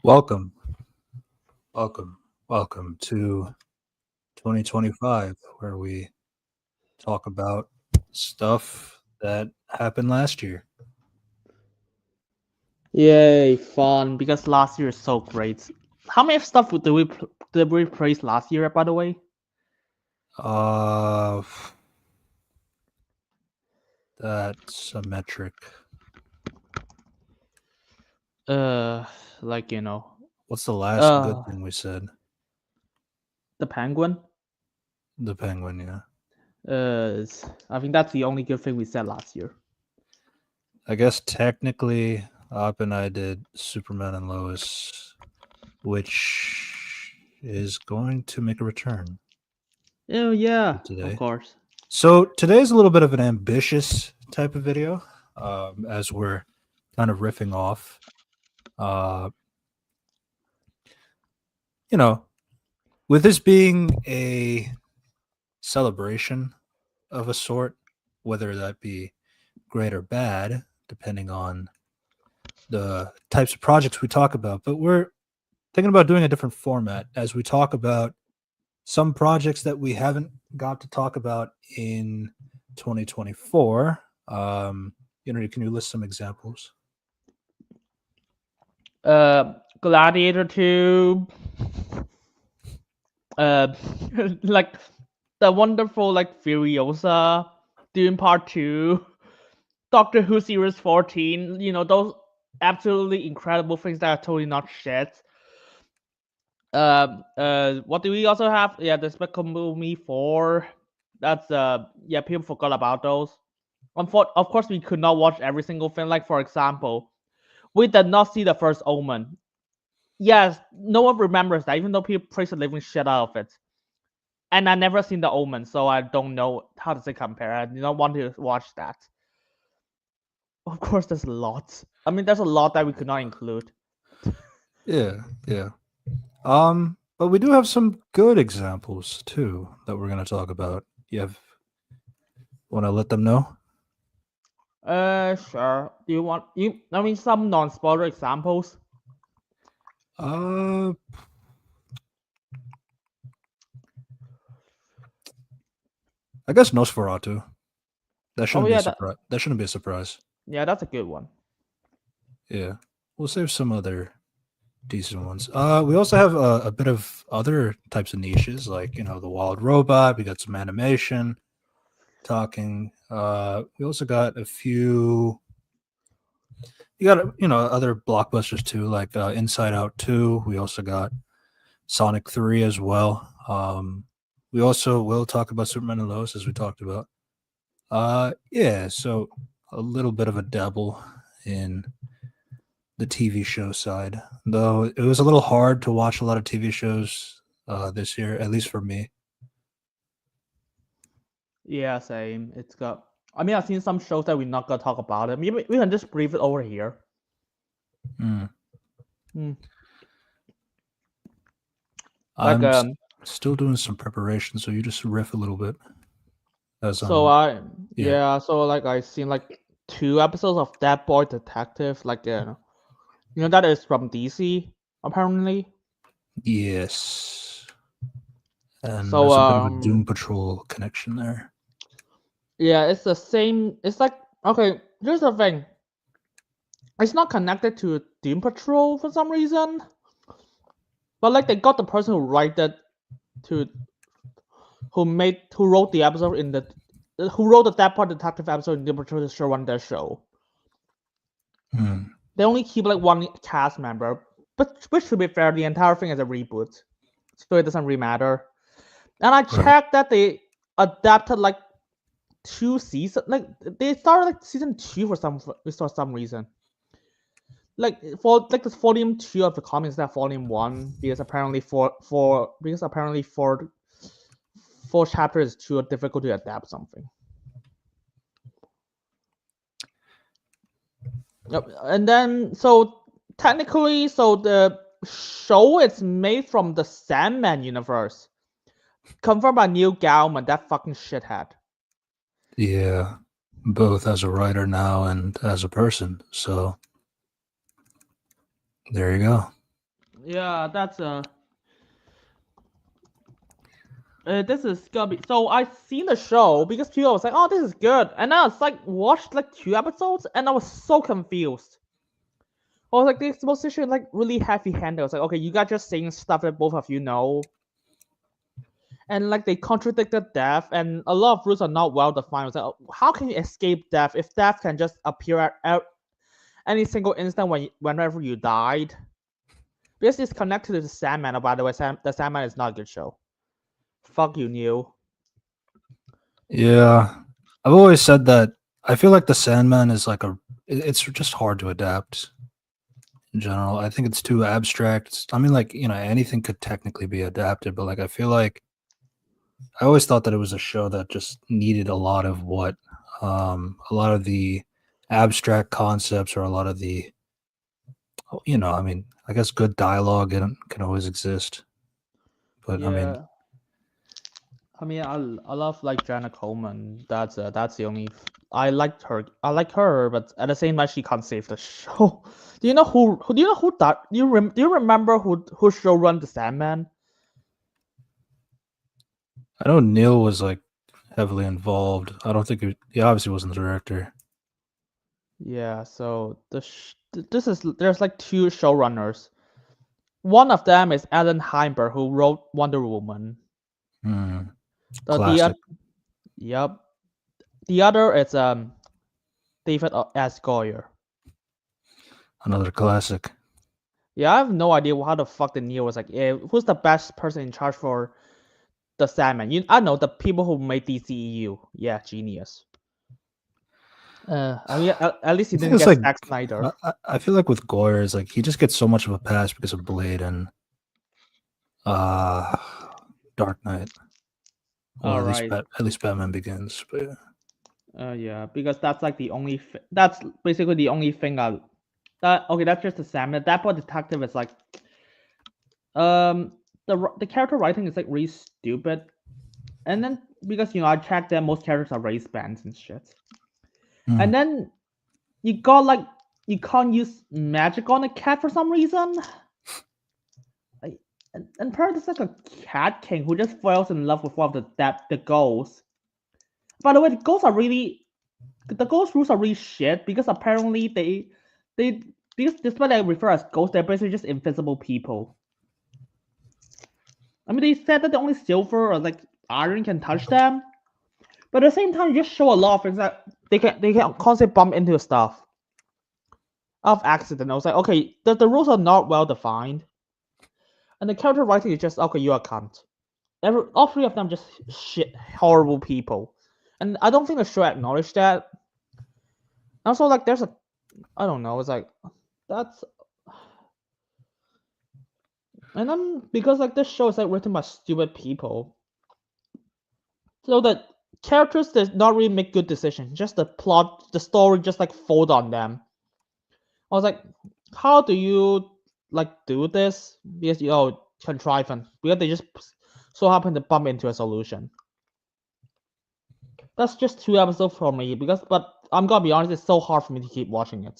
Welcome, welcome to 2025, where we talk about stuff that happened last year. Yay, fun! Because last year is so great. How many stuff did we praise last year? By the way, Uh, that's a metric. uh, like you know, What's the last good uh, thing we said? the penguin. The penguin, yeah. I think that's the only good thing we said last year. I guess technically, Op and I did Superman and Lois, which is going to make a return Oh yeah, of today. course. So today's a little bit of an ambitious type of video, as we're kind of riffing off. Uh, you know, with this being a celebration of a sort, whether that be great or bad, depending on the types of projects we talk about. But we're thinking about doing a different format as we talk about some projects that we haven't got to talk about in 2024. Can you list some examples? Gladiator 2. Uh, like the wonderful Furiosa, Dune Part 2, Doctor Who Series 14. Those absolutely incredible things that are totally not shit. What do we also have? Yeah, Despicable Me 4. That's yeah, people forgot about those. Of course, we could not watch every single thing. Like for example, we did not see the first Omen. Yes, no one remembers that, even though people praise the living shit out of it. And I never seen the Omen, so I don't know how does it compare. I do not want to watch that. Of course, there's a lot. I mean, there's a lot that we could not include. Yeah, yeah. But we do have some good examples too that we're going to talk about. You have want to let them know? Sure. Do you want you? I mean, some non-spoiler examples. Uh, I guess Nosferatu. That Oh shouldn't be a yeah, surprise. That shouldn't be a surprise. that's a good one. Yeah, we'll save some other decent ones. We also have a bit of other types of niches, like the wild robot. We got some animation talking. We also got a few. You got other blockbusters too, like Inside Out 2. We also got Sonic 3 as well. We also will talk about Superman and Lois, as we talked about. Yeah, so a little bit of a dabble in the TV show side, though it was a little hard to watch a lot of TV shows this year, at least for me. Yeah, same. It's got. I mean, I've seen some shows that we're not gonna talk about it. Maybe we can just brief it over here. Mm. Hmm. Like I'm still doing some preparation, so you just riff a little bit as so I'm. I Yeah. yeah so I seen like 2 episodes of That Boy Detective. That is from DC apparently. Yes. And So there's a bit of a Doom Patrol connection there. yeah, it's the same. It's like okay. Here's the thing. It's not connected to Doom Patrol for some reason, but like they got the person who wrote it to who wrote the episode in the who wrote the That Part Detective episode in Doom Patrol to show on their show. Hmm. They only keep like one cast member, but which to be fair, the entire thing is a reboot, so it doesn't really matter. And I Right. checked that they adapted like 2 seasons. Like they started like season 2 for some reason. Like for like the volume 2 of the comics, that volume 1, because apparently four chapters is too difficult to adapt something. Yep. And then so technically, so the show is made from the Sandman universe, confirmed by Neil Gaiman, that fucking shithead. Yeah. Both as a writer now and as a person. So there you go. Yeah, that's this is gonna be. So I seen the show because people was like, "Oh, this is good," and I was like, watched like 2 episodes, and I was so confused. I was like, the exposition like really heavy-handed. I was like, okay, you guys just saying stuff that both of you know, and like they contradicted death, and a lot of rules are not well defined. I was like, oh, how can you escape death if death can just appear at any single instant whenever you died? Because it's connected to the Sandman. Oh, by the way, the Sandman is not a good show. Fuck you, Neil. Yeah, I've always said that. I feel like the Sandman is like it's just hard to adapt in general. I think it's too abstract. I mean, like, anything could technically be adapted, but like I feel like I always thought that it was a show that just needed a lot of the abstract concepts, or a lot of the, I mean, I guess good dialogue can always exist, but I mean, Yeah, I mean, I love like Jenna Coleman. That's the only. I liked her. I like her, but at the same time, she can't save the show. Do you know who? Do you know who that? Do you remember who show run the Sandman? I know Neil was like heavily involved. I don't think he obviously wasn't the director. Yeah. So this is there's like two showrunners. One of them is Alan Heinberg, who wrote Wonder Woman. Hmm. The Classic. yep. The other is David S. Goyer. Another classic. Yeah, I have no idea how the fuck the Neil was like. Who's the best person in charge for the Sandman? I know the people who made DCEU. Yeah, genius. I mean, at least he I think didn't it's get like Zack Snyder. I feel like with Goyer is like he just gets so much of a pass because of Blade and uh Dark Knight. Well, All right. at least Batman Begins. But yeah. Yeah, because that's like the only. That's basically the only thing I. That okay? That's just the Sandman. That part detective is like, um, the character writing is like really stupid. And then because I checked that most characters are race bands and shit. Hmm. And then you got like you can't use magic on a cat for some reason. Like, and apparently there's like a cat king who just falls in love with one of the ghosts. By the way, the ghost rules are really shit because apparently they despite they refer as ghosts, they're basically just invisible people. I mean, they said that the only silver or like iron can touch them, but at the same time, you just show a lot of things that they can constantly bump into stuff of accident. I was like, okay, the rules are not well defined, and the character writing is just okay, you're a cunt. All three of them just shit horrible people, and I don't think the show acknowledged that. Also, like, there's a I don't know, it's like that's and then because like this show is like written by stupid people, so that characters does not really make good decisions. Just the plot, the story, just like fold on them. I was like, how do you like do this? Because contrivance. Because they just so happen to bump into a solution. That's just 2 episodes for me. But I'm gonna be honest, it's so hard for me to keep watching it.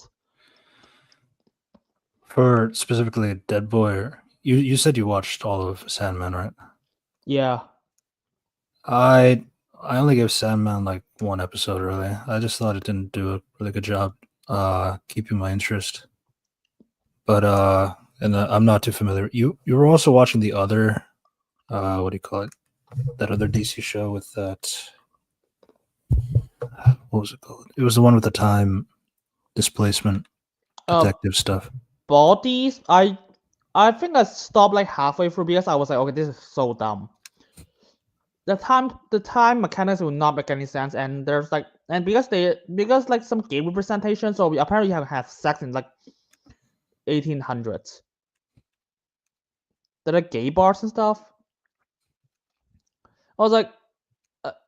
For specifically Dead Boy, you said you watched all of Sandman, right? Yeah. I I only gave Sandman like one episode really. I just thought it didn't do a really good job keeping my interest. But and I'm not too familiar. You were also watching the other what do you call it? That other DC show with that, what was it called? It was the one with the time displacement Uh, detective stuff. Bodies. I think I stopped like halfway through because I was like, okay, this is so dumb. The time mechanics will not make any sense, and there's like and because like some game representation, so we apparently have sex in like 1800s. There are gay bars and stuff. I was like,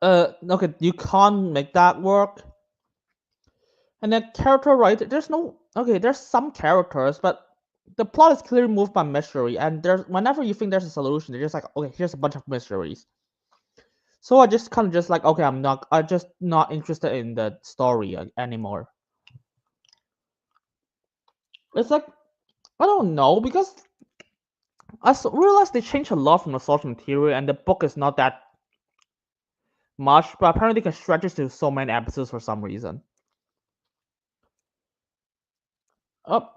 okay, you can't make that work. And then character right, there's no okay, there's some characters, but the plot is clearly moved by mystery, and there's whenever you think there's a solution, they're just like, okay, here's a bunch of mysteries. So I just kind of just like, okay, I'm just not interested in the story anymore. It's like I don't know because realized they changed a lot from the source material, and the book is not that much, but apparently they can stretch it to so many episodes for some reason.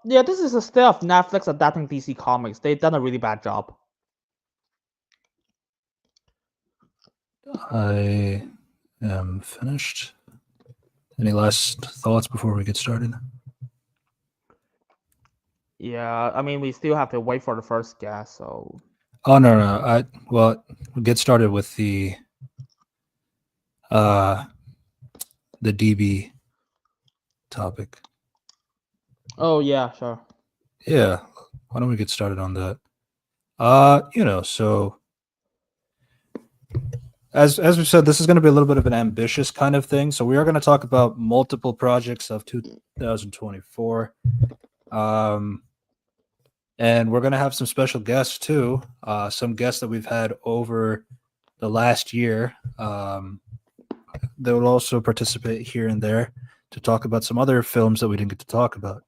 Yeah, this is a state of Netflix adapting DC Comics. They've done a really bad job. I am finished. Any last thoughts before we get started? Yeah, I mean, we still have to wait for the first guest, so. Oh no. We'll get started with the DB topic. Oh yeah, sure. Yeah. Why don't we get started on that? So as we said, this is going to be a little bit of an ambitious kind of thing. So we are going to talk about multiple projects of 2024. And we're going to have some special guests too. Some guests that we've had over the last year. They will also participate here and there to talk about some other films that we didn't get to talk about.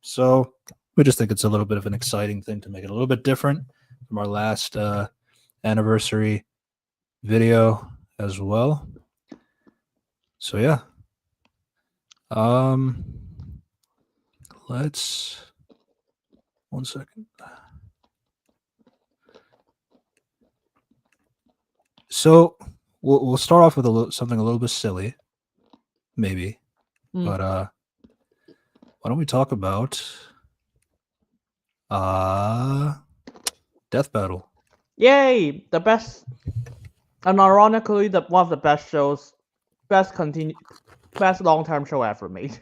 So we just think it's a little bit of an exciting thing to make it a little bit different from our last anniversary video as well. So yeah. Let's 1 second. So we'll start off with something a little bit silly, maybe. But why don't we talk about Death Battle? Yay! The best, and ironically, one of the best shows, best long-term show ever made.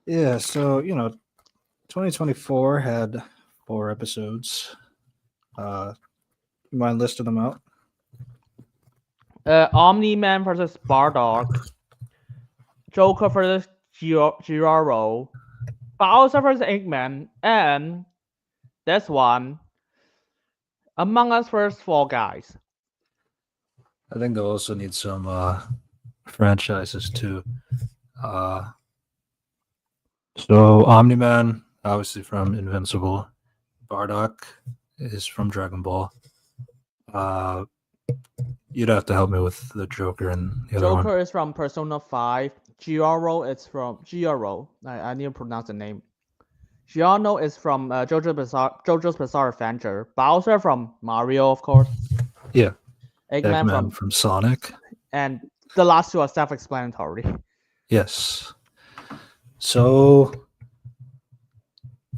Yeah, so 2024 had 4 episodes. You mind listing them out? Omni-Man versus Bardock, Joker versus Giraud, Bowser versus Eggman, and this one, Among Us versus Fall Guys. I think they'll also need some franchises too. So Omni-Man, obviously from Invincible. Bardock is from Dragon Ball. You'd have to help me with the Joker and the other one. Joker is from Persona 5. Giraud is from Giraud. I need to pronounce the name. Giorno is from JoJo's Bizarre Adventure. Bowser from Mario, of course. Yeah. Eggman from Sonic. And the last two are self-explanatory. Yes. So,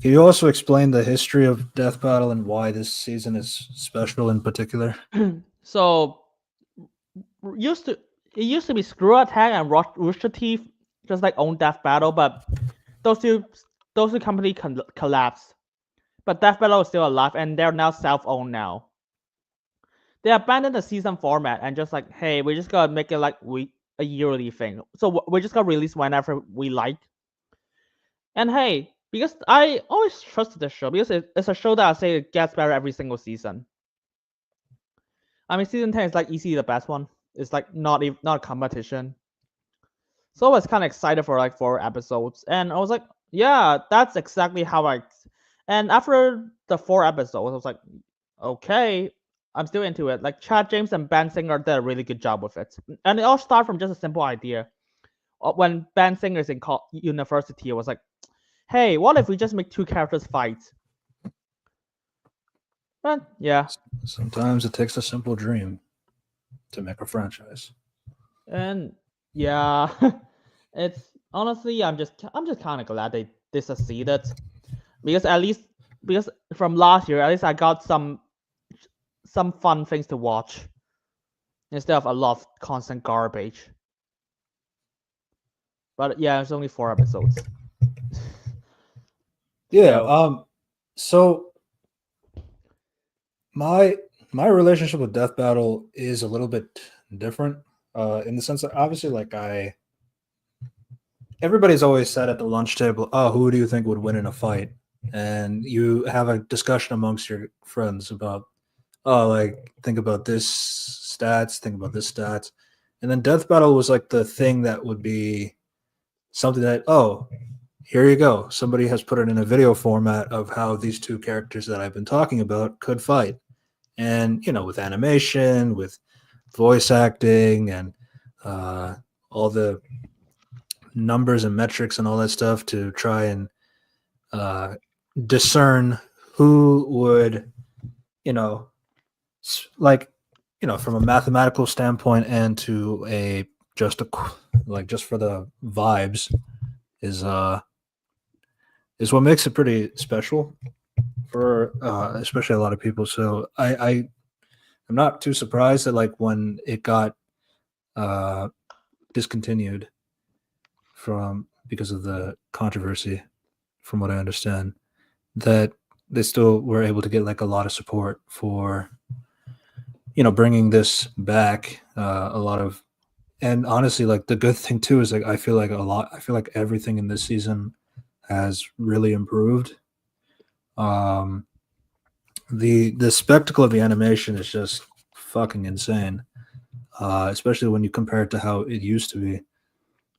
can you also explain the history of Death Battle and why this season is special in particular? So, it used to be Screw Attack and Rooster Teeth just like own Death Battle, but those two companies collapsed. But Death Battle is still alive, and they're now self-owned now. They abandoned the season format and just like, hey, we just gotta make it like a yearly thing. So we're just gonna release whenever we like. And hey, because I always trusted this show because it's a show that I say it gets better every single season. I mean, season 10 is like easily the best one. It's like not a competition. So I was kind of excited for like 4 episodes, and I was like, yeah, that's exactly how I. And after the 4 episodes, I was like, okay, I'm still into it. Like Chad James and Ben Singer did a really good job with it, and it all started from just a simple idea. When Ben Singer is in university, I was like, hey, what if we just make 2 characters fight? But yeah. Sometimes it takes a simple dream to make a franchise. And yeah, it's honestly, I'm just kind of glad they succeeded, because from last year, at least I got some fun things to watch instead of a lot of constant garbage. But yeah, it's only 4 episodes. Yeah. So my relationship with Death Battle is a little bit different, in the sense that obviously, like everybody's always said at the lunch table, "Oh, who do you think would win in a fight?" And you have a discussion amongst your friends about, "Oh, like think about this stats, think about this stats," and then Death Battle was like the thing that would be something that, oh, here you go. Somebody has put it in a video format of how these two characters that I've been talking about could fight. And, with animation, with voice acting, and all the numbers and metrics and all that stuff to try and discern who would, you know, like, from a mathematical standpoint and to a just for the vibes is what makes it pretty special for especially a lot of people. So I'm not too surprised that like when it got discontinued because of the controversy, from what I understand, that they still were able to get like a lot of support for bringing this back. A lot of, and honestly, like the good thing too is like I feel like everything in this season has really improved. The spectacle of the animation is just fucking insane, especially when you compare it to how it used to be.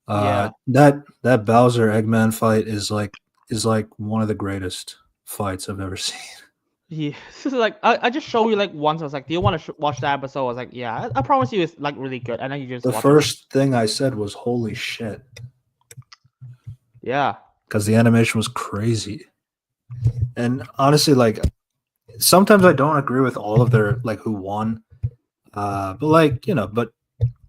Yeah. That Bowser Eggman fight is like one of the greatest fights I've ever seen. Yeah, like I just showed you like once. I was like, "Do you want to watch that episode?" I was like, "Yeah, I promise you, it's like really good." And then you just The watch it. first thing I said was "Holy shit," Yeah, because the animation was crazy. And honestly, like sometimes I don't agree with all of their like who won, but like but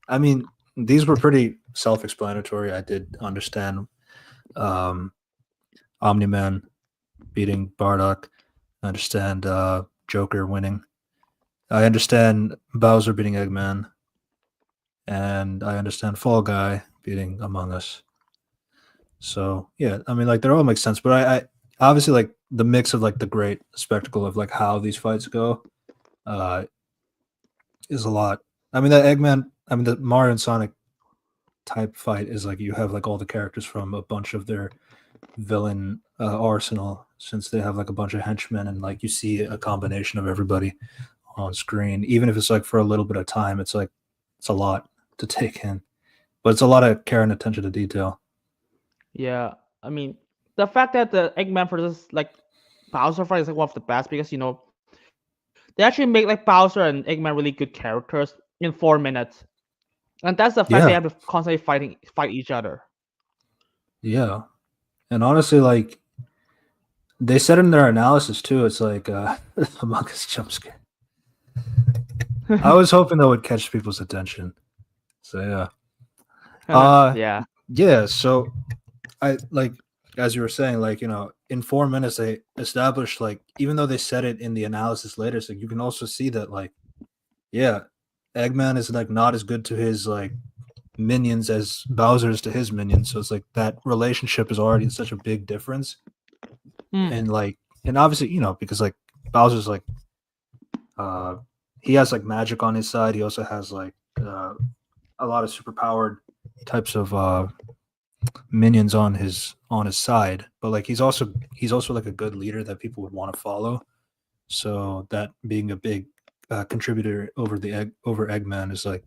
I mean these were pretty self-explanatory. I did understand Omni-Man beating Bardock. I understand Joker winning. I understand Bowser beating Eggman, and I understand Fall Guy beating Among Us. So yeah, I mean, like they all make sense, but I obviously like the mix of like the great spectacle of like how these fights go uh, is a lot. I mean, the Mario and Sonic type fight is like you have like all the characters from a bunch of their villain arsenal, since they have like a bunch of henchmen, and like you see a combination of everybody on screen, even if it's like for a little bit of time. It's like it's a lot to take in, but it's a lot of care and attention to detail. yeah. I mean, the fact that the Eggman versus like Bowser fight is like one of the best because they actually make like Bowser and Eggman really good characters in 4 minutes, and that's the fact they Yeah, have to constantly fight each other. yeah, and honestly, like they said in their analysis too, it's like Among Us jump scare. I was hoping that would catch people's attention. So yeah, uh, Yeah, yeah. So I like as you were saying, like in 4 minutes they established like even though they said it in the analysis later, so you can also see that like yeah, Eggman is like not as good to his like minions as Bowser is to his minions. So it's like that relationship is already such a big difference. mm. And obviously, because like Bowser's like uh he has like magic on his side. He also has like a lot of superpowered types of minions on his side. But like he's also like a good leader that people would want to follow. So that being a big contributor over Eggman is like,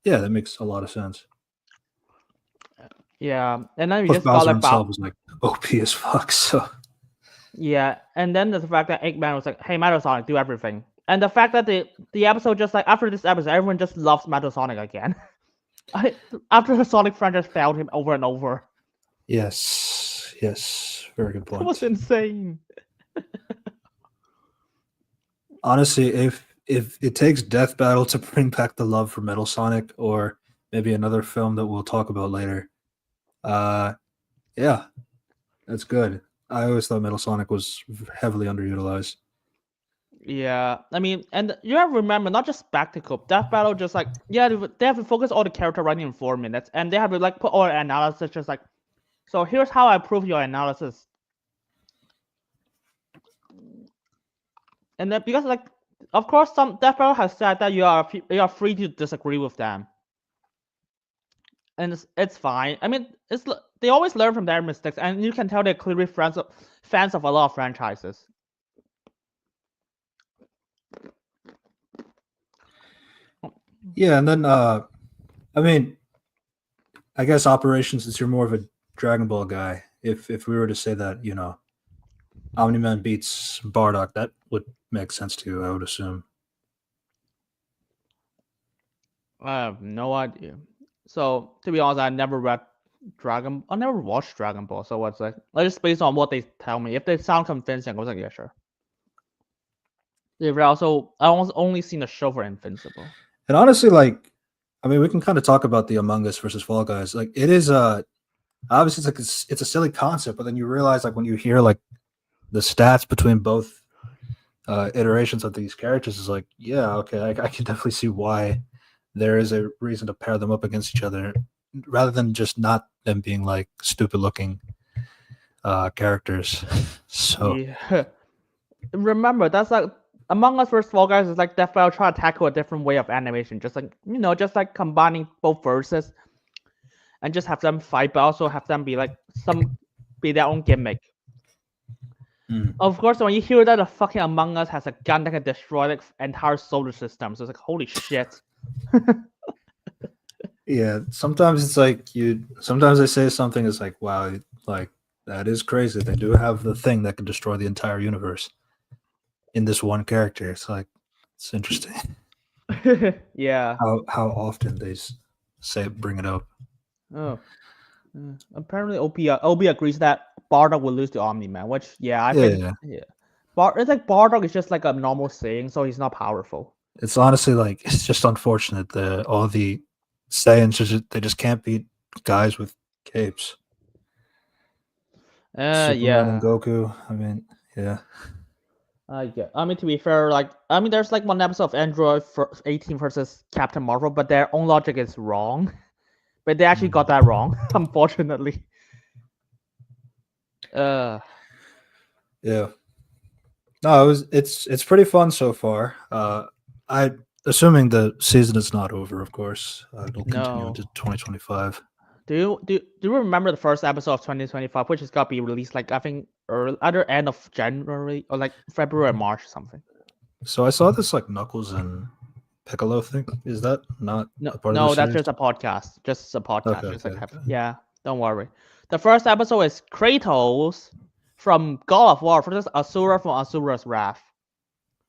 yeah, that makes a lot of sense. Yeah, and then we Plus just got Bowser like himself is like OP as fuck. So yeah, and then the fact that Eggman was like, "Hey, Metal Sonic, do everything," and the fact that the episode just like after this episode, everyone just loves Metal Sonic again. After the Sonic franchise failed him over and over, yes, very good that was point. insane. Honestly, if it takes Death Battle to bring back the love for Metal Sonic, or maybe another film that we'll talk about later, uh, yeah, that's good. I always thought Metal Sonic was heavily underutilized. Yeah, I mean, and you have to remember not just spectacle, Death Battle just like yeah, they have to focus all the character writing in 4 minutes, and they have to like put all the analysis just like, so here's how I prove your analysis, and then because like, of course, some Death Battle has said that you are free to disagree with them, and it's fine. I mean, they always learn from their mistakes, and you can tell they're clearly fans of a lot of franchises. Yeah, and then I mean, I guess Operation, since you're more of a Dragon Ball guy, if we were to say that, Omni-Man beats Bardock, that would make sense to you, I would assume. I have no idea. So to be honest, I never watched Dragon Ball. So what's like, just based on what they tell me. If they sound convincing, I was like, yeah, sure. I also only seen the show for Invincible. And honestly, like, I mean, we can kind of talk about the Among Us versus Fall Guys. Like, it is obviously it's like it's a silly concept, but then you realize like when you hear like the stats between both iterations of these characters, is like, yeah, okay, I can definitely see why there is a reason to pair them up against each other, rather than just not them being like stupid looking characters. So Yeah. Remember, that's like Among Us vs. Fall Guys is like Death Battle try to tackle a different way of animation, just like combining both verses, and just have them fight, but also have them be their own gimmick. Of course, when you hear that a fucking Among Us has a gun that can destroy like entire solar systems, it's like holy shit. yeah, sometimes it's like sometimes they say something is like, wow, like that is crazy. They do have the thing that can destroy the entire universe in this one character. It's like, it's interesting Yeah. how often they bring it up. Oh. Apparently, OB agrees that Bardock will lose to Omni-Man, which I think Yeah. It's like Bardock is just like a normal saying, so he's not powerful. It's honestly like, it's just unfortunate that all the Saiyans they just can't beat guys with capes. Superman and Goku. I mean, yeah. Yeah. I mean, to be fair, there's like one episode of Android 18 versus Captain Marvel, but their own logic is wrong. But they actually got that wrong, unfortunately. Yeah. No, it's pretty fun so far. I assuming the season is not over, of course. It'll continue into 2025. Do you remember the first episode of 2025, which is gonna be released like I think either end of January or like February or March or something? So I saw this like Knuckles and Piccolo thing. Is that not a part of the series? That's just a podcast. Just a podcast. Okay. Yeah, don't worry. The first episode is Kratos from God of War, for this Asura from Asura's Wrath.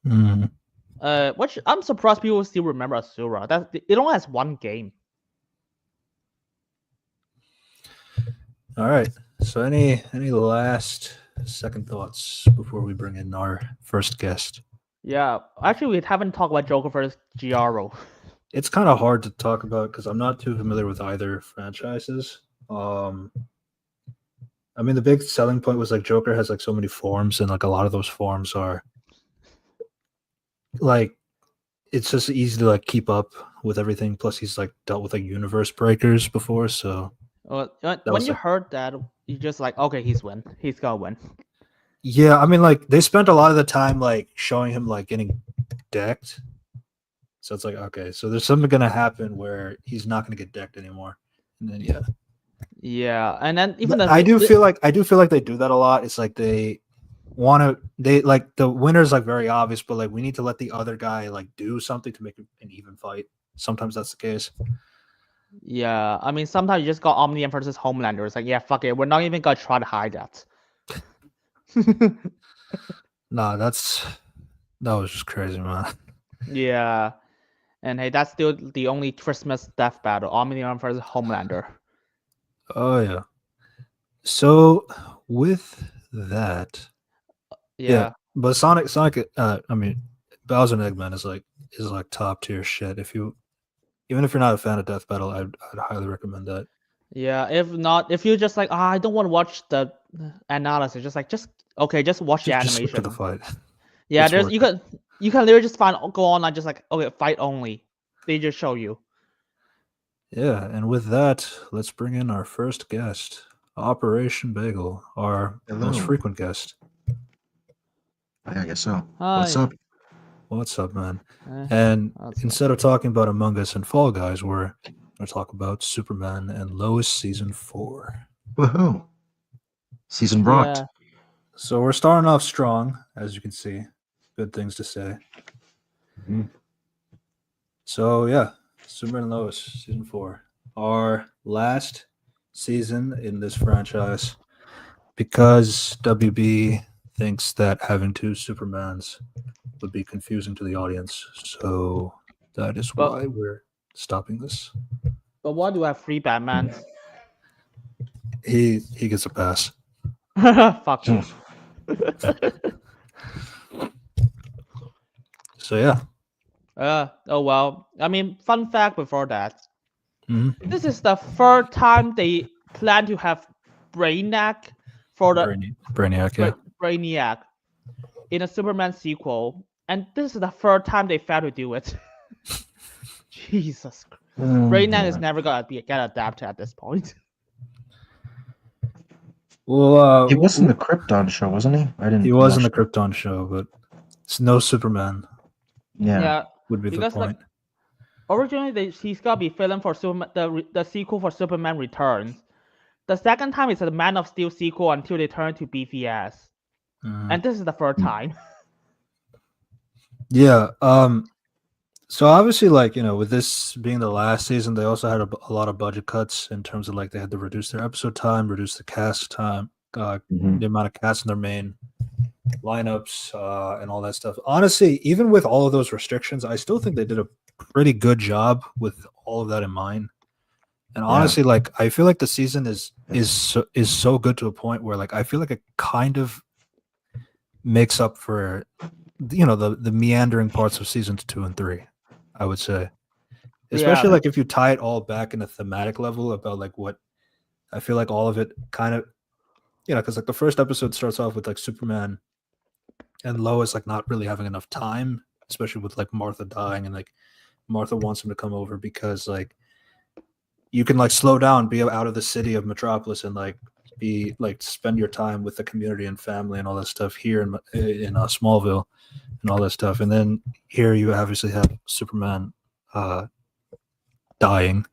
Which I'm surprised people still remember Asura. It only has one game. All right. So any last second thoughts before we bring in our first guest? Yeah, actually, we haven't talked about Joker versus Giaro. It's kind of hard to talk about because I'm not too familiar with either franchises. I mean, the big selling point was like Joker has like so many forms, and like a lot of those forms are like, it's just easy to like keep up with everything. Plus, he's like dealt with like universe breakers before, so when you heard that, you just like, okay, he's gonna win. Yeah, I mean, like they spent a lot of the time like showing him like getting decked, so it's like, okay, so there's something gonna happen where he's not gonna get decked anymore, and then and then even I do feel like they do that a lot. It's like they like the winner's like very obvious, but like we need to let the other guy like do something to make it an even fight. Sometimes that's the case. Yeah, I mean, sometimes you just got Omnium versus Homelander. It's like, yeah, fuck it, we're not even gonna try to hide that. Nah, that was just crazy, man. Yeah, and hey, that's still the only Christmas death battle: Omnium versus Homelander. Oh yeah. So with that, but Sonic, I mean, Bowser and Eggman is like top tier shit. Even if you're not a fan of Death Battle, I'd highly recommend that. Yeah, if you just like, I don't want to watch the analysis, just watch the animation. Just look at the fight. Yeah, you can literally just go on and just like, okay, fight only. They just show you. Yeah, and with that, let's bring in our first guest, Operation Bagel, our most frequent guest. I guess so. Hi. What's up? What's up, man? And instead of talking about Among Us and Fall Guys, we're going to talk about Superman and Lois Season 4. Woohoo! Season brought. Yeah. So we're starting off strong, as you can see. Good things to say. Mm-hmm. So, yeah, Superman and Lois Season 4. Our last season in this franchise. because WB thinks that having two Supermans would be confusing to the audience, so that is But- why we're stopping this. But why do I have 3 Batmans? He gets a pass. Fuck you. So yeah. Oh well. I mean, fun fact before that. Mhm. This is the third time they plan to have Brainiac for the Brainiac, yeah. Brainiac in a Superman sequel, and this is the third time they failed to do it. Jesus, Brainiac is never gonna get adapted at this point. Well, He was in the Krypton show, wasn't he? I didn't. he I'm was not in the sure. Krypton show, but it's no Superman Yeah. would be the Because, like, point. originally he's gonna be filmed for the sequel for Superman Returns. The second time is a Man of Steel sequel until they turn to BVS, Mhm. and this is the third time. Yeah. So obviously, like, with this being the last season, they also had a lot of budget cuts in terms of like they had to reduce their episode time, reduce the cast time, Mhm. the amount of cast in their main lineups, and all that stuff. Honestly, even with all of those restrictions, I still think they did a pretty good job with all of that in mind. And Yeah. honestly, like, I feel like the season is so good to a point where, like, I feel like it kind of makes up for the meandering parts of seasons 2 and 3, I would say. Especially Yeah. like if you tie it all back in a thematic level about like what I feel like all of it kind of, because like the first episode starts off with like Superman and Lois like not really having enough time, especially with like Martha dying, and like Martha wants him to come over because like you can like slow down, be out of the city of Metropolis, and like be like spend your time with the community and family and all that stuff here in Smallville and all that stuff. And then here you obviously have Superman dying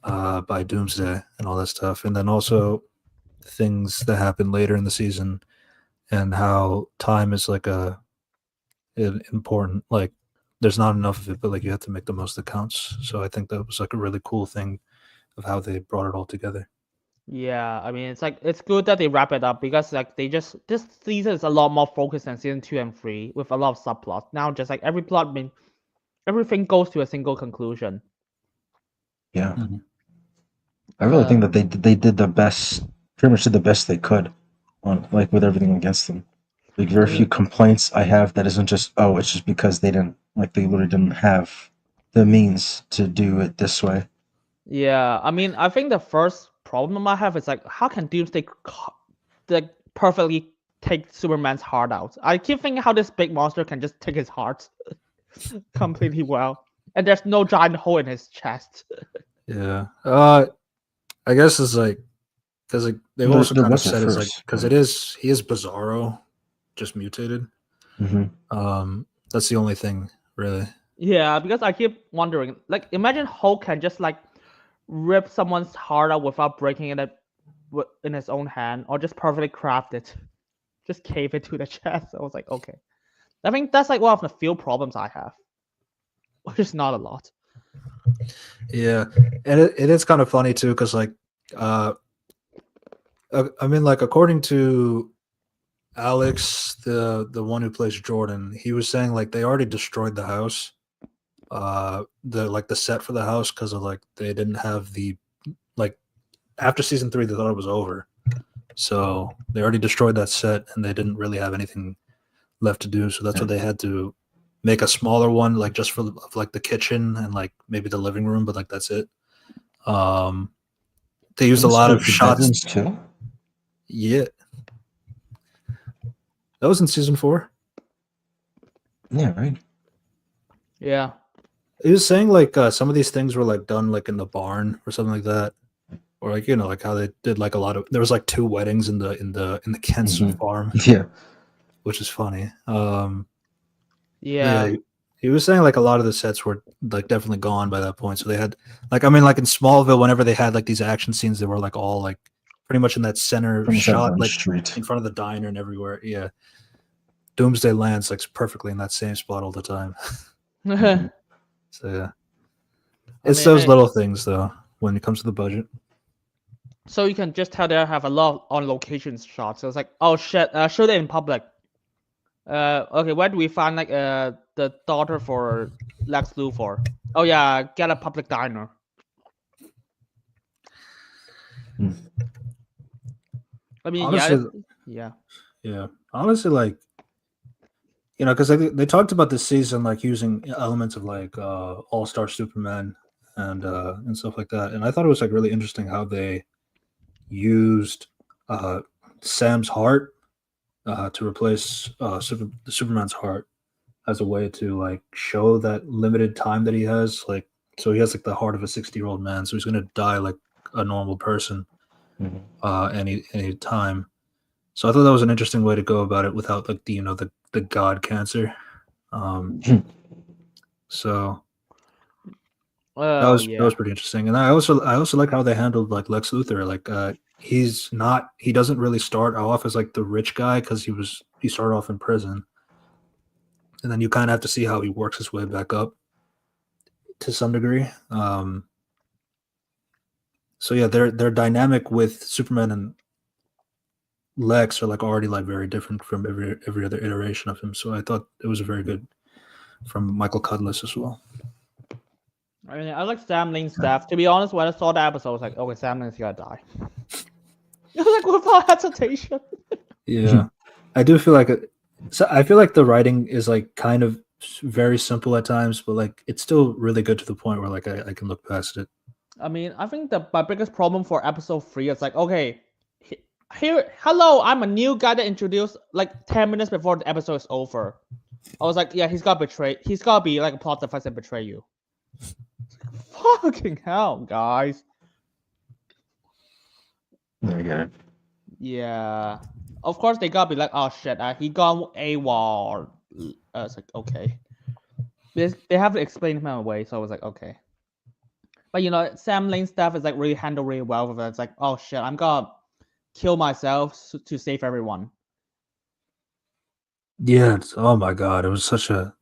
by Doomsday and all that stuff, and then also things that happen later in the season and how time is like an important, like there's not enough of it, but like you have to make the most that counts. So I think that was like a really cool thing of how they brought it all together. Yeah, I mean, it's good that they wrap it up because like this season is a lot more focused than season 2 and 3 with a lot of subplots. Now just like everything goes to a single conclusion. Yeah. Mhm. I really think that they did the best, pretty much did the best they could on like with everything against them. Like very few complaints I have that isn't just it's just because they literally didn't have the means to do it this way. Yeah, I mean, I think the first problem I have is like, how can Doomsday like perfectly take Superman's heart out? I keep thinking how this big monster can just take his heart completely well, and there's no giant hole in his chest. Yeah. I guess it's like because like they've There- also there kind of was at said it's like first, because but- he is Bizarro, just mutated. That's the only thing really. Yeah, because I keep wondering, like, imagine Hulk can just like rip someone's heart out without breaking it in his own hand, or just perfectly craft it, just cave it to the chest. I was like, okay. I think that's like one of the few problems I have, which is not a lot. Yeah, and it is kind of funny too because like I mean, like according to Alex, the one who plays Jordan, he was saying like they already destroyed the house, the set for the house because of like they didn't have the like after season 3 they thought it was over, so they already destroyed that set and they didn't really have anything left to do. So that's what they had to make a smaller one, like just for like the kitchen and like maybe the living room, but like that's it. They used a lot of shots. Bedrooms too. Yeah. That was in season 4. Yeah, right. Yeah. He was saying like some of these things were like done like in the barn or something like that, or like like how they did like a lot of. There was like 2 weddings in the Kent's farm, Yeah. which is funny. Yeah. He was saying like a lot of the sets were like definitely gone by that point. So they had like I mean like in Smallville, whenever they had like these action scenes, they were like all like pretty much in that center From shot, like street. in front of the diner and everywhere. Yeah. Doomsday lands like perfectly in that same spot all the time. So yeah, it's those little things though when it comes to the budget. So you can just tell they have a lot of on location shots. So it's like, oh shit, shoot it in public. Okay, where do we find like the daughter for Lex Luthor? Oh yeah, get a public diner. Hmm. I mean, Honestly, yeah. yeah. Honestly, like because they talked about this season like using elements of like All Star Superman and stuff like that, and I thought it was like really interesting how they used uh Sam's heart to replace Superman's heart as a way to like show that limited time that he has. Like, so he has like the heart of a 60-year-old man, so he's gonna die like a normal person Mhm. any time. So I thought that was an interesting way to go about it without like the god cancer. So that Oh was that yeah. was pretty interesting, and I also like how they handled like Lex Luthor. Like he doesn't really start off as like the rich guy because he started off in prison, and then you kind of have to see how he works his way back up to some degree. So yeah, their dynamic with Superman and Lex are like already like very different from every other iteration of him. So I thought it was a very good from Michael Cudlitz as well. I mean, I like Sam Lane's death. To be honest, when I saw the episode, I was like, okay, Sam Lane's gonna die. I was like, without hesitation. Yeah, I do feel like so I feel like the writing is like kind of very simple at times, but like it's still really good to the point where like I can look past it. I mean, I think my biggest problem for episode 3 is like, okay, here, hello, I'm a new guy that introduced like 10 minutes before the episode is over. I was like, yeah, he's gotta be like a plot device and betray you. Fucking hell, guys. There you go. Yeah. Of course, they gotta be like, oh shit, he gone AWOL. I was like, okay. They have to explain him away, so I was like, okay. But Sam Lane's stuff is like really handled really well with it. It's like, oh shit, I'm gonna kill myself to save everyone. Yeah, oh my god, it was such a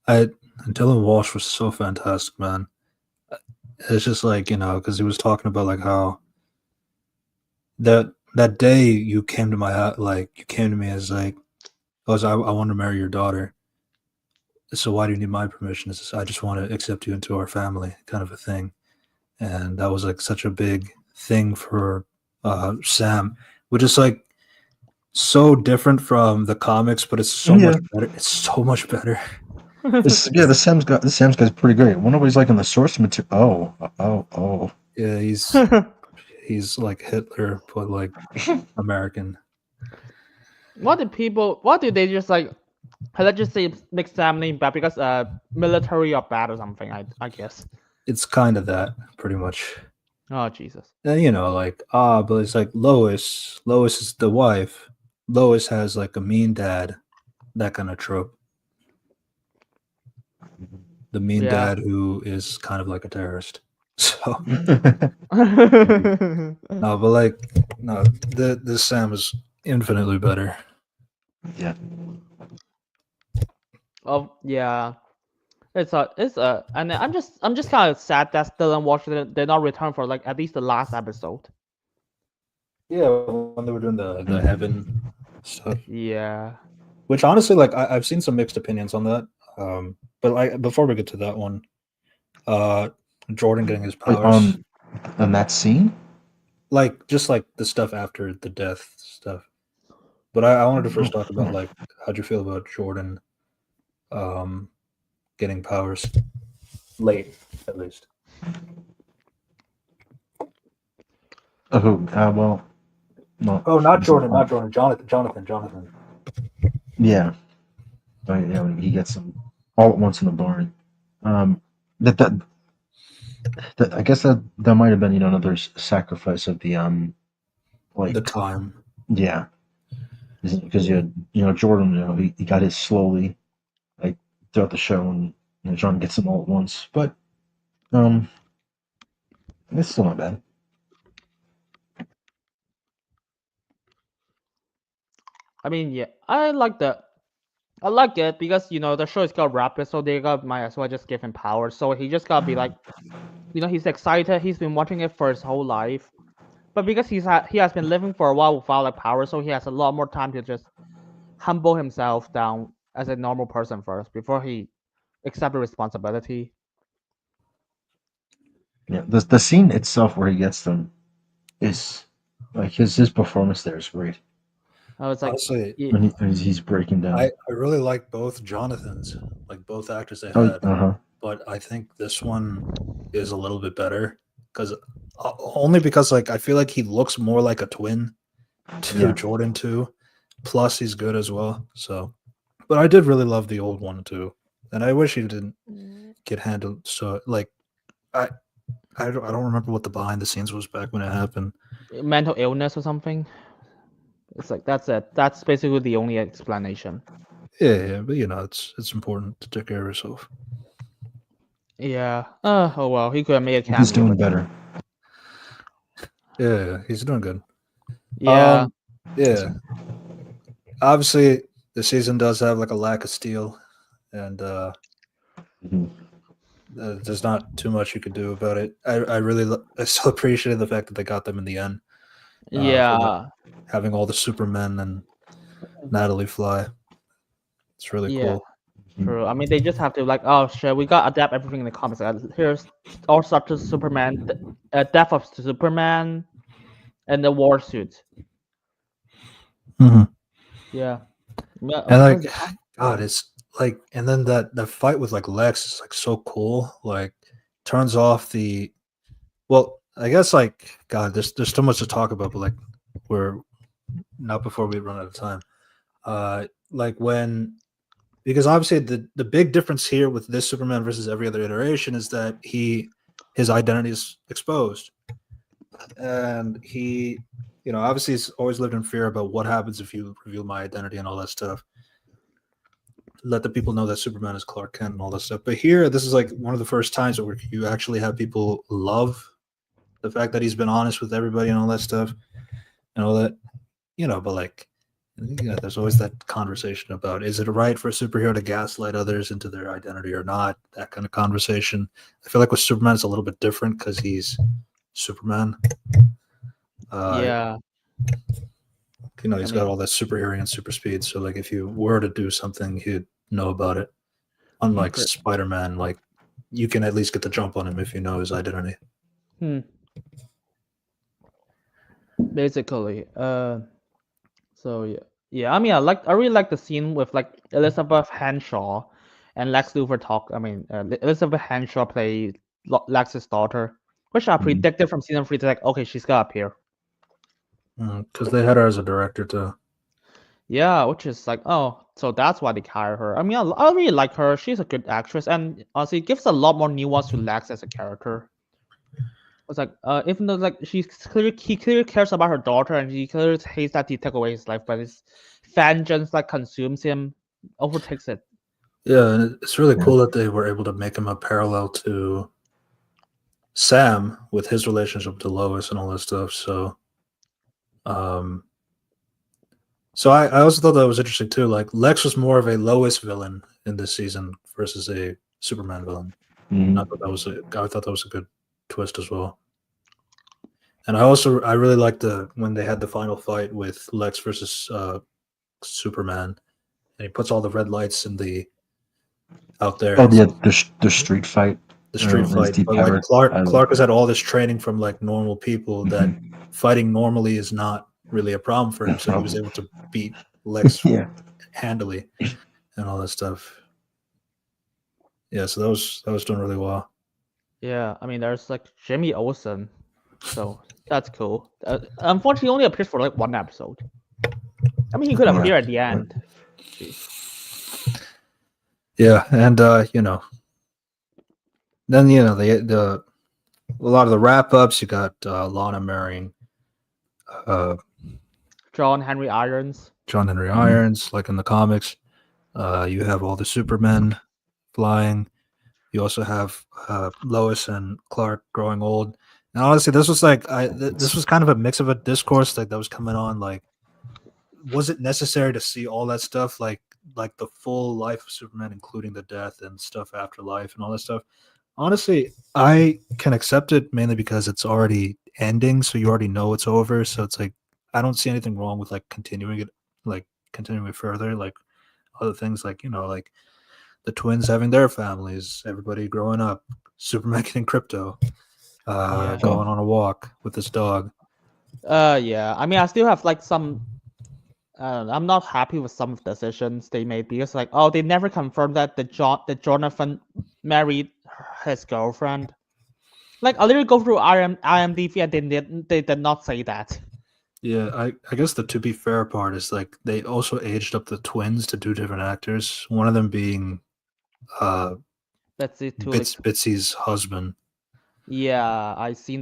Dylan Walsh was so fantastic, man. It's just like because he was talking about like how that day you came to my house, like you came to me as like I want to marry your daughter. So why do you need my permission? It's just, I just want to accept you into our family, kind of a thing. And that was like such a big thing for Sam, which is like so different from the comics, but it's so much better. It's so much better. The Sam's guy's pretty great. I wonder what he's like in the source material. Oh. Yeah, he's like Hitler, but like American. What did they just like, let's just say make Sam Lane bad because military are bad or something, I guess. It's kind of that, pretty much. Oh Jesus. And but it's like Lois is the wife. Lois has like a mean dad, that kind of trope. The mean dad who is kind of like a terrorist. So no, but like no, the Sam is infinitely better. Yeah. Oh yeah. It's and I'm just kind of sad that Dylan Walsh did not return for like at least the last episode. Yeah, when they were doing the heaven stuff. Yeah. Which honestly, like I've seen some mixed opinions on that. But like before we get to that one, Jordan getting his powers. On that scene? Like just like the stuff after the death stuff. But I wanted to first talk about like how'd you feel about Jordan getting powers late at least. Oh, well, no. Oh, not Jordan, Jonathan. Yeah. Oh, yeah, when he gets them all at once in the barn. That I guess that might have been another sacrifice of the like the time. Yeah, because Jordan, he got his slowly, like throughout the show, and John gets them all at once. But it's still not bad. I mean, yeah, I like it because the show is got rapid, so they might as well just give him power. So he just gotta be like, he's excited. He's been watching it for his whole life. But because he has been living for a while without like power, so he has a lot more time to just humble himself down as a normal person first before he accept the responsibility. Yeah, the scene itself where he gets them is like his performance there is great. It's like Honestly, When he's breaking down. I really like both Jonathans, like both actors they Oh, had, uh-huh. but I think this one is a little bit better because only because like I feel like he looks more like a twin to Yeah. Jordan too. Plus, he's good as well. So, but I did really love the old one too, and I wish he didn't get handled so like I I don't remember what the behind the scenes was back when it happened. mental illness or something. It's like that's it. That's basically the only explanation. Yeah, but you know it's important to take care of yourself. Yeah. Oh well, he could have made a cameo. He's doing but- better. Yeah, he's doing good. Yeah. Yeah. Obviously, the season does have like a lack of steel, and Mhm. there's not too much you could do about it. I still appreciated the fact that they got them in the end. Yeah. Having all the Supermen and Natalie fly. It's really Yeah. cool. True. I mean, they just have to like, oh shit, we got to adapt everything in the comics. Here's all such as Superman, death of Superman, and the war suit. Mhm. Yeah. Yeah, And like, because- God, it's like, and then that fight with like Lex is like so cool. Like, turns off the. Well, I guess like God, there's so much to talk about, but like we're not before we run out of time. Like when because obviously the big difference here with this Superman versus every other iteration is that his identity is exposed, and he, you know, obviously he's always lived in fear about what happens if you reveal my identity and all that stuff. Let the people know that Superman is Clark Kent and all that stuff. But here, this is like one of the first times where you actually have people love the fact that he's been honest with everybody and all that stuff and all that, you know. But like, yeah, there's always that conversation about is it right for a superhero to gaslight others into their identity or not? That kind of conversation. I feel like with Superman, it's a little bit different because he's Superman. yeah. You know, he's I mean, got all that super hearing and super speed. So, like, if you were to do something, he'd know about it. Unlike Sure. Spider-Man, like, you can at least get the jump on him if you know his identity. Basically. So yeah. Yeah, I mean, I really like the scene with like Elizabeth Henshaw and Lex Luthor talk. I mean, Elizabeth Henshaw played Lex's daughter, which I Mhm. predicted from season 3 to like, okay, she's gonna appear. Because they had her as a director, too. Yeah, which is like, oh, so that's why they hire her. I mean, I really like her. She's a good actress, and honestly, it gives a lot more nuance to Lex as a character. It's like, even though like he clearly cares about her daughter, and he clearly hates that he took away his life, but his vengeance like consumes him, overtakes it. Yeah, and it's really Yeah. cool that they were able to make him a parallel to Sam with his relationship to Lois and all that stuff. So, I also thought that was interesting too. Like Lex was more of a Lois villain in this season versus a Superman villain. Mhm. I thought that was a good twist as well. And I really liked when they had the final fight with Lex versus Superman, and he puts all the red lights in the out there. Oh It's yeah, like the street fight. the street His fight. deep But like power. Clark has had all this training from like normal people that Mhm. fighting normally is not really a problem for him. So he was able to beat Lex Yeah. handily and all that stuff. Yeah, so that was doing really well. Yeah, I mean, there's like Jimmy Olsen, so that's cool. Unfortunately, he only appears for like one episode. I mean, he could Yeah. appear at the end. Jeez. Yeah, and you know, then you know the a lot of the wrap ups. You got Lana marrying John Henry Irons. John Henry Mhm. Irons, like in the comics. You have all the Supermen flying. You also have Lois and Clark growing old. And honestly, this was like this was kind of a mix of a discourse like that was coming on. Like, was it necessary to see all that stuff? Like the full life of Superman, including the death and stuff after life and all that stuff. Honestly, I can accept it mainly because it's already ending, so you already know it's over. So it's like I don't see anything wrong with like continuing it further, like other things like like the twins having their families, everybody growing up, Superman getting crypto, Yeah. going on a walk with this dog. Yeah. I mean, I still have like some. I'm not happy with some of the decisions they made because like, oh, they never confirmed that the Jonathan married his girlfriend. Like, I literally go through IMDb and they did not say that. Yeah, I guess the to be fair part is like they also aged up the twins to two different actors. One of them being That's it too. Like, Bitsy's husband. yeah, I seen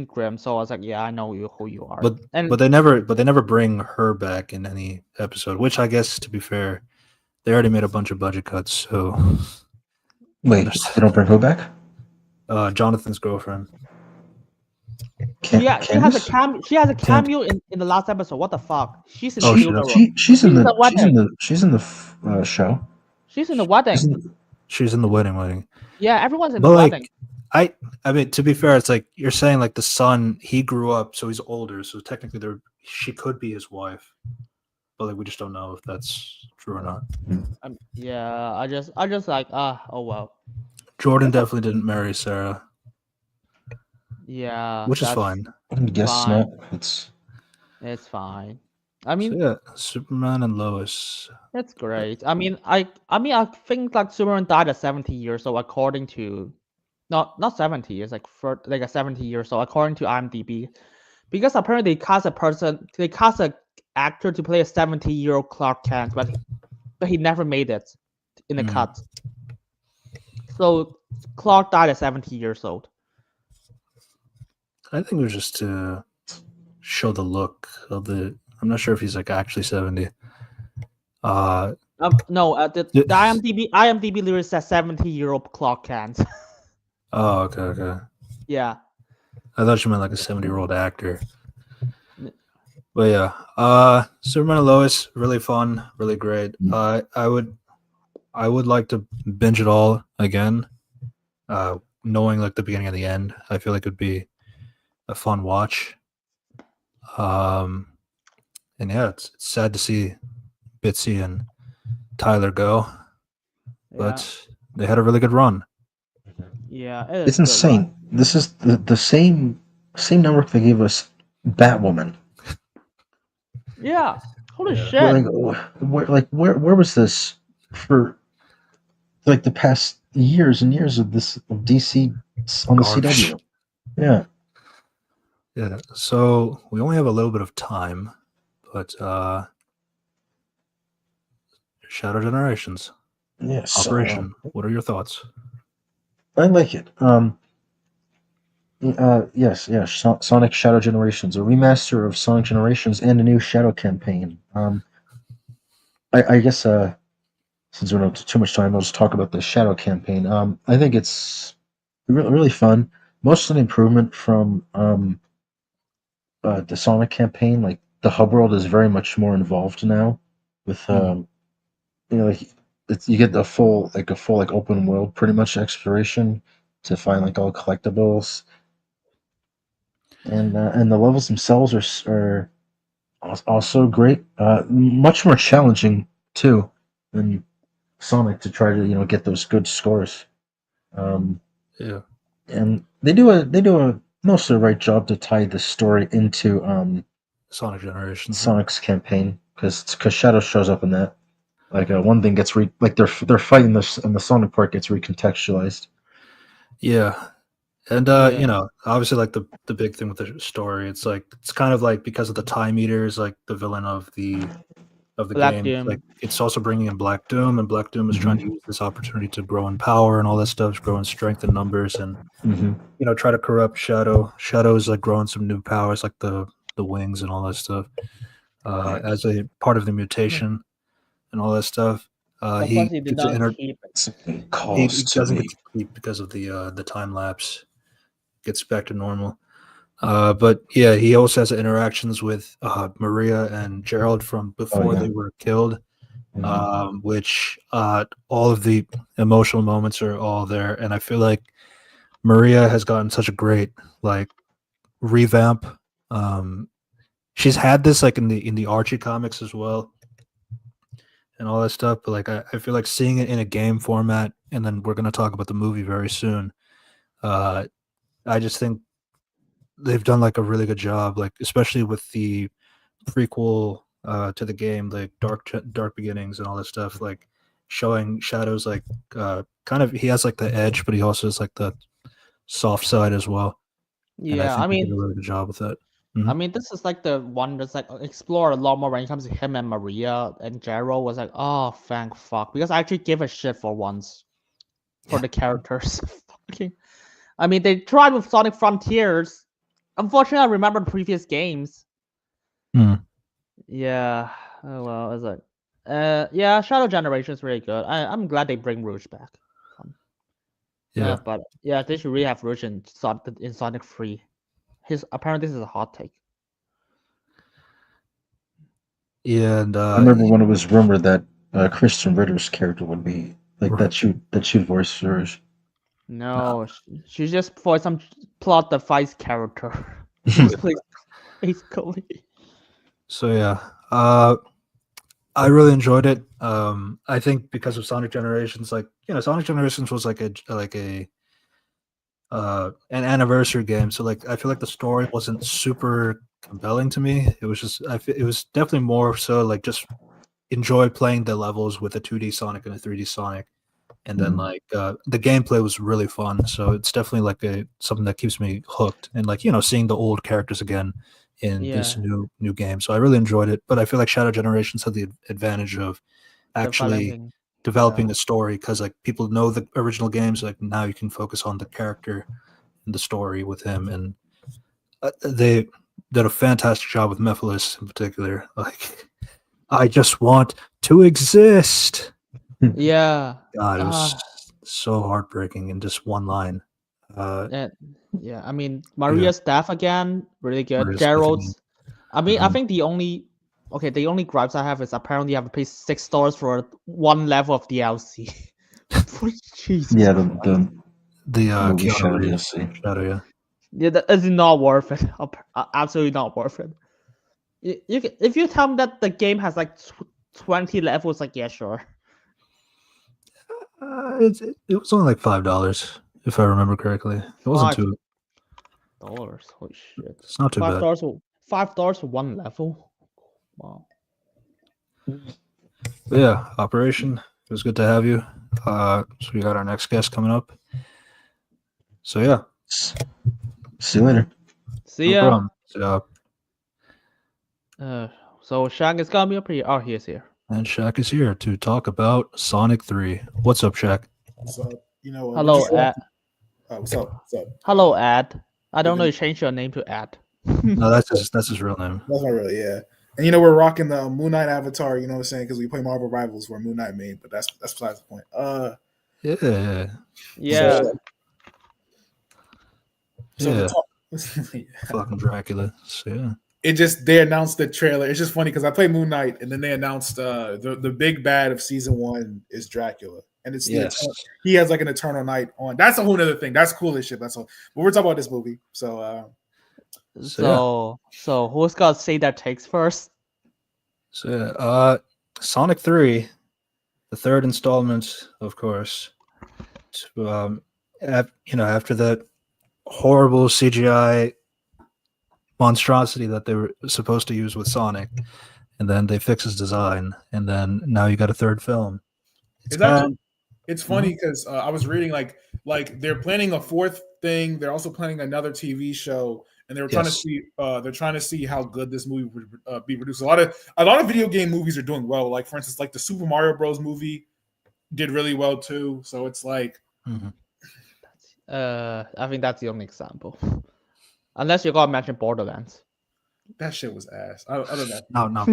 Grim, so I was like, yeah, I know who you are. But And they never bring her back in any episode, which I guess to be fair, they already made a bunch of budget cuts, so Wait, they don't bring who back? Jonathan's girlfriend. she has Candace? she has a cameo in the last episode. What the fuck? She's in Oh, the she funeral. does? She's in the wedding. she's in the show. She's in the wedding. She's in the wedding. Yeah, everyone's in But the like wedding. I mean, to be fair, it's like you're saying like the son, he grew up, so he's older, so technically she could be his wife. But like we just don't know if that's true or not. Yeah, I just like oh well. Jordan definitely didn't marry Sarah. Yeah, Which is that's fine. I guess fine. not. It's fine. I mean, So yeah, Superman and Lois. it's great. I mean, I think like Superman died at 70 years old according to not 70 years, like for like a 70 years old according to IMDb. Because apparently they cast an actor to play a 70-year-old Clark Kent, but he never made it in the cut. So Clark died at 70 years old. I think it was just to show the look of the. I'm not sure if he's like actually 70. No, the IMDb literally says 70-year-old Clark Kent. Oh, okay. Yeah. I thought you meant like a 70-year-old actor. But yeah, Superman and Lois, really fun, really great. I would like to binge it all again, knowing like the beginning and the end. I feel like it'd be a fun watch. And yeah, it's sad to see Bitsy and Tyler go, but they had a really good run. Yeah, it's insane. This is the same network that gave us Batwoman. Yeah, holy shit! Where was this for like the past years and years of DC on the CW? Yeah. So we only have a little bit of time, but Shadow Generations. Yes. Operation. What are your thoughts? I like it. Yes. Sonic Shadow Generations, a remaster of Sonic Generations and a new Shadow campaign. I guess since we don't have too much time, I'll just talk about the Shadow campaign. I think it's really fun. Most an improvement from the Sonic campaign. Like the hub world is very much more involved now. With you get a full open world pretty much exploration to find like all collectibles. And the levels themselves are also great. Much more challenging too than Sonic to try to get those good scores. Yeah, and they do a mostly right job to tie the story into Sonic Generations, Sonic's campaign because Shadow shows up in that. Like one thing gets they're fighting this and the Sonic part gets recontextualized. Yeah. And obviously like the big thing with the story, it's kind of like because of the Time Eater is like the villain of the Black game. Doom. Like it's also bringing in Black Doom, and Black Doom is trying to use this opportunity to grow in power and all that stuff, grow in strength and numbers, and try to corrupt Shadow. Shadow is like growing some new powers, like the wings and all that stuff, as a part of the mutation and all that stuff. He did not keep it. He doesn't get to keep because of the time lapse. Gets back to normal. But yeah, he also has interactions with Maria and Gerald from before they were killed, which all of the emotional moments are all there. And I feel like Maria has gotten such a great revamp. She's had this like in the Archie comics as well, and all that stuff. But like I feel like seeing it in a game format, and then we're gonna talk about the movie very soon. I just think they've done like a really good job, like especially with the prequel to the game, like Dark Beginnings and all that stuff, like showing Shadow's like kind of he has like the edge, but he also has like the soft side as well. And I Yeah, think I they did mean, a really good job with that. this is like the one that's like explore a lot more when it comes to him and Maria, and Gerald was like, oh, thank fuck, because I actually give a shit for once for Yeah. the characters. Fucking, I mean, they tried with Sonic Frontiers. Unfortunately, I remember the previous games. Hmm. Yeah. Oh well, it's like, yeah, Shadow Generation is really good. I'm glad they bring Rouge back. Yeah. But yeah, they should really have Rouge in Sonic 3. Apparently this is a hot take. Yeah, and I remember when it was rumored that Christian Ritter's character would be like that. Should voice Surge. No, she just for some plot device character. Just please, basically. so yeah, I really enjoyed it. I think because of Sonic Generations, like Sonic Generations was like a an anniversary game, so like I feel like the story wasn't super compelling to me. It was just it was definitely more so like just enjoy playing the levels with a 2D Sonic and a 3D Sonic, and then like the gameplay was really fun. So it's definitely like something that keeps me hooked, and like seeing the old characters again in this new game. So I really enjoyed it, but I feel like Shadow Generations had the advantage of actually developing a story, because like people know the original games, like now you can focus on the character and the story with him, and they did a fantastic job with Mephiles in particular. Like, I just want to exist. Yeah. God, it was so heartbreaking in just one line. Yeah, I mean, Maria's death again, really good. Maria's Gerald's, I mean, I Mhm. think the only gripes I have is apparently you have to pay $6 for one level of DLC. Jesus. Yeah, the movie Keanu Shadow Reeves DLC. Shadow, yeah. Yeah, that is not worth it. Absolutely not worth it. If you tell me that the game has like 20 levels, like yeah, sure. It was only like $5, if I remember correctly. It wasn't too. $5. Holy shit! It's not too bad. $5 for one level. Wow. But yeah, Operation. It was good to have you. So we got our next guest coming up. So yeah. See you later. See No ya. problem. So Shaq is gonna be up here. Oh, he is here. And Shaq is here to talk about Sonic 3. What's up, Shaq? So Hello, Ed. what's up? What's up? Hello, Ed. I don't know you changed your name to Ed. No, that's his real name. That's not really, yeah. And we're rocking the Moon Knight avatar. You know what I'm saying? Because we play Marvel Rivals, where Moon Knight made. But that's besides the point. Yeah. Yeah. Fucking Dracula. So yeah. They announced the trailer. It's just funny because I played Moon Knight, and then they announced the big bad of season 1 is Dracula, and it's he has like an eternal night on. That's a whole other thing. That's cool as shit. That's all. But we're talking about this movie, so who's gonna say their takes first? So yeah, Sonic 3, the third installment, of course. After that horrible CGI monstrosity that they were supposed to use with Sonic, and then they fix his design, and then now you got a third film. It's funny because I was reading like they're planning a fourth thing. They're also planning another TV show, and they were trying to see how good this movie would be produced. A lot of video game movies are doing well. Like for instance, like the Super Mario Bros. Movie did really well too. So it's like, I think that's the only example. Unless you're gonna mention Borderlands. That shit was ass. I don't know.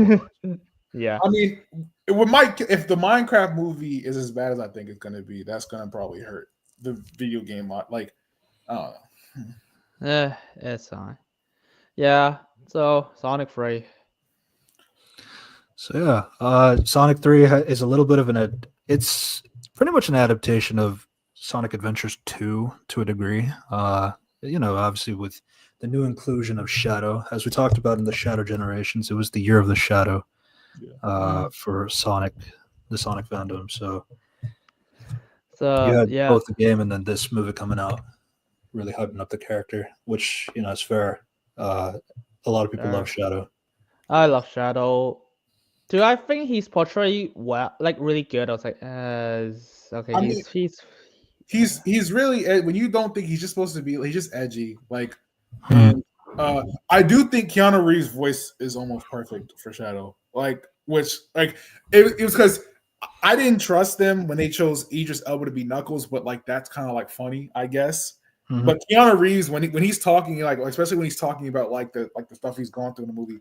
No. Yeah. I mean, if the Minecraft movie is as bad as I think it's gonna be, that's gonna probably hurt the video game lot. Like, I don't know. It's fine. Yeah. So Sonic 3. So yeah, Sonic 3 is a little bit of it's pretty much an adaptation of Sonic Adventures 2 to a degree. Obviously with the new inclusion of Shadow, as we talked about in the Shadow Generations. It was the year of the Shadow for Sonic, the Sonic fandom. So you had both the game and then this movie coming out, really hyping up the character, which is fair. A lot of people love Shadow. I love Shadow. Do I think he's portrayed well, like really good? I was like, okay, he's really, when you don't think he's just supposed to be, he's just edgy, like, and I do think Keanu Reeves' voice is almost perfect for Shadow, like, which like it was because I didn't trust them when they chose Idris Elba to be Knuckles, but like that's kind of like funny, I guess. But Keanu Reeves, when he's talking, like especially when he's talking about like the stuff he's gone through in the movie,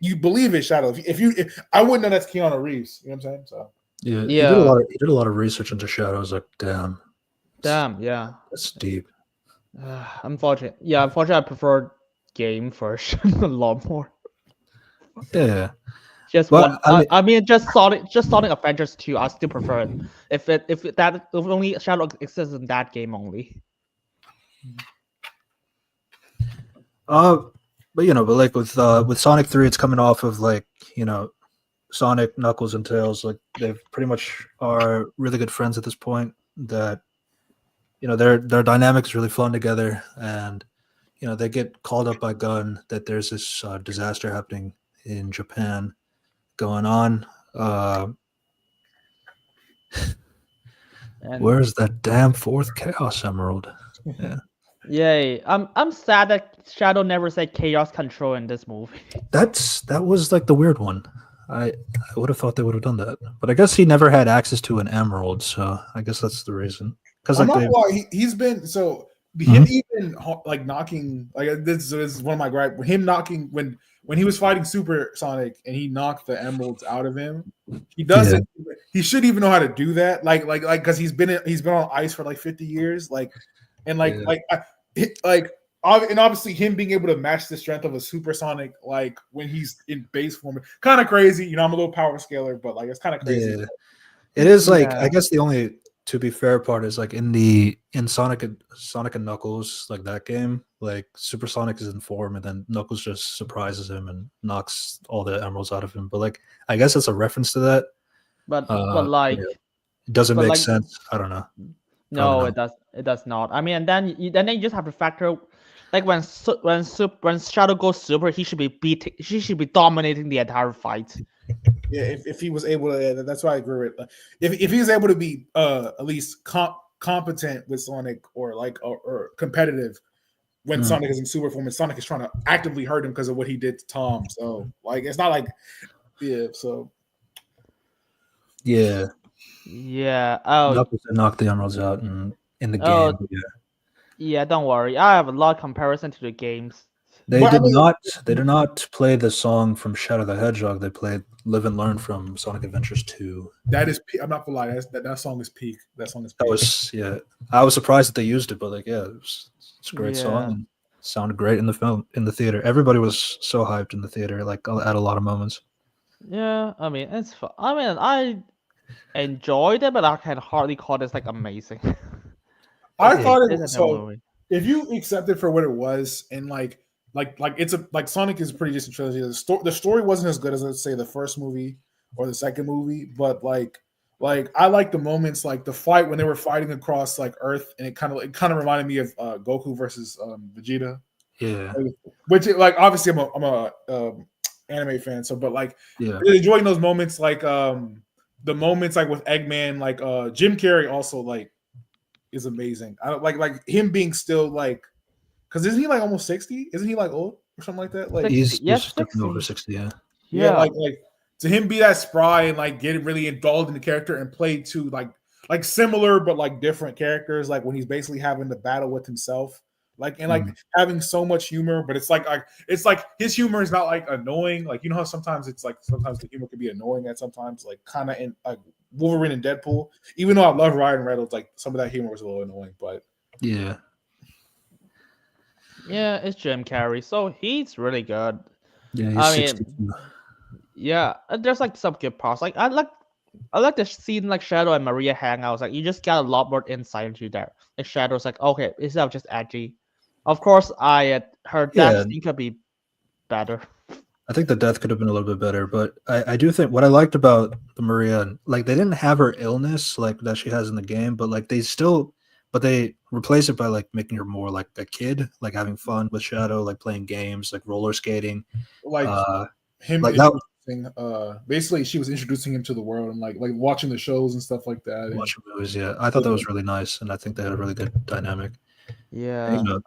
you believe it's Shadow. If I wouldn't know that's Keanu Reeves, you know what I'm saying? So yeah. He did a lot of research into Shadow. I was like, damn, yeah, that's deep. Unfortunately, I prefer game version a lot more. Yeah. Just one. I mean, just Sonic Adventures 2. I still prefer it. If only Shadow exists in that game only. But like with Sonic 3, it's coming off of like Sonic, Knuckles, and Tails. Like they pretty much are really good friends at this point. That their dynamic is really fun together, and they get called up by Gun that there's this disaster happening in Japan going on. Where's that damn fourth Chaos Emerald? Yeah. Yay! I'm sad that Shadow never said Chaos Control in this movie. That was like the weird one. I would have thought they would have done that, but I guess he never had access to an emerald, so I guess that's the reason. Because he's been him even like knocking, like this is one of my gripe. Him knocking when he was fighting Super Sonic and he knocked the emeralds out of him. He doesn't. Yeah. He should even know how to do that. Like because he's been on ice for like 50 years. And obviously him being able to match the strength of a Supersonic, like when he's in base form, kind of crazy. I'm a little power scaler, but like it's kind of crazy. Yeah. It is like I guess the only, to be fair, part is like in Sonic and Knuckles, like that game, like Supersonic is in form and then Knuckles just surprises him and knocks all the emeralds out of him. But like I guess it's a reference to that. But it doesn't make sense. I don't know. No, it does not. I mean, and then you just have to factor, like when Shadow goes super, he should be dominating the entire fight. Yeah, if he was able to, that's why I agree with. If he was able to be at least competent with Sonic or competitive when Sonic is in super form and Sonic is trying to actively hurt him because of what he did to Tom. So like it's not like Knuckles knocked the emeralds out in the game. Yeah, don't worry. I have a lot of comparison to the games. They did not play the song from Shadow the Hedgehog. They played "Live and Learn" from Sonic Adventures 2. That is, I'm not gonna lie, that song is peak. That song is peak. I was surprised that they used it, but like it's a great song and sounded great in the theater. Everybody was so hyped in the theater, like at a lot of moments. Yeah, I mean it's fun. I mean I enjoyed it, but I can hardly call this like amazing. I thought it was so. If you accept it for what it was, and like it's Sonic is a pretty decent trilogy. The story wasn't as good as, let's say, the first movie or the second movie, but like I like the moments, like the fight when they were fighting across like Earth, and it kind of reminded me of Goku versus Vegeta. Yeah, which obviously I'm a anime fan, so but like really enjoying those moments, like the moments like with Eggman, like Jim Carrey also like is amazing. I don't like him being still like, because isn't he like almost 60? Isn't he like old or something like that? Like he's over 60. Yeah. Like to him be that spry and like get really indulged in the character and play to like similar but like different characters. Like when he's basically having to battle with himself, like and like having so much humor, but it's like his humor is not like annoying. Like how sometimes the humor can be annoying at sometimes, like kind of in like Wolverine and Deadpool. Even though I love Ryan Reynolds, like some of that humor was a little annoying, but yeah, it's Jim Carrey, so he's really good. Yeah, he's 62. Yeah, there's like some good parts. Like I like the scene like Shadow and Maria hang out. Like you just got a lot more insight into that. Like Shadow's like, okay, instead of just edgy, Of course, her Yeah. death scene could be better. I think the death could have been a little bit better, but I do think what I liked about the Maria, like they didn't have her illness like that she has in the game, but like they replace it by like making her more like a kid, like having fun with Shadow, like playing games, like roller skating, Like him like that. introducing, basically she was introducing him to the world and like watching the shows and stuff like that. And, Watching movies, yeah, I thought that was really nice, and I think they had a really good dynamic. Yeah. And,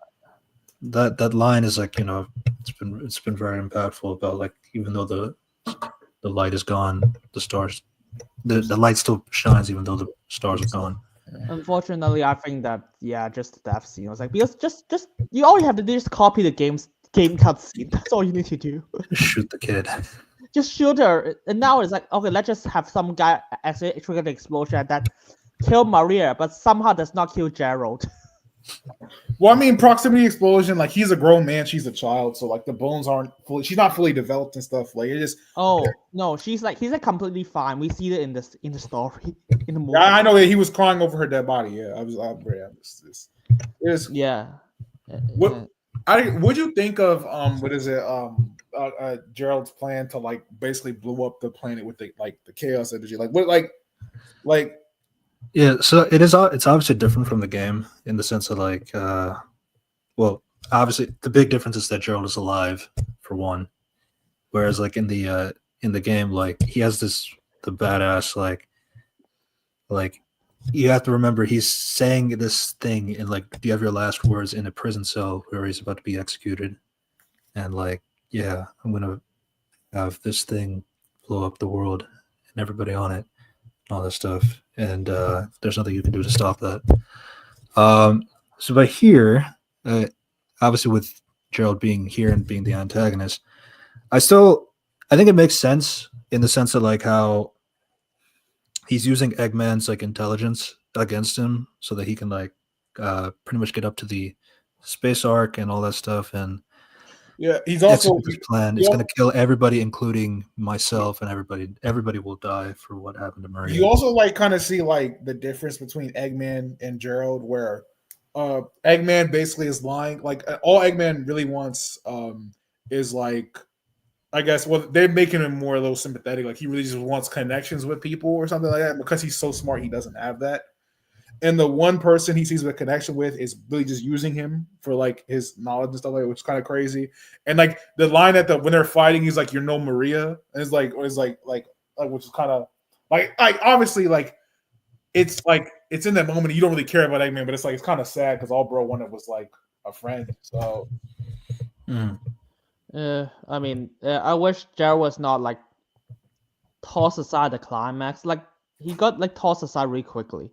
that line is like it's been very impactful about like even though the light is gone, the stars, the light still shines even though the stars are gone. Unfortunately, I think that just the death scene was like because just you all you have to do is copy the game cutscene. That's all you need to do. Shoot the kid. Just shoot her, and now it's like okay, let's just have some guy actually trigger the explosion that kill Maria, but somehow does not kill Gerald. Well, I mean, proximity explosion. Like he's a grown man, she's a child, so like the bones aren't fully. She's not fully developed and stuff. Like it just. Oh no, he's like completely fine. We see it in the story in the movie. Yeah, I know that he was crying over her dead body. Yeah, Yeah. What would you think of what is it Gerald's plan to like basically blow up the planet with the chaos energy? Like what like. Yeah, so it's obviously different from the game in the sense of like well, obviously the big difference is that Gerald is alive for one, whereas like in the game, like he has the badass like you have to remember he's saying this thing in like do you have your last words in a prison cell where he's about to be executed, and like yeah, I'm gonna have this thing blow up the world and everybody on it, all that stuff, and there's nothing you can do to stop that. So by here, obviously with Gerald being here and being the antagonist, I think it makes sense in the sense of like how he's using Eggman's like intelligence against him so that he can like pretty much get up to the space arc and all that stuff, and yeah, he's also his plan is going to kill everybody, including myself, and everybody will die for what happened to Maria. You also like kind of see like the difference between Eggman and Gerald, where Eggman basically is lying. Like all Eggman really wants is like, I guess, well, they're making him more a little sympathetic. Like he really just wants connections with people or something like that. Because he's so smart, he doesn't have that. And the one person he sees a connection with is really just using him for like his knowledge and stuff like that, which is kind of crazy. And like the line when they're fighting, he's like, "You're no Maria," and it's like which is kind of like obviously like it's in that moment you don't really care about Eggman, but it's like it's kind of sad because all bro wanted was like a friend. So. I mean, I wish Gerald was not like tossed aside the climax. Like he got like tossed aside really quickly.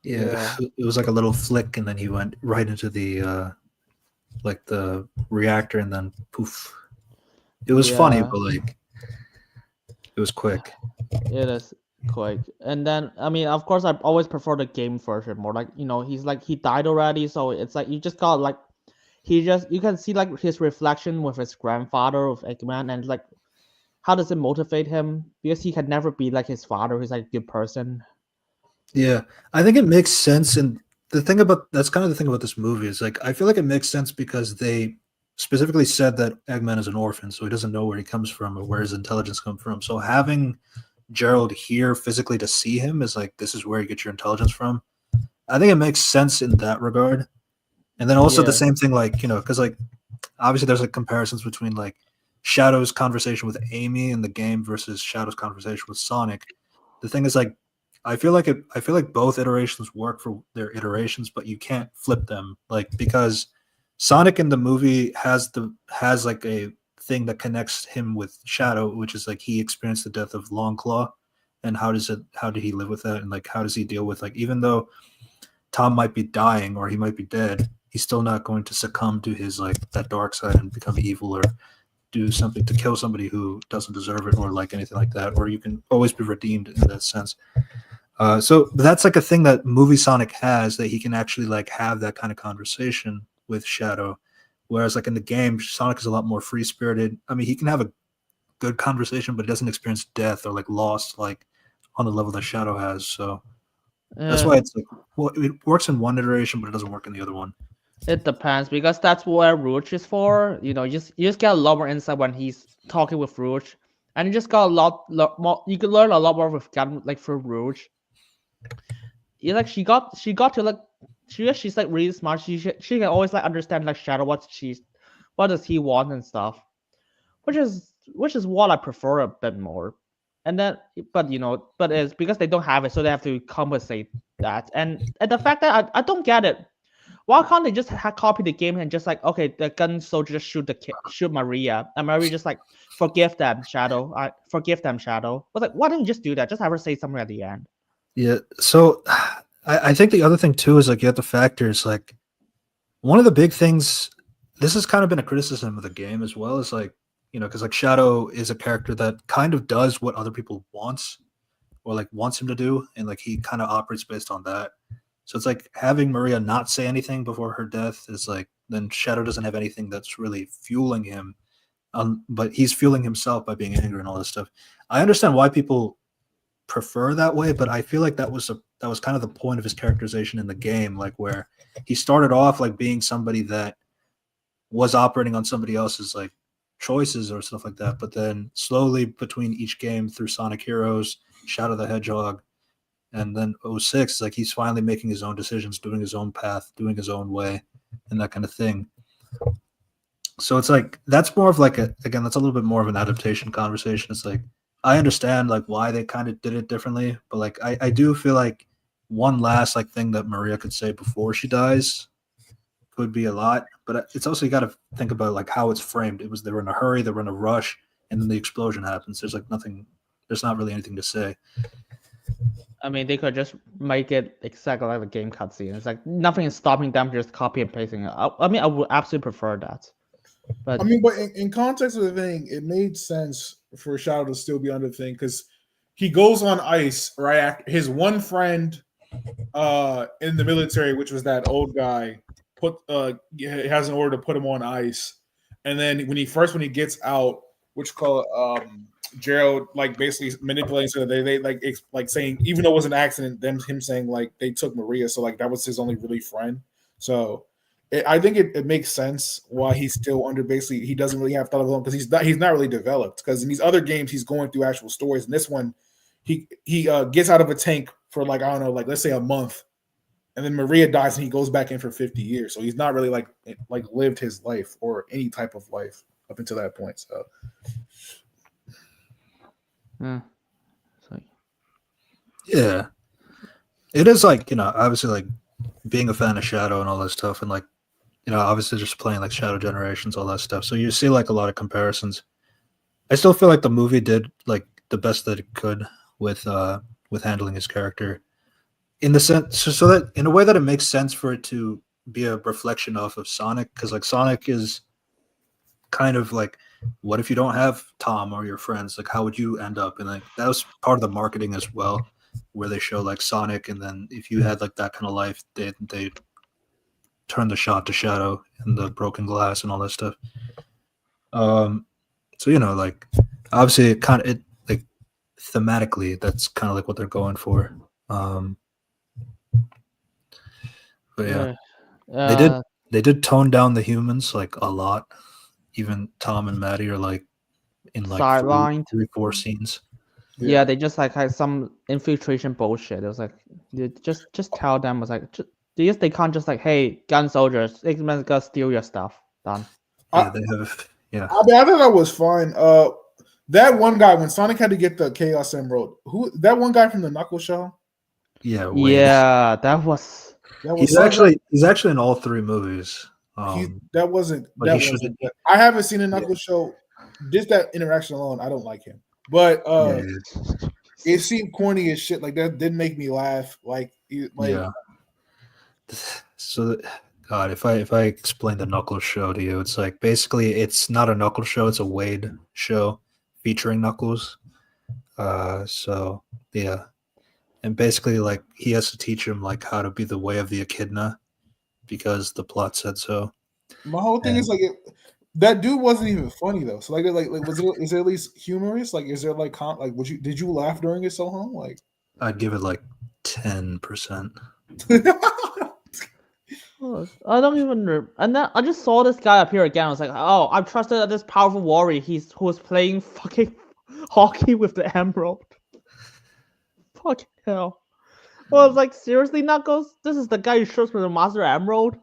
Yeah, it was like a little flick, and then he went right into the like the reactor, and then poof. It was funny, but like it was quick. It is quick, and then I mean, of course, I always prefer the game version more. Like he's like he died already, so it's like you just got like you can see like his reflection with his grandfather of Eggman, and like how does it motivate him because he can never be like his father. He's like a good person. Yeah, I think it makes sense, and that's kind of the thing about this movie is like I feel like it makes sense because they specifically said that Eggman is an orphan, so he doesn't know where he comes from or where his intelligence comes from. So having Gerald here physically to see him is like this is where you get your intelligence from. I think it makes sense in that regard, and then also the same thing, like because like obviously there's like comparisons between like Shadow's conversation with Amy in the game versus Shadow's conversation with Sonic. The thing is like. I feel like both iterations work for their iterations, but you can't flip them because Sonic in the movie has like a thing that connects him with Shadow, which is like he experienced the death of Longclaw, and how did he live with that, and like how does he deal with like even though Tom might be dying or he might be dead, he's still not going to succumb to his like that dark side and become evil or do something to kill somebody who doesn't deserve it or like anything like that, or you can always be redeemed in that sense. So that's like a thing that movie Sonic has, that he can actually like have that kind of conversation with Shadow, whereas like in the game Sonic is a lot more free spirited. I mean, he can have a good conversation, but he doesn't experience death or like loss like on the level that Shadow has. So that's why it's like it works in one iteration, but it doesn't work in the other one. It depends because that's where Rouge is for. You just get a lot more insight when he's talking with Rouge, and you just got a lot more. You can learn a lot more with Gun like through Rouge. Yeah, like she got to like she's like really smart. She can always like understand like Shadow what does he want and stuff, which is what I prefer a bit more. And then but it's because they don't have it, so they have to compensate that. And the fact that I don't get it. Why can't they just copy the game and just like, okay, the gun soldier just shoot Maria, and Maria just like forgive them, Shadow. I forgive them, Shadow. But like, why don't you just do that? Just have her say something at the end. Yeah. So I think the other thing too is like you have to factor is like one of the big things. This has kind of been a criticism of the game as well, is like, because like Shadow is a character that kind of does what other people wants him to do, and like he kind of operates based on that. So it's like having Maria not say anything before her death is like, then Shadow doesn't have anything that's really fueling him, but he's fueling himself by being angry and all this stuff. I understand why people prefer that way, but I feel like that was kind of the point of his characterization in the game, like where he started off like being somebody that was operating on somebody else's like choices or stuff like that, but then slowly between each game through Sonic Heroes, Shadow the Hedgehog, and then 06, like he's finally making his own decisions, doing his own path, doing his own way, and that kind of thing. So it's like that's more of like that's a little bit more of an adaptation conversation. It's like I understand like why they kind of did it differently, but like I do feel like one last like thing that Maria could say before she dies could be a lot, but it's also you got to think about like how it's framed. They were in a hurry, they were in a rush, and then the explosion happens. There's not really anything to say. I mean, they could just make it exactly like the game cutscene. It's like nothing is stopping them just copy and pasting it. I mean, I would absolutely prefer that. But I mean, but in context of the thing, it made sense for Shadow to still be under the thing because he goes on ice right after his one friend in the military, which was that old guy, has an order to put him on ice, and then when he gets out, which called Gerald like basically manipulating so they like saying even though it was an accident, him saying like they took Maria, so like that was his only really friend. So I think it makes sense why he's still under basically he doesn't really have thought of him because he's not really developed because in these other games he's going through actual stories. In this one, he gets out of a tank for like I don't know like let's say a month, and then Maria dies and he goes back in for 50 years. So he's not really like lived his life or any type of life up until that point. So. Yeah, it is like obviously like being a fan of Shadow and all that stuff, and like obviously just playing like Shadow Generations, all that stuff. So you see like a lot of comparisons. I still feel like the movie did like the best that it could with handling his character, in the sense so that in a way that it makes sense for it to be a reflection off of Sonic, because like Sonic is kind of like, what if you don't have Tom or your friends? Like, how would you end up? And like that was part of the marketing as well, where they show like Sonic, and then if you had like that kind of life, they turn the shot to Shadow and the broken glass and all that stuff. So like obviously it like thematically that's kind of like what they're going for. But yeah, they did tone down the humans like a lot. Even Tom and Maddie are like in like sidelined 3-4 scenes. Yeah, they just like had some infiltration bullshit. It was like just tell them was like they can't just like, hey, gun soldiers, they can go steal your stuff. Done. Yeah, they have. Yeah, I mean, I thought that was fine. That one guy when Sonic had to get the Chaos Emerald, that one guy from the Knuckle Show. Yeah, Wade. Yeah, that was he's actually in all 3 movies. That wasn't. I haven't seen a Knuckle Show. Just that interaction alone, I don't like him. But it seemed corny as shit. Like that didn't make me laugh. Yeah. So, God, if I explain the Knuckles show to you, it's like basically it's not a Knuckles show; it's a Wade show featuring Knuckles. So yeah, and basically like he has to teach him like how to be the way of the echidna because the plot said so. My whole thing is like that dude wasn't even funny though. So is it at least humorous? Like, is there like did you laugh during it so home? Like, I'd give it like 10%. I don't even. And then I just saw this guy appear again. I was like, oh, I'm trusted this powerful warrior. Who was playing fucking hockey with the Emerald. Fucking hell. Well, I was like, seriously, Knuckles? This is the guy who shows me the Master Emerald?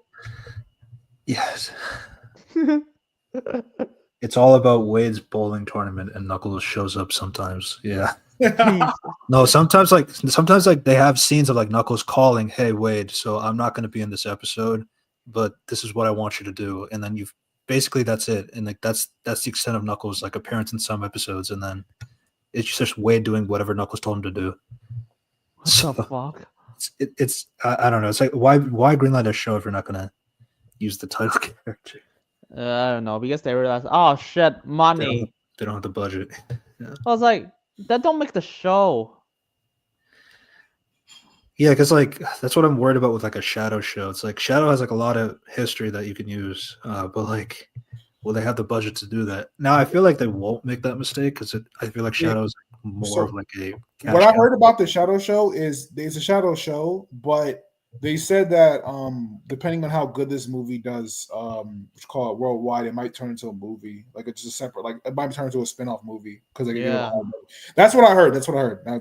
Yes. It's all about Wade's bowling tournament, and Knuckles shows up sometimes. Yeah. Jesus. No, sometimes they have scenes of like Knuckles calling, "Hey Wade, so I'm not going to be in this episode, but this is what I want you to do." And then you've basically that's it, and like that's the extent of Knuckles' like appearance in some episodes, and then it's just Wade doing whatever Knuckles told him to do. What the fuck? It's I don't know. It's like why greenlight a show if you're not going to use the title character? I don't know, because they realized, oh shit, money. They don't have the budget. Yeah. I was like, that don't make the show. Yeah, because like that's what I'm worried about with like a Shadow show. It's like Shadow has like a lot of history that you can use, but like, will they have the budget to do that? Now I feel like they won't make that mistake because I feel like Shadow is more of like a. What I heard about the Shadow show is it's a Shadow show, but they said that depending on how good this movie does, it's called worldwide, it might turn into a movie. Like it's just a separate, like it might turn into a spin-off movie because that's what I heard. That's what I heard. Now,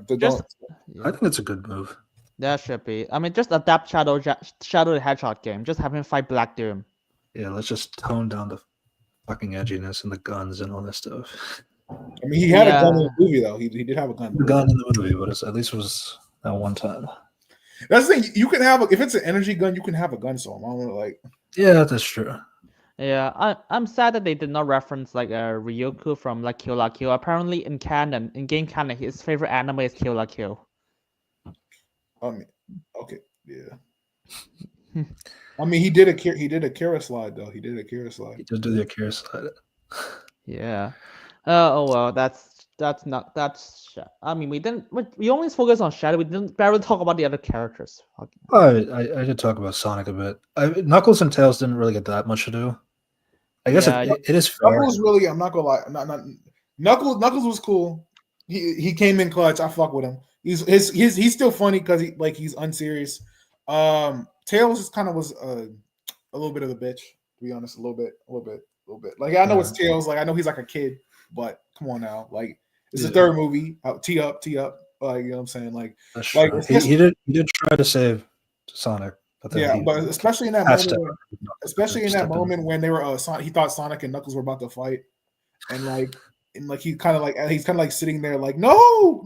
I think it's a good move. That should be. I mean, just adapt Shadow the Hedgehog game. Just have him fight Black Doom. Yeah, let's just tone down the fucking edginess and the guns and all that stuff. I mean, he had a gun in the movie though. He did have a gun. The gun in the movie, but at least it was that one time. That's the thing. You can have if it's an energy gun, you can have a gun. So I don't know, like. Yeah, that's true. Yeah, I'm sad that they did not reference like Ryuko from like Kill la Kill. Apparently, in game canon, his favorite anime is Kill la Kill. I mean, okay, yeah. I mean, he did a Kira slide though. He did a Kira slide. He did do the Akira slide. Yeah. Oh well, that's. I mean, we only focus on Shadow. We didn't barely talk about the other characters. I did talk about Sonic a bit. Knuckles and Tails didn't really get that much to do. I guess it is fair. Knuckles really, I'm not gonna lie. Not Knuckles was cool. He came in clutch. I fuck with him. He's still funny because he's unserious. Tails just kind of was a little bit of a bitch, to be honest. A little bit. Like I know it's Tails. Like I know he's like a kid, but come on now. Like it's the third movie. Tee up. Like you know what I'm saying. Like that's true. He did try to save Sonic. But especially in that moment when they were he thought Sonic and Knuckles were about to fight, and he's kind of like sitting there like no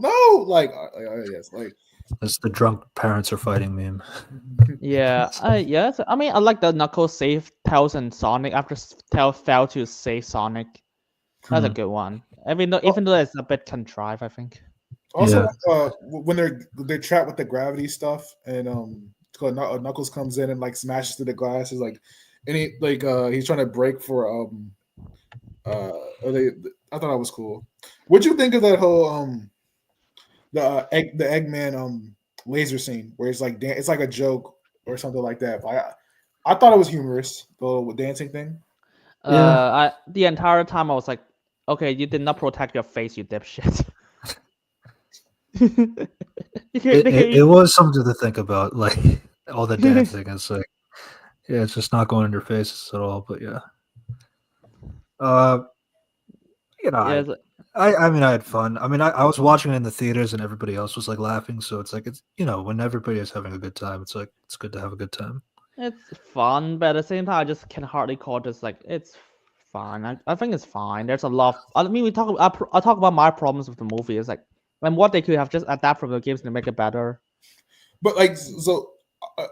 yes, like that's the drunk parents are fighting meme. Yeah, yes. I mean, I like the Knuckles save Tails and Sonic after Tails failed to save Sonic. That's a good one. Even though it's a bit contrived, I think. Also, when they're trapped with the gravity stuff, and Knuckles comes in and like smashes through the glasses, like, and he's trying to break for I thought that was cool. What'd you think of that whole the Eggman laser scene where it's like it's like a joke or something like that? I thought it was humorous, the little dancing thing. The entire time I was like, okay, you did not protect your face, you dipshit. It was something to think about, like all the dancing. It's like, yeah, it's just not going in your faces at all. But yeah, I mean, I had fun. I mean, I was watching it in the theaters, and everybody else was like laughing. So it's like when everybody is having a good time, it's like it's good to have a good time. It's fun, but at the same time, I just can hardly call this like it's fine. I think it's fine. There's a lot. I mean, I talk about my problems with the movie. It's like, and what they could have just adapted from the games to make it better. But like, so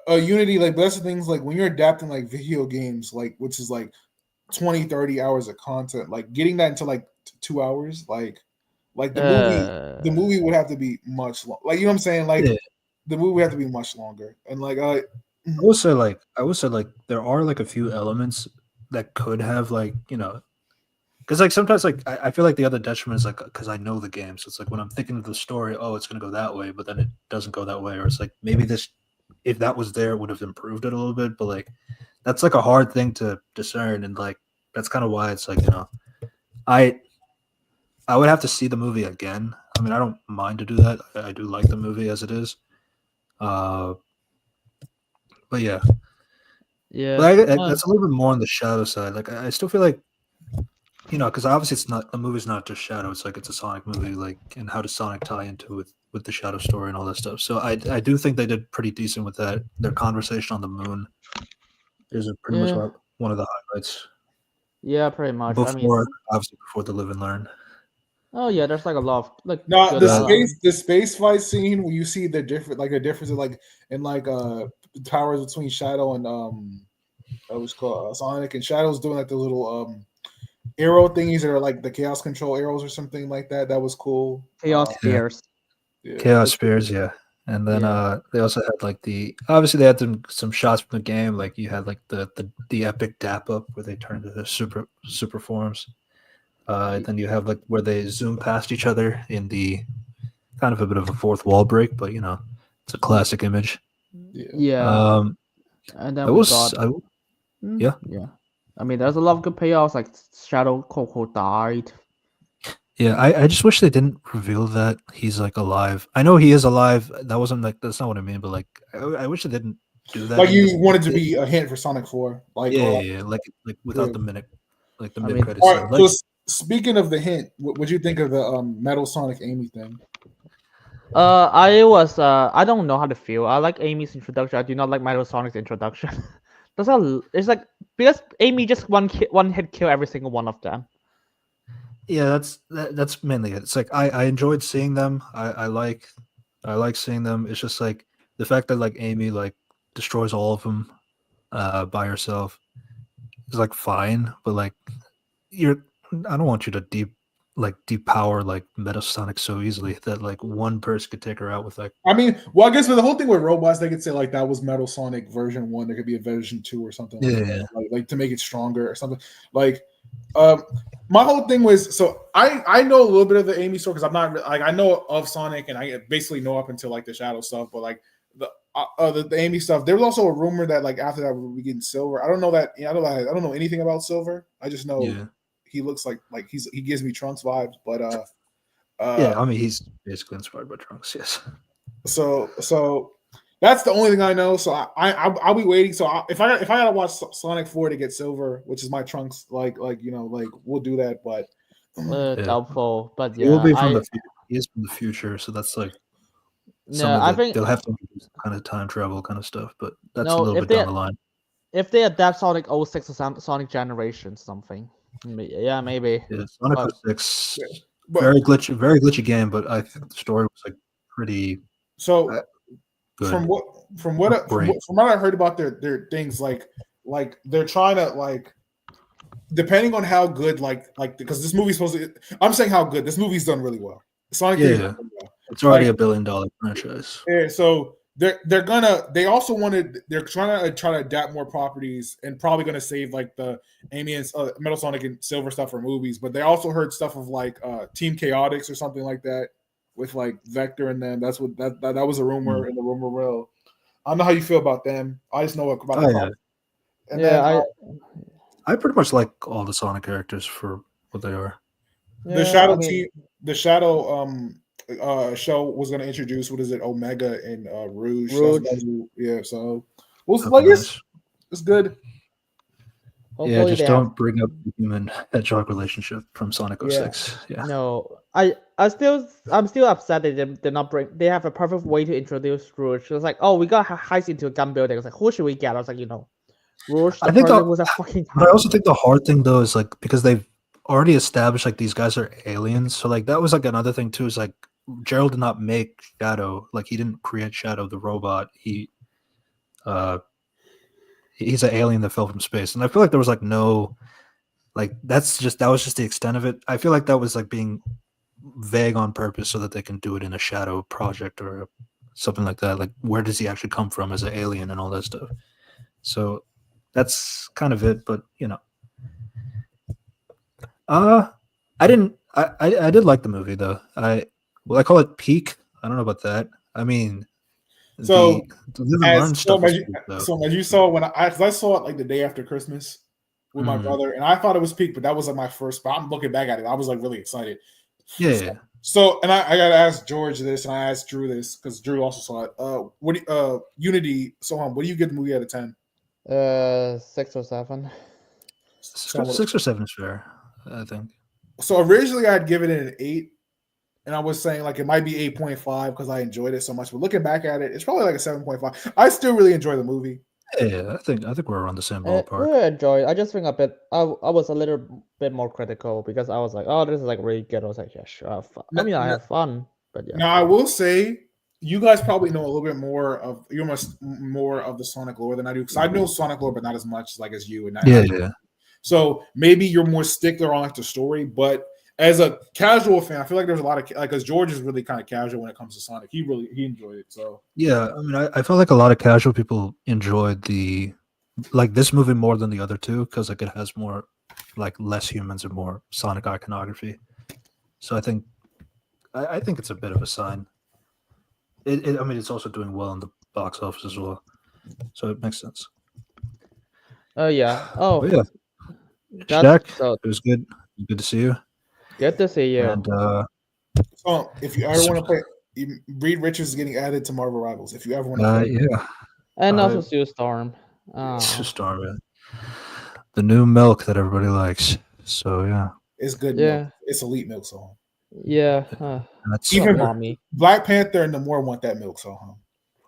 Unity, like that's the things like when you're adapting like video games, like which is like 20-30 hours of content, like getting that into like 2 hours, like the movie would have to be much long. Like you know what I'm saying? Like the movie would have to be much longer. And like I will say like there are like a few elements that could have like because like sometimes like I feel like the other detriment is like because I know the game, so it's like when I'm thinking of the story, oh, it's gonna go that way, but then it doesn't go that way, or it's like maybe this, if that was there, would have improved it a little bit, but like that's like a hard thing to discern, and like that's kind of why it's like I would have to see the movie again. I mean, I don't mind to do that. I do like the movie as it is, but yeah. Yeah, But that's a little bit more on the shadow side. Like I still feel like, because obviously it's not a movie's not just Shadow. It's like it's a Sonic movie. Like, and how does Sonic tie into with the Shadow story and all that stuff? So I do think they did pretty decent with that. Their conversation on the moon is pretty much yeah, one of the highlights. yeah, pretty much. I mean, Before, obviously, before the Live and Learn. oh yeah, there's like a lot of like No, good the dialogue. space fight scene where you see the difference in towers between Shadow and what was called Sonic, and Shadow's doing like the little arrow thingies that are like the chaos control arrows or something like that. That was cool. Chaos Spears. Yeah. Chaos Spears, yeah. And then they also had like obviously they had some shots from the game, like you had like the epic dap up where they turned into super forms. Then you have like where they zoom past each other in the kind of a bit of a fourth wall break, but it's a classic image. Yeah. And then yeah. I mean, there's a lot of good payoffs, like Shadow Coco died. Yeah, I just wish they didn't reveal that he's like alive. I know he is alive. That's not what I mean, but like I wish they didn't do that. Like you wanted to be a hint for Sonic 4. Like like without the mid credits. All right, so speaking of the hint, what do you think of the Metal Sonic Amy thing? I don't know how to feel. I like Amy's introduction. I do not like Metal Sonic's introduction. It's like because Amy just one hit kill every single one of them. Yeah, that's mainly it. It's like I enjoyed seeing them. I like seeing them. It's just like the fact that like Amy like destroys all of them by herself is like fine, but like I don't want you to depower like Metasonic so easily that like one person could take her out with like. I mean, well, I guess with the whole thing with robots, they could say like that was Metal Sonic version 1. There could be a version 2 or something. Like that. Like to make it stronger or something. Like, my whole thing was so I know a little bit of the Amy story because I'm not like I know of Sonic and I basically know up until like the Shadow stuff, but like the Amy stuff. There was also a rumor that like after that we'll be getting Silver. I don't know that. I don't know anything about Silver. I just know he looks like he gives me Trunks vibes. But I mean he's basically inspired by Trunks. Yes. So that's the only thing I know. So I'll be waiting. So if I gotta watch Sonic 4 to get Silver, which is my Trunks, like we'll do that. But doubtful. But he will be from the future. He is from the future, so that's like. I think they'll have to do some kind of time travel kind of stuff, but that's a little bit down the line. If they adapt Sonic 06 or Sonic Generation something, yeah, maybe. Yeah, Sonic 06, very glitchy game, but I think the story was like pretty. So good. From what I heard about their things, like they're trying to like. Depending on how good, like because this movie's supposed to, I'm saying how good this movie's done really well. Sonic, it's already a $1 billion franchise. Yeah, so they're trying to try to adapt more properties and probably gonna save like the Amy and Metal Sonic and Silver stuff for movies. But they also heard stuff of like Team Chaotix or something like that with like Vector and them. That's what that was a rumor in the rumor mill. I don't know how you feel about them. I just know about them. And then, I pretty much like all the Sonic characters for what they are. The Shadow team, the Shadow show was going to introduce Omega and Rouge. Yeah, so it's good. Hopefully just don't bring up the human hedgehog relationship from Sonic 06. Yeah. No, I'm still upset that they're not they have a perfect way to introduce Rouge. It was like, oh, we got heist into a gun building. I was like, who should we get? I was like, Rouge. I think was a fucking. But I also think the hard thing though is like because they've already established like these guys are aliens, so like that was like another thing too. Is like Gerald did not make Shadow, like he didn't create Shadow the robot. He's an alien that fell from space, and I feel like there was like no, like that was just the extent of it. I feel like that was like being vague on purpose so that they can do it in a Shadow project or something like that. Like where does he actually come from as an alien and all that stuff? So. That's kind of it, but I did like the movie though. I call it peak. I don't know about that. I mean, so as you saw when I saw it like the day after Christmas with my brother, and I thought it was peak, but that was like my first. But I'm looking back at it, I was like really excited. Yeah. So and I gotta ask George this, and I asked Drew this because Drew also saw it. Unity? So what do you give the movie out of 10? 6 or 7. So, 6 or 7 is fair, I think. so originally I'd give it an 8, and I was saying like it might be 8.5 because I enjoyed it so much. But looking back at it, it's probably like a 7.5. I still really enjoy the movie. Yeah, I think we're around the same I ballpark. enjoy. I just think a bit. I was a little bit more critical because I was like, oh, this is like really good. I was like, yeah, sure. I mean, I had fun, but yeah. Now I will say, you guys probably know a little bit more of more of the Sonic lore than I do because I know Sonic lore, but not as much like as you. And Yeah. So maybe you're more stickler on like the story, but as a casual fan, I feel like there's a lot of like because George is really kind of casual when it comes to Sonic. He enjoyed it. So Yeah, I mean, I felt like a lot of casual people enjoyed this movie more than the other two because like it has more like less humans and more Sonic iconography. So I think it's a bit of a sign. I mean, it's also doing well in the box office as well, so it makes sense. Oh yeah. Oh But yeah, that's Shaq, so it was good. Good to see you. good to see you. And so if you ever want to play, Reed Richards is getting added to Marvel Rivals. If you ever want to play, yeah, And I- also Sue Storm. it's Oh. just the new milk that everybody likes. So yeah, it's good Yeah. milk. It's elite milk. So Yeah. that's Even fair. mommy. Black Panther and Namor want that milk. So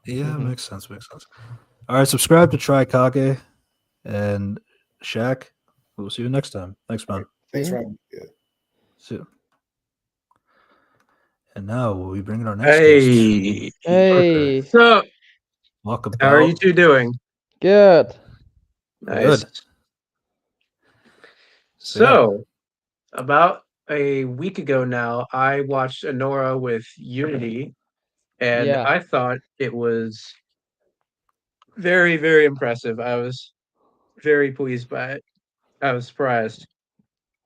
Yeah, Mhm. makes sense. All right, subscribe to Trikage and Shaq. We'll see you next time. Thanks, man. thanks Yeah. for having me. Yeah. See you. And now we bring in our next guest. Hey. What's up? Talk about How are you two doing? Good. Nice. Good. So, about a week ago now, I watched Anora with Unity, and Yeah. I thought it was very, very impressive. I was very pleased by it. I was surprised.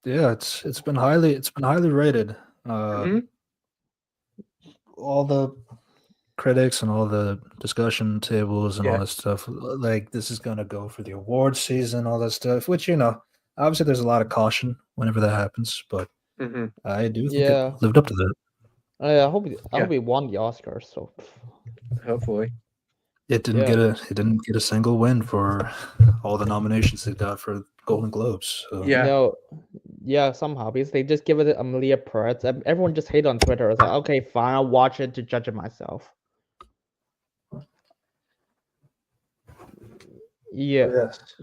Yeah, it's been highly rated. Mhm. All the critics and all the discussion tables and all Yeah. that stuff, like this is gonna go for the award season, all that stuff. Which obviously there's a lot of caution whenever that happens, but Mhm. I do think Yeah. it lived up to that. I hope Yeah. he won the Oscar. So Hopefully. It didn't Yeah. get a single win for all the nominations it got for Golden Globes. So. Yeah. No. Yeah, somehow because they just give it Amelia Perez. Everyone just hate on Twitter. It's like, okay, fine, I'll watch it to judge it myself. Yeah. Yes.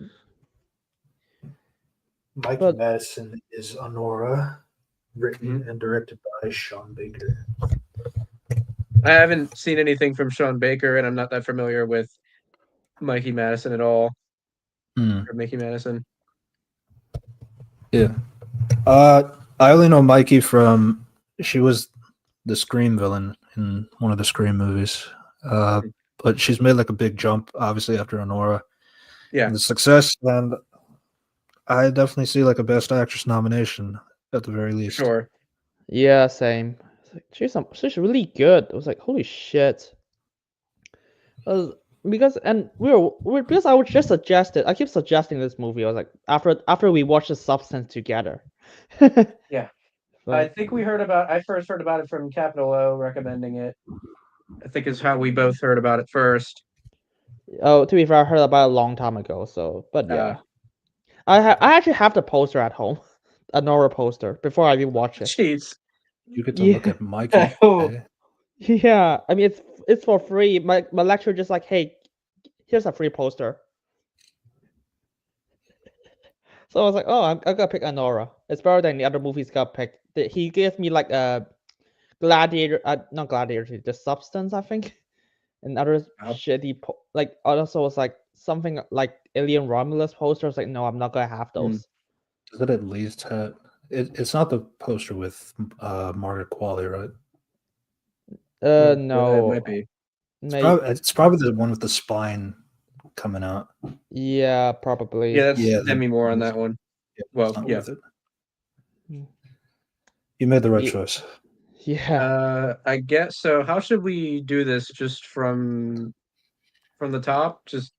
Mikey But- Madison is Anora, written and directed by Sean Baker. I haven't seen anything from Sean Baker, and I'm not that familiar with Mikey Madison at all. Hmm. Or Mickey Madison. Yeah. I only know Mikey from she was the Scream villain in one of the Scream movies. But she's made like a big jump, obviously, after Anora. Yeah. And the success, and I definitely see like a Best Actress nomination at the very least. Sure. Yeah, same. It's like, she's really good. It was like, holy shit. Because because I was just suggested. I keep suggesting this movie. I was like, after we watch The Substance together. Yeah. But- I think I first heard about it from Capital O recommending it. I think is how we both heard about it first. Oh, to be fair, I heard about it a long time ago. So, but yeah, I actually have the poster at home, a Nora poster before I even watch it. Jeez. You get to Yeah. look at Mikey. Oh. eh? Yeah, I mean it's for free. My lecturer just like, hey, here's a free poster. So I was like, oh, I'm gonna pick Anora. It's better than the other movies got picked. He gave me like a Gladiator, not Gladiator, The Substance, I think, and other shitty like also was like something like Alien Romulus posters. Like, no, I'm not gonna have those. Does it at least have it's not the poster with Margaret Qualley, right? It No, might be. It's probably the one with the spine coming out. Yeah, probably. Yeah, that's Yeah, Demi Moore on that one. Yeah, Well, it's not yeah. worth it. Hmm. You made the right Ye- choice. Yeah. I guess so. How should we do this? Just from the top? Just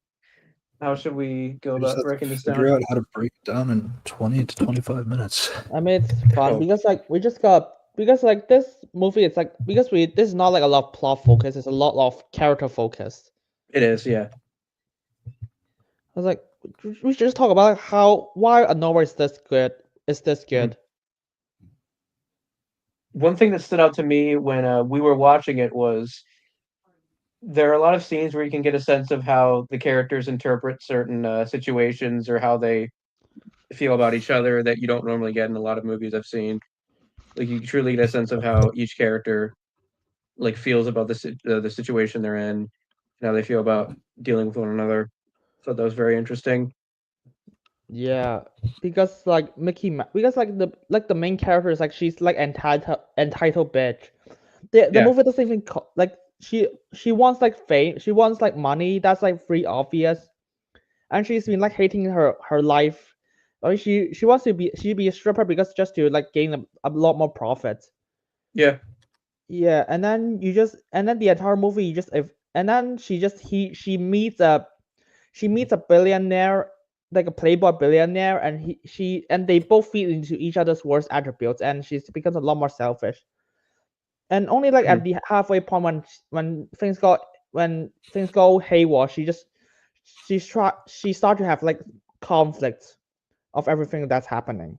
how should we go We just about have to breaking this figure down? out how to break it down in 20 to 25 minutes. I mean, it's fun Oh. because like we just got because like this movie, it's like because this is not like a lot of plot focus. It's a lot of character focus. It is, yeah. I was like, we should just talk about why Anora is this good. One thing that stood out to me when we were watching it was there are a lot of scenes where you can get a sense of how the characters interpret certain situations or how they feel about each other that you don't normally get in a lot of movies I've seen. Like you truly get a sense of how each character like feels about the situation they're in, and how they feel about dealing with one another. So that was very interesting. Yeah, because like because like the main character is like she's like entitled bitch. The Yeah. movie doesn't even like she wants like fame, she wants like money. That's like pretty obvious, and she's been like hating her life. I mean, she wants to be a stripper because just to like gain a lot more profit. Yeah. Yeah, and then the entire movie you just if and then she meets a billionaire, like a playboy billionaire, and they both feed into each other's worst attributes, and she becomes a lot more selfish. And only like at the halfway point when things go haywire, she start to have like conflicts of everything that's happening.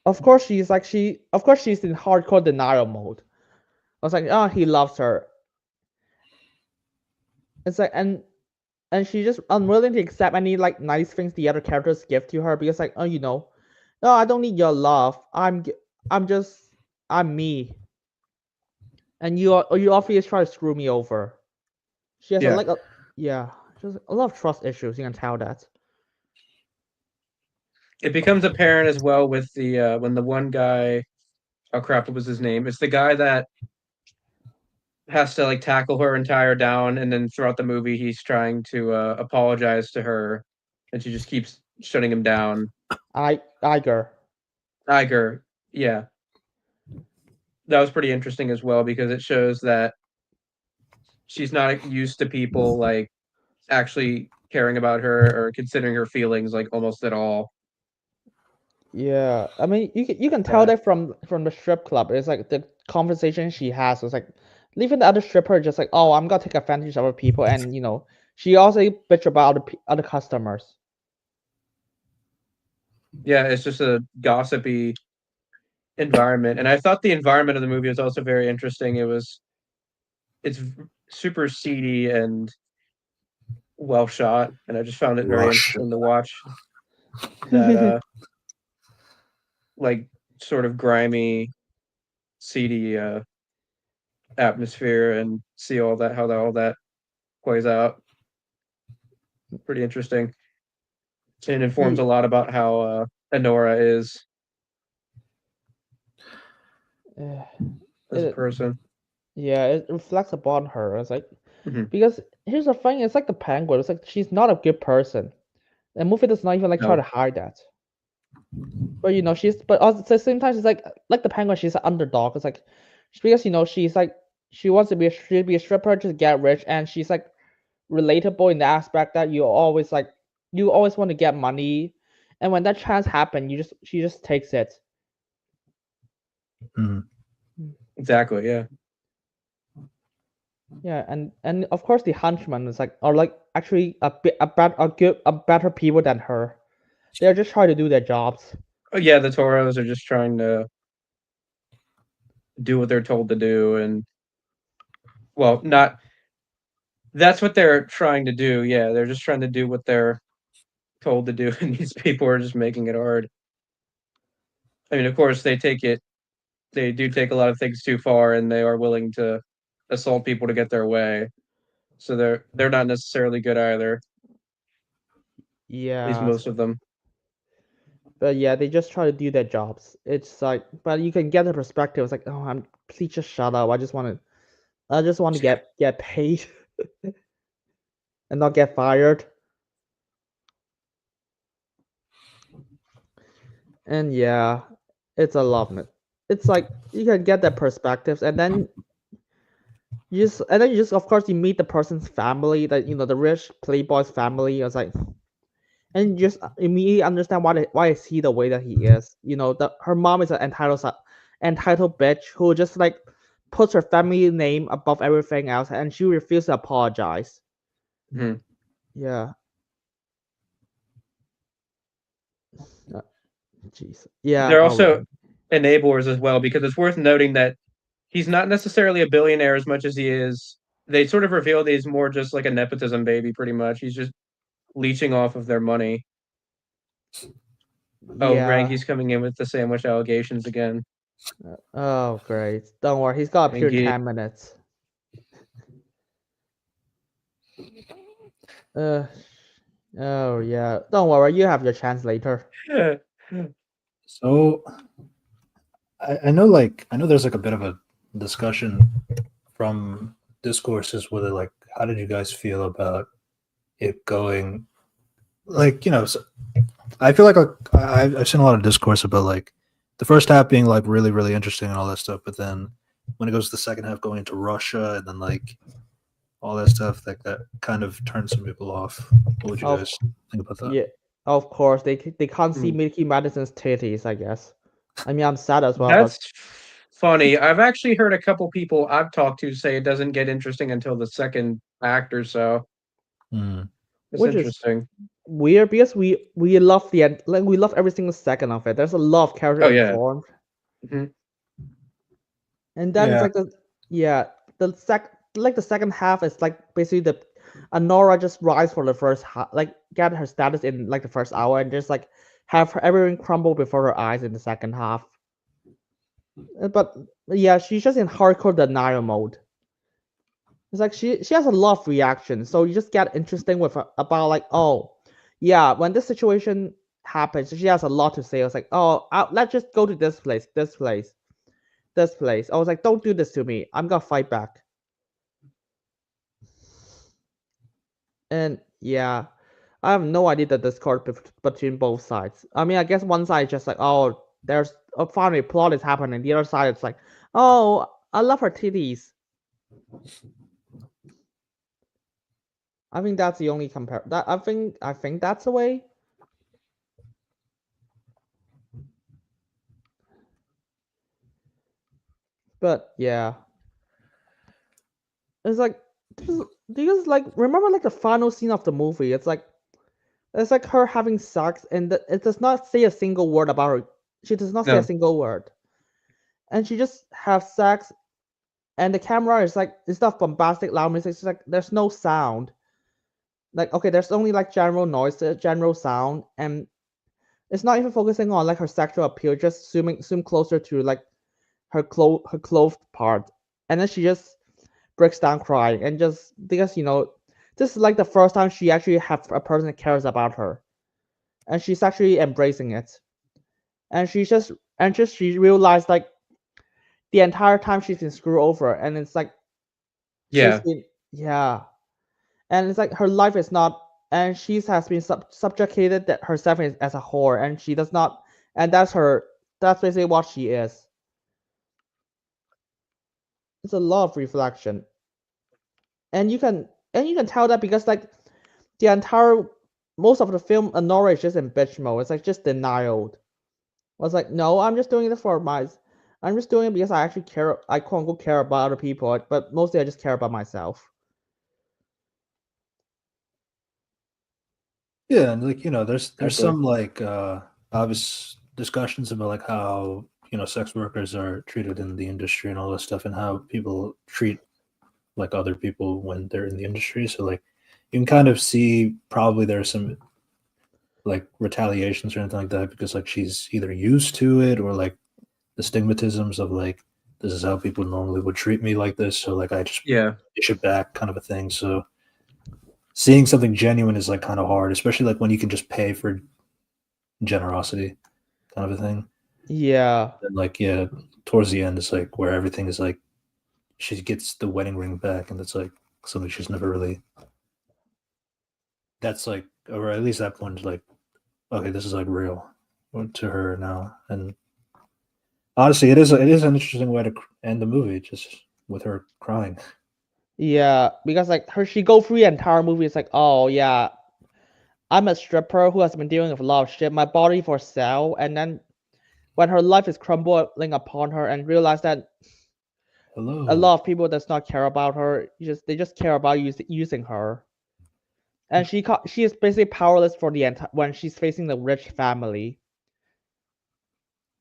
Of course she's in hardcore denial mode. I was like, oh, he loves her. It's like and she's just unwilling to accept any like nice things the other characters give to her because like, oh, no, I don't need your love. I'm me, and you obviously try to screw me over. She has Yeah. just a lot of trust issues. You can tell that. It becomes apparent as well with the when the one guy, oh crap, what was his name? It's the guy that has to like tackle her and tie her down, and then throughout the movie he's trying to apologize to her, and she just keeps shutting him down. Iger. Iger, yeah, that was pretty interesting as well because it shows that she's not used to people like actually caring about her or considering her feelings like almost at all. Yeah, I mean, you can tell that from the strip club. It's like the conversation she has was like, leaving the other stripper just like, oh, I'm gonna take advantage of other people, and she also bitch about other customers. Yeah, it's just a gossipy environment, and I thought the environment of the movie was also very interesting. It's super seedy and well shot, and I just found it very interesting to watch that like sort of grimy, seedy atmosphere and see all that plays out. Pretty interesting. And informs a lot about how Anora is as a person. Yeah, it reflects upon her. It's like Mhm. because here's the thing, it's like the penguin. It's like she's not a good person. The movie does not even like try No. to hide that. But but at the same time, it's like the penguin. She's an underdog. It's like because she's like she wants to be a stripper to get rich, and she's like relatable in the aspect that you always want to get money, and when that chance happens, she just takes it. Exactly. Yeah. Yeah, and of course the henchmen are like actually a better people than her. They're just trying to do their jobs. Oh yeah, the Toros are just trying to do what they're told to do, and well, not that's what they're trying to do. Yeah, they're just trying to do what they're told to do, and these people are just making it hard. I mean, of course, they do take a lot of things too far, and they are willing to assault people to get their way. So they're not necessarily good either. At least Yeah, most of them. but yeah, they just try to do their jobs. It's like, but you can get the perspective. It's like, oh, please just shut up. I just want to get paid and not get fired. And yeah, it's a love it. It's like you can get their perspectives, and then you just of course you meet the person's family, that the rich playboy's family. I was like, and you just immediately understand why is he the way that he is. Her mom is an entitled bitch who just like puts her family name above everything else, and she refuses to apologize. Mhm. Yeah. Jeez. Yeah. They're All also right. enablers as well, because it's worth noting that he's not necessarily a billionaire as much as he is. They sort of reveal that he's more just like a nepotism baby, pretty much. He's just leeching off of their money. Oh, Yeah. Ranky's coming in with the sandwich allegations again. Oh, great. Don't worry. He's got to appear in Ranky. 10 minutes. Uh. Oh yeah. Don't worry. You have your chance later. So I know, like, I know there's like a bit of a discussion from discourses whether, like, how did you guys feel about it going, like, so I feel like I've seen a lot of discourse about, like, the first half being like really really interesting and all that stuff, but then when it goes to the second half going into Russia and then like all that stuff, like that kind of turns some people off. What would you Of guys think about that? Yeah, of course they can't see Hmm. Mickey Madison's titties. I guess. I mean, I'm sad as well, That's but funny. I've actually heard a couple people I've talked to say it doesn't get interesting until the second act or so. Hmm. It's which is interesting. weird because we love the end. Like we love every single second of it. There's a lot of character Oh, yeah. informed, Mhm. and then it's Yeah. like the second half is like basically the Anora just rise for the first half, like get her status in like the first hour, and just like have everything crumble before her eyes in the second half. But yeah, she's just in hardcore denial mode. It's like she has a lot of reactions, so you just get interesting with her about like, oh, yeah, when this situation happens, she has a lot to say. It's like, oh, let's just go to this place, this place, this place. I was like, don't do this to me. I'm gonna fight back. And yeah, I have no idea the discord between both sides. I mean, I guess one side is just like, oh, there's a finally plot is happening. The other side it's like, oh, I love her titties. I think that's the only compare. That I think that's the way. But yeah, it's like because like remember like the final scene of the movie. It's like her having sex, and it does not say a single word about her. She does not say a No. single word, and she just have sex, and the camera is like instead of bombastic loud music, it's like there's no sound. Like okay, there's only like general noise, general sound, and it's not even focusing on like her sexual appeal. Just zoom closer to like her clothed part, and then she just breaks down crying, and just because this is like the first time she actually have a person that cares about her, and she's actually embracing it, and she realized like the entire time she's been screwed over, and it's like Yeah. yeah, and it's like her life is not, and she has been subjugated that herself as a whore, and she does not, and that's basically what she is. It's a lot of reflection, and you can tell that because like the entire most of the film Anora is just in bitch mode. It's like just denial. I was like, no, I'm just doing it because I actually care. I quote unquote care about other people, but mostly I just care about myself. Yeah, and like there's Okay. some like obvious discussions about like how sex workers are treated in the industry and all this stuff, and how people treat like other people when they're in the industry. So like you can kind of see probably there's some like retaliations or anything like that because like she's either used to it or like the stigmatisms of like this is how people normally would treat me like this. So like I just push it back kind of a thing. So seeing something genuine is like kind of hard, especially like when you can just pay for generosity kind of a thing. Yeah. And like yeah, towards the end it's like where everything is like she gets the wedding ring back and it's like something she's never really that's like or at least that point like okay, this is like real to her now. And honestly, it is an interesting way to end the movie, just with her crying. Yeah, because like she go through the entire movie. It's like, oh yeah, I'm a stripper who has been dealing with a lot of shit. My body for sale, and then when her life is crumbling upon her, and realize that Hello. a lot of people does not care about her. They just care about using her. and she is basically powerless for the entire when she's facing the rich family.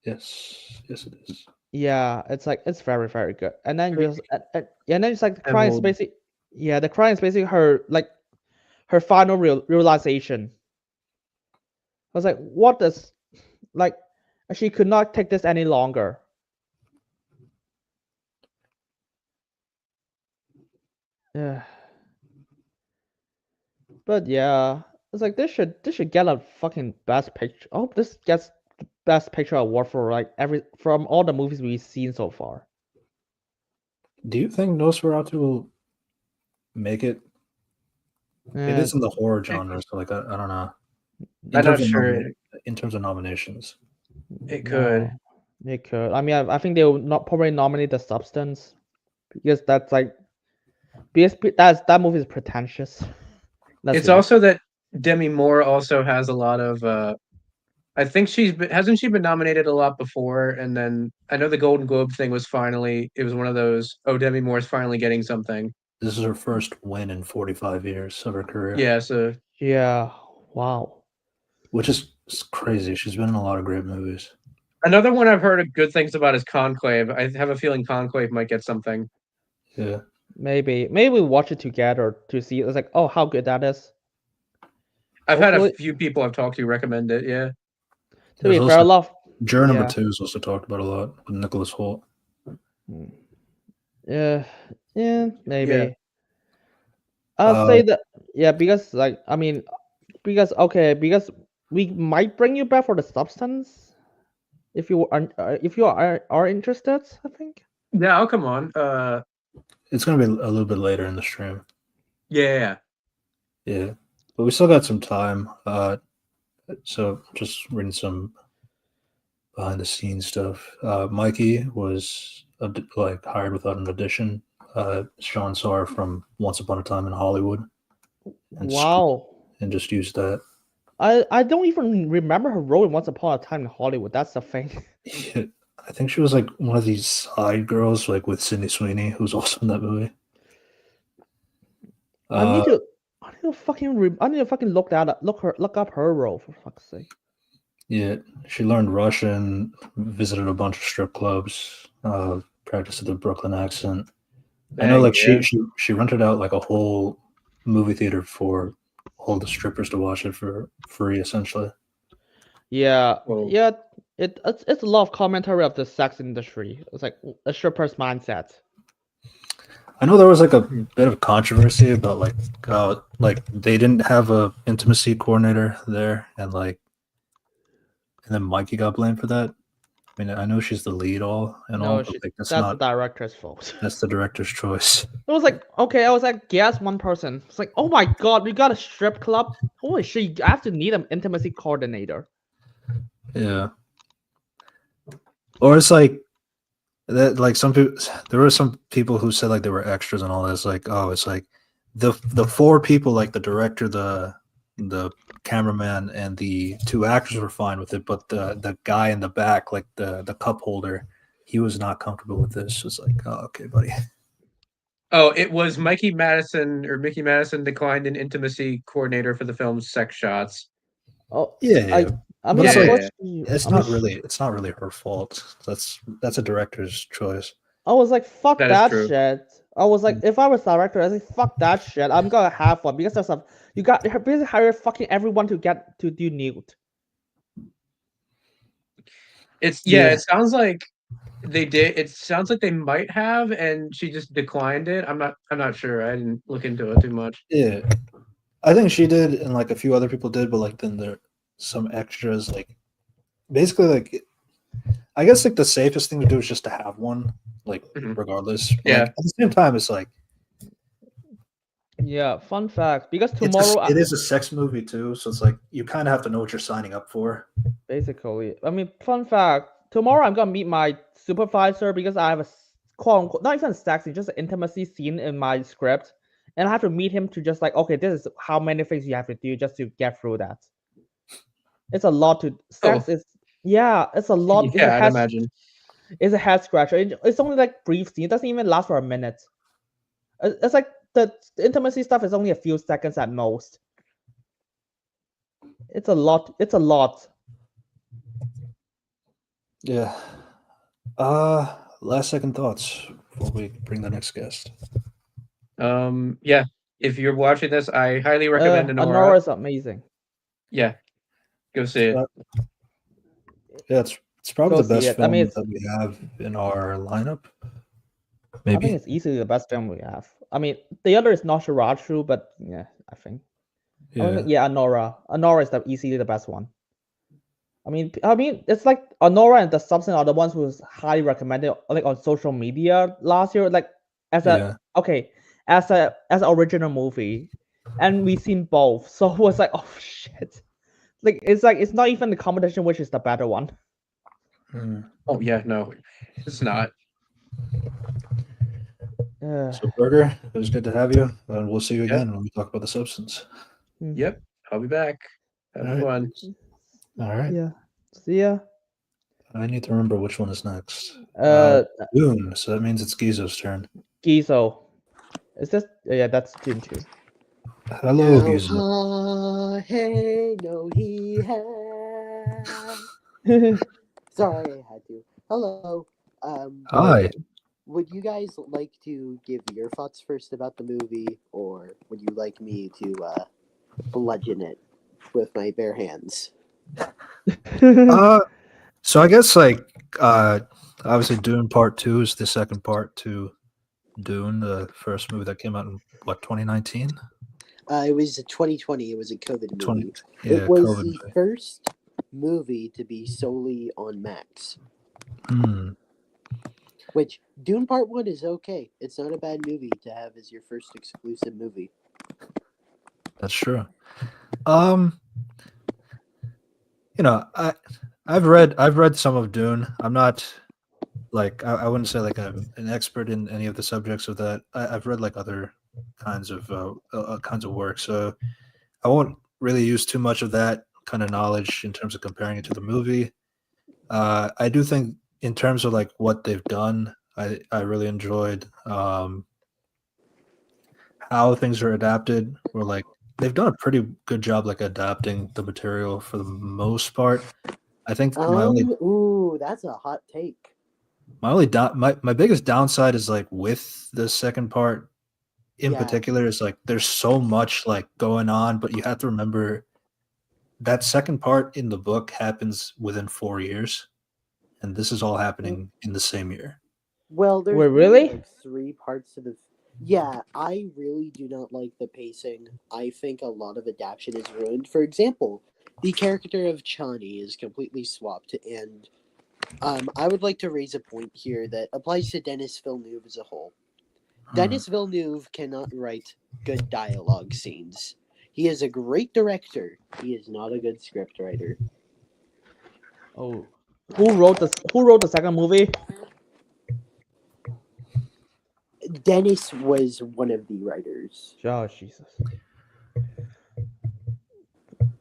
Yes, yes, it is. Yeah, it's like it's very very good. And then just and then it's like the And crying is we'll- basically the crying is basically her like her final realization. I was like, what does like she could not take this any longer. Yeah. But yeah, it's like this should get a fucking best picture. I hope this gets the best picture award for like from all the movies we've seen so far. Do you think Nosferatu will make it? It is in the horror genre, so like I don't know. I'm not sure. In terms of nominations, It could. No, it could. I mean, I think they will not probably nominate The Substance because that's like because that movie is pretentious. Let's It's see. also that Demi Moore also has a lot of. I think hasn't she been nominated a lot before? And then I know the Golden Globe thing was finally. It was one of those. Oh, Demi Moore's finally getting something. this is her first win in 45 years of her career. Yeah. So Yeah. Wow. Which is crazy. She's been in a lot of great movies. another one I've heard good things about is Conclave. I have a feeling Conclave might get something. Yeah. Maybe we watch it together to see. It's like, oh, how good that is. I've had a Hopefully- few people I've talked to recommend it. Yeah. To be There's fair, also- love. Juror number Yeah. 2 is also talked about a lot with Nicholas Hoult. Yeah, maybe. Yeah. I'll say that because like I mean because we might bring you back for The Substance if you are interested, I think. Yeah. I'll come on. It's gonna be a little bit later in the stream. Yeah. Yeah, but we still got some time. So just reading some behind the scenes stuff. Mikey was like hired without an audition. Sean saw her from Once Upon a Time in Hollywood. And Wow. and just used that. I don't even remember her role in Once Upon a Time in Hollywood. That's the thing. Yeah, I think she was like one of these side girls, like with Sydney Sweeney, who's also in that movie. I need to fucking look up her role for fuck's sake. Yeah, she learned Russian, visited a bunch of strip clubs, practiced the Brooklyn accent. I know, like she rented out like a whole movie theater for all the strippers to watch it for free, essentially. Yeah, Well- yeah. It's a lot of commentary of the sex industry. It's like a stripper's mindset. I know there was like a bit of controversy about like they didn't have a intimacy coordinator there, and then Mikey got blamed for that. I mean, I know she's the lead all, but like, That's the director's fault. that's the director's choice. It was like, okay, I was like, guess one person. It's like, oh my god, we got a strip club. Holy shit, you have to need an intimacy coordinator. Yeah. Or it's like that. Like some people, there were some people who said like they were extras and all this. Like, oh, it's like the 4 people, like the director, the cameraman, and the 2 actors were fine with it, but the guy in the back, like the cup holder, he was not comfortable with this. It's like, oh, okay, buddy. Oh, it was Mickey Madison declined an intimacy coordinator for the film's sex shots. Oh Yeah. I But mean, it's of like- course It's I not mean, really her fault. That's a director's choice. I was like, fuck That is that true. shit. I was like, if I was director, I was like, fuck that shit. I'm gonna have one because there's some you got basically hire fucking everyone to get to do nude. It Yeah. sounds like they did. It sounds like they might have, and she just declined it. I'm not sure. I didn't look into it too much. Yeah, I think she did, and like a few other people did, but like then there some extras. Like basically, like I guess like the safest thing to do is just to have one, like Mhm. regardless. But, Yeah. like, at the same time, it's like Yeah, fun fact. Because tomorrow it is a sex movie too, so it's like you kind of have to know what you're signing up for. basically, I mean, fun fact. Tomorrow I'm gonna meet my supervisor because I have a quote unquote not even sexy, just an intimacy scene in my script, and I have to meet him to just like, okay, this is how many things you have to do just to get through that. It's a lot to sex. It's a lot. It's a Yeah, I'd head, imagine. it's a head scratcher. It's only like brief scene. It doesn't even last for a minute. It's like the intimacy stuff is only a few seconds at most. It's a lot. It's a lot. Yeah. Last second thoughts before we bring the next guest. Yeah. If you're watching this, I highly recommend Anora Anora. is amazing. Yeah, go see it. Yeah, it's probably Go the see best it. I film mean, it's, that we have in our lineup. I think Maybe. it's easily the best film we have. I mean, the other is Nosferatu, but yeah, I think. Yeah. Yeah, Anora. Anora is easily the best one. I mean, it's like Anora and The Substance are the ones who was highly recommended, like on social media last year, like as Yeah. as an original movie, and we seen both, so it was like, oh shit, like it's not even the competition which is the better one. Oh yeah, no, it's not. So Burger, it was good to have you, and we'll see you Yep. again when we talk about The Substance. Yep, I'll be back. Have All right. fun. All right. Yeah. See ya. I need to remember which one is next. Uh, Dune. So that means it's Gizo's turn. Gizo. Is this? Yeah, that's Dune 2. Hello, Gizo. Hey, no, he has. Sorry, I had to. Hello. Hi. Would you guys like to give your thoughts first about the movie, or would you like me to bludgeon it with my bare hands? So I guess obviously Dune Part 2 is the second part to Dune, the first movie that came out in what 2019. It was 2020. It was a COVID movie. Yeah, it was COVID the movie. first movie to be solely on Max. Which Dune Part 1 is okay. It's not a bad movie to have as your first exclusive movie. That's true. I've read some of Dune. I'm not like I wouldn't say like I'm an expert in any of the subjects of that. I've read like other kinds of work, so I won't really use too much of that kind of knowledge in terms of comparing it to the movie. I do think in terms of like what they've done, I really enjoyed how things are adapted. Or like they've done a pretty good job like adapting the material for the most part. I think That's a hot take. my biggest downside is like with the second part in particular is like there's so much like going on, but you have to remember that second part in the book happens within 4 years, and this is all happening in the same year. Well, there's Wait, really? like 3 parts to the. Yeah, I really do not like the pacing. I think a lot of adaptation is ruined. For example, the character of Chani is completely swapped, and I would like to raise a point here that applies to Denis Villeneuve as a whole. Denis Villeneuve cannot write good dialogue scenes. He is a great director. He is not a good script writer. Oh, who wrote the second movie? Dennis was one of the writers. Oh Jesus.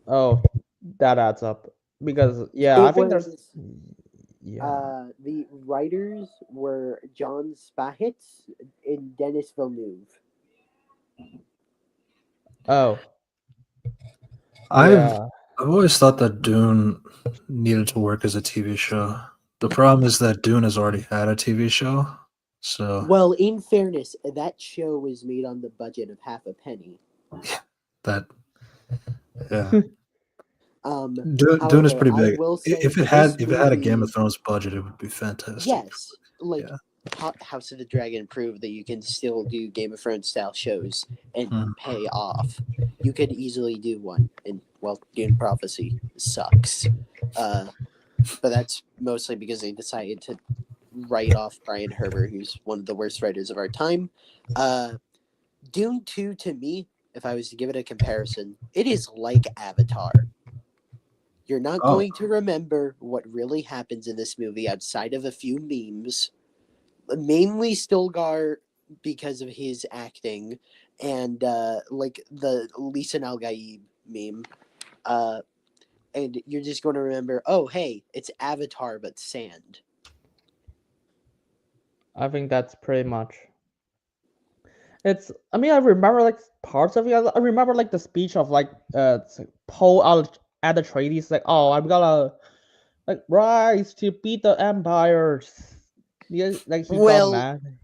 Oh, that adds up because I think there's the writers were John Spahitz and Denis Villeneuve. Oh. I've always thought that Dune needed to work as a TV show. The problem is that Dune has already had a TV show. So well, in fairness, that show was made on the budget of half a penny. Dune is pretty big. If it had a Game of movie, Thrones budget, it would be fantastic. Yes, House of the Dragon proved that you can still do Game of Thrones style shows and pay off. You could easily do one, and Dune Prophecy sucks. But that's mostly because they decided to write off Brian Herbert, who's one of the worst writers of our time. Dune 2, to me, if I was to give it a comparison, it is like Avatar. You're not going to remember what really happens in this movie outside of a few memes. Mainly Stilgar because of his acting and like the Lisa Al-Gaib meme. And you're just going to remember, oh, hey, it's Avatar but sand. I think that's pretty much. I remember like parts of it. I remember like the speech of like Paul at the treaties, like, oh, I'm gonna like rise to beat the empires. Yeah, like he got Well, mad.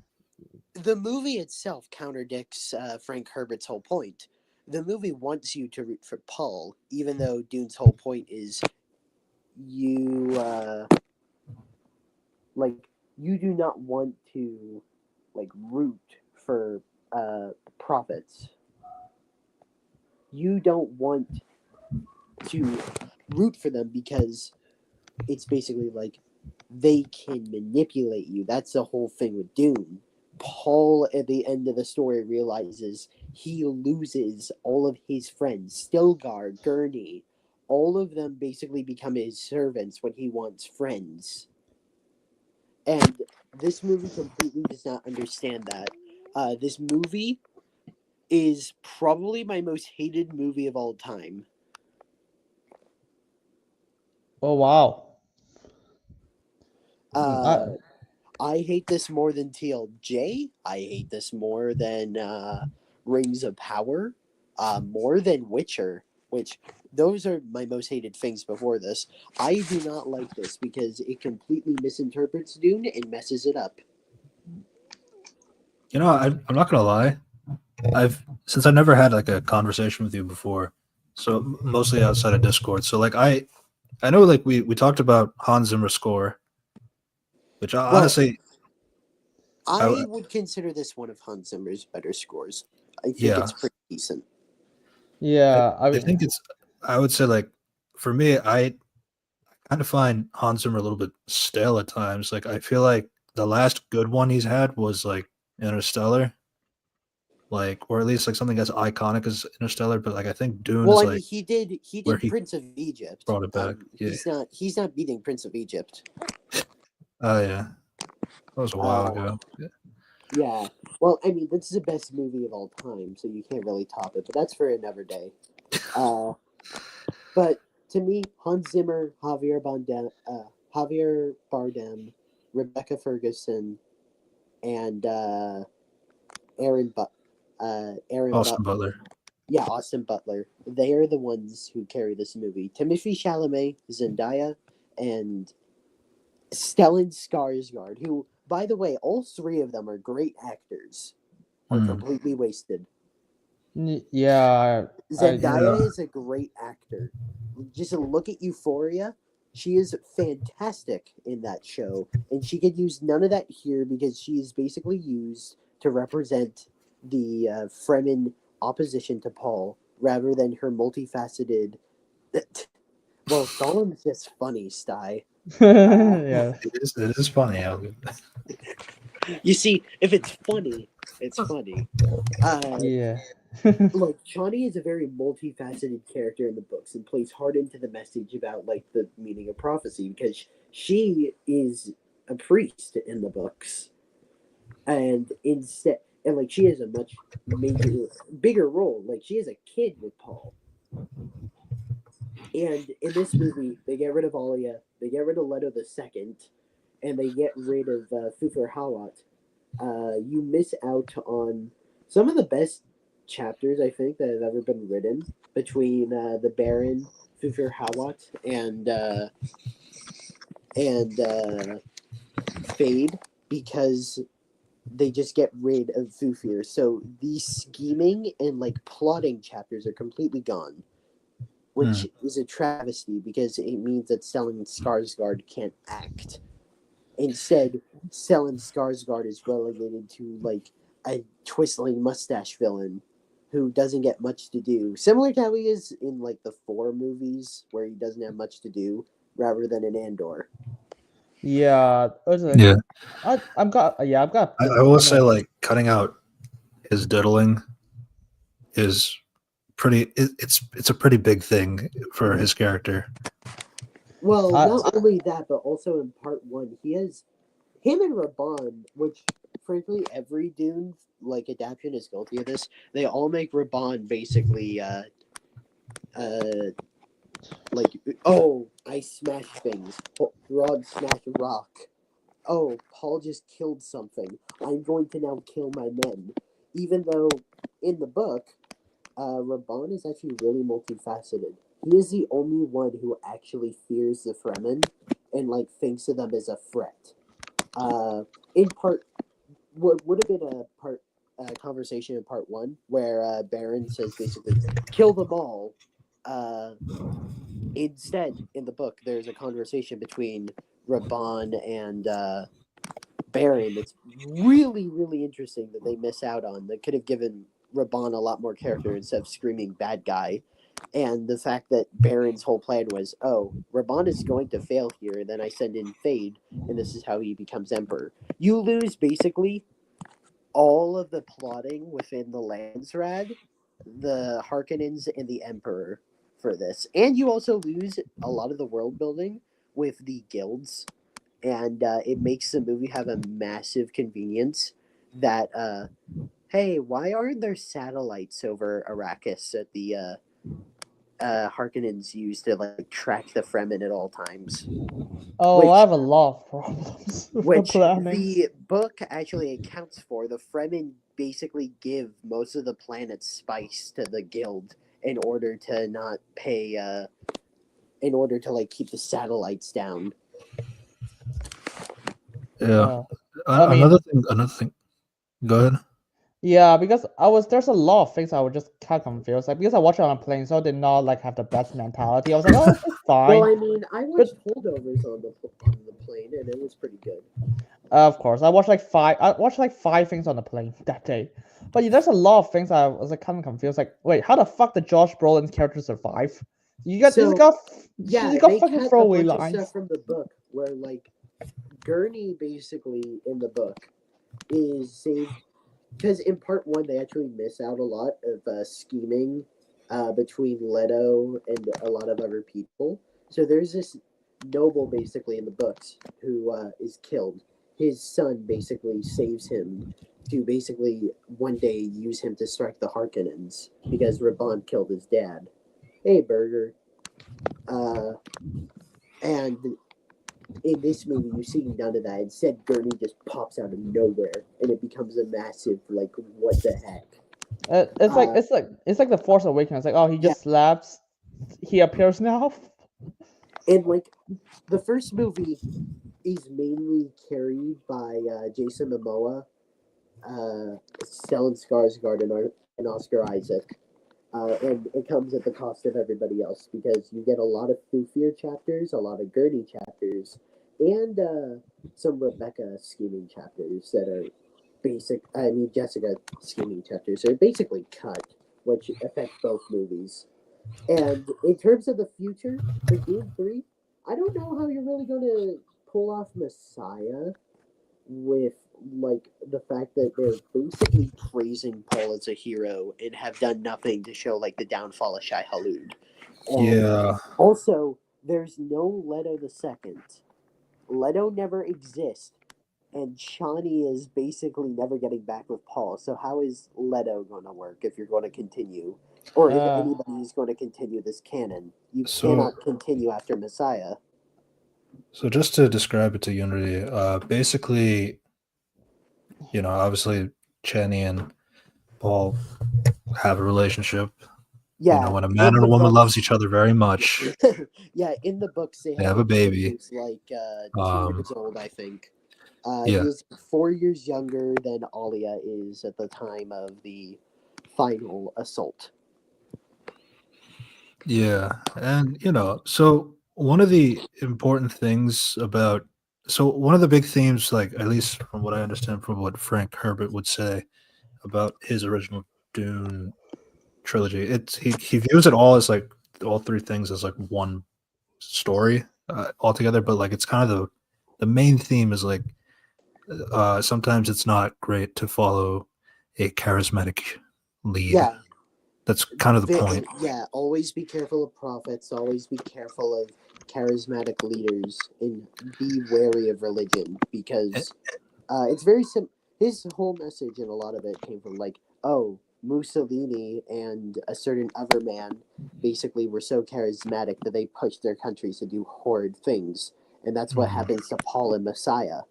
the movie itself contradicts Frank Herbert's whole point. The movie wants you to root for Paul, even though Dune's whole point is you you do not want to root for prophets. You don't want to root for them because it's basically like they can manipulate you. That's the whole thing with Dune. Paul, at the end of the story, realizes he loses all of his friends. Stilgar, Gurney, all of them basically become his servants when he wants friends. And this movie completely does not understand that. This movie is probably my most hated movie of all time. Oh wow. I hate this more than TLJ. I hate this more than Rings of Power. More than Witcher, which those are my most hated things before this. I do not like this because it completely misinterprets Dune and messes it up. You know, I'm not gonna lie. Since I never had like a conversation with you before, so mostly outside of Discord. So like I know like we talked about Hans Zimmer score, which honestly, I would consider this one of Hans Zimmer's better scores. I think Yeah. it's pretty decent. Yeah, I think it's. I would say like for me, I kind of find Hans Zimmer a little bit stale at times. Like I feel like the last good one he's had was like Interstellar, like or at least like something as iconic as Interstellar. But like I think Dune Well, is I like mean, he did where he Prince of Egypt. brought it back. Yeah. He's not beating Prince of Egypt. Oh yeah, that was a while ago. Yeah. Yeah. Well, I mean, this is the best movie of all time, so you can't really top it. But that's for another day. But to me, Hans Zimmer, Javier Bardem, Rebecca Ferguson, and Aaron Austin Butler. Yeah, Austin Butler. They are the ones who carry this movie. Timothée Chalamet, Zendaya, and Stellan Skarsgård, who, by the way, all three of them are great actors, are completely wasted. Yeah. Zendaya is a great actor. Just look at Euphoria. She is fantastic in that show, and she could use none of that here because she is basically used to represent the Fremen opposition to Paul rather than her multifaceted. Well, Gollum's just funny, Sty. Yeah. It is funny. You see, if it's funny, it's funny. Yeah. Like Chani is a very multifaceted character in the books and plays hard into the message about like the meaning of prophecy because she is a priest in the books, and like she has a much bigger role. Like she is a kid with Paul. And in this movie, they get rid of Alia, they get rid of Leto II, and they get rid of Thufir Hawat. You miss out on some of the best chapters I think that have ever been written between the Baron, Thufir Hawat, and Fade, because they just get rid of Thufir. So the scheming and like plotting chapters are completely gone, which is a travesty because it means that Stellan Skarsgård can't act. Instead, Stellan Skarsgård is relegated to like a twistling mustache villain who doesn't get much to do. Similar to how he is in like the 4 movies where he doesn't have much to do, rather than in Andor. Yeah. Yeah. I've got. I will say like cutting out his diddling is pretty. It's a pretty big thing for his character. Well, not only that, but also in part 1, he has him and Raban, which frankly every Dune like adaptation is guilty of this. They all make Raban basically like, oh, I smash things. Rod smash rock. Oh, Paul just killed something. I'm going to now kill my men. Even though in the book, Raban is actually really multifaceted. he is the only one who actually fears the Fremen and like thinks of them as a threat. In part, what would have been a conversation in part 1 where Baron says basically kill them all. Instead, in the book, there's a conversation between Raban and Baron that's really, really interesting that they miss out on. That could have given Raban a lot more character instead of screaming bad guy. And the fact that Baron's whole plan was, oh, Raban is going to fail here, and then I send in Fade, and this is how he becomes Emperor. You lose basically all of the plotting within the Landsrad, the Harkonnens, and the Emperor for this. And you also lose a lot of the world building with the guilds. And it makes the movie have a massive convenience that, hey, why aren't there satellites over Arrakis that the Harkonnens use to like track the Fremen at all times? Oh, I have a lot of problems with the Which planning. the book actually accounts for. The Fremen basically give most of the planet's spice to the guild in order to not pay, in order to like keep the satellites down. Yeah. I mean- Another thing. Go ahead. Yeah, because there's a lot of things I was just kind of confused. Like because I watched it on a plane, so I did not like have the best mentality. I was like, oh, it's fine. Well, I mean, I watched holdovers on the plane, and it was pretty good. Of course, I watched like five things on the plane that day. But yeah, there's a lot of things I was like kind of confused. Like, wait, how the fuck did Josh Brolin's character survive? You got So, you got Yeah, you got they fucking cut a throwaway bunch of lines. stuff from the book where, like, Gurney basically in the book is saved because in part 1 they actually miss out a lot of scheming between Leto and a lot of other people. So there's this noble basically in the books who is killed. His son basically saves him to basically one day use him to strike the Harkonnens because Raban killed his dad. Hey, Burger. And in this movie, you see none of that. Instead, Gurney just pops out of nowhere, and it becomes a massive, like, what the heck? It's like the Force Awakens. Like, oh, he just slaps. He appears now. And like, the first movie is mainly carried by Jason Momoa, Stellan Skarsgård, and Oscar Isaac. And it comes at the cost of everybody else because you get a lot of Thufir chapters, a lot of Gurney chapters, and some Rebecca scheming chapters that are Jessica scheming chapters are basically cut, which affect both movies. And in terms of the future for Dune 3, I don't know how you're really going to pull off Messiah with like the fact that they're basically praising Paul as a hero and have done nothing to show like the downfall of Shai Hulud. Yeah. Also, there's no Leto the Second. Leto never exists, and Chani is basically never getting back with Paul. So how is Leto going to work if you're going to continue, or if anybody is going to continue this canon? You cannot continue after Messiah. So just to describe it to Unity, basically, obviously Chenny and Paul have a relationship. Yeah, when a man and a woman loves each other very much. Yeah, in the books they have a baby. Who's like 2 years old, I think. Yeah. He's 4 years younger than Alia is at the time of the final assault. Yeah, and so one of the important things one of the big themes, like at least from what I understand from what Frank Herbert would say about his original Dune trilogy, it's he views it all as like all three things as like one story altogether, but like it's kind of the main theme is like sometimes it's not great to follow a charismatic lead. Yeah. That's kind of the point. Yeah, always be careful of prophets, always be careful of charismatic leaders, and be wary of religion, because it's very simple. His whole message and a lot of it came from like, oh, Mussolini and a certain other man basically were so charismatic that they pushed their countries to do horrid things. And that's what happens to Paul and Messiah.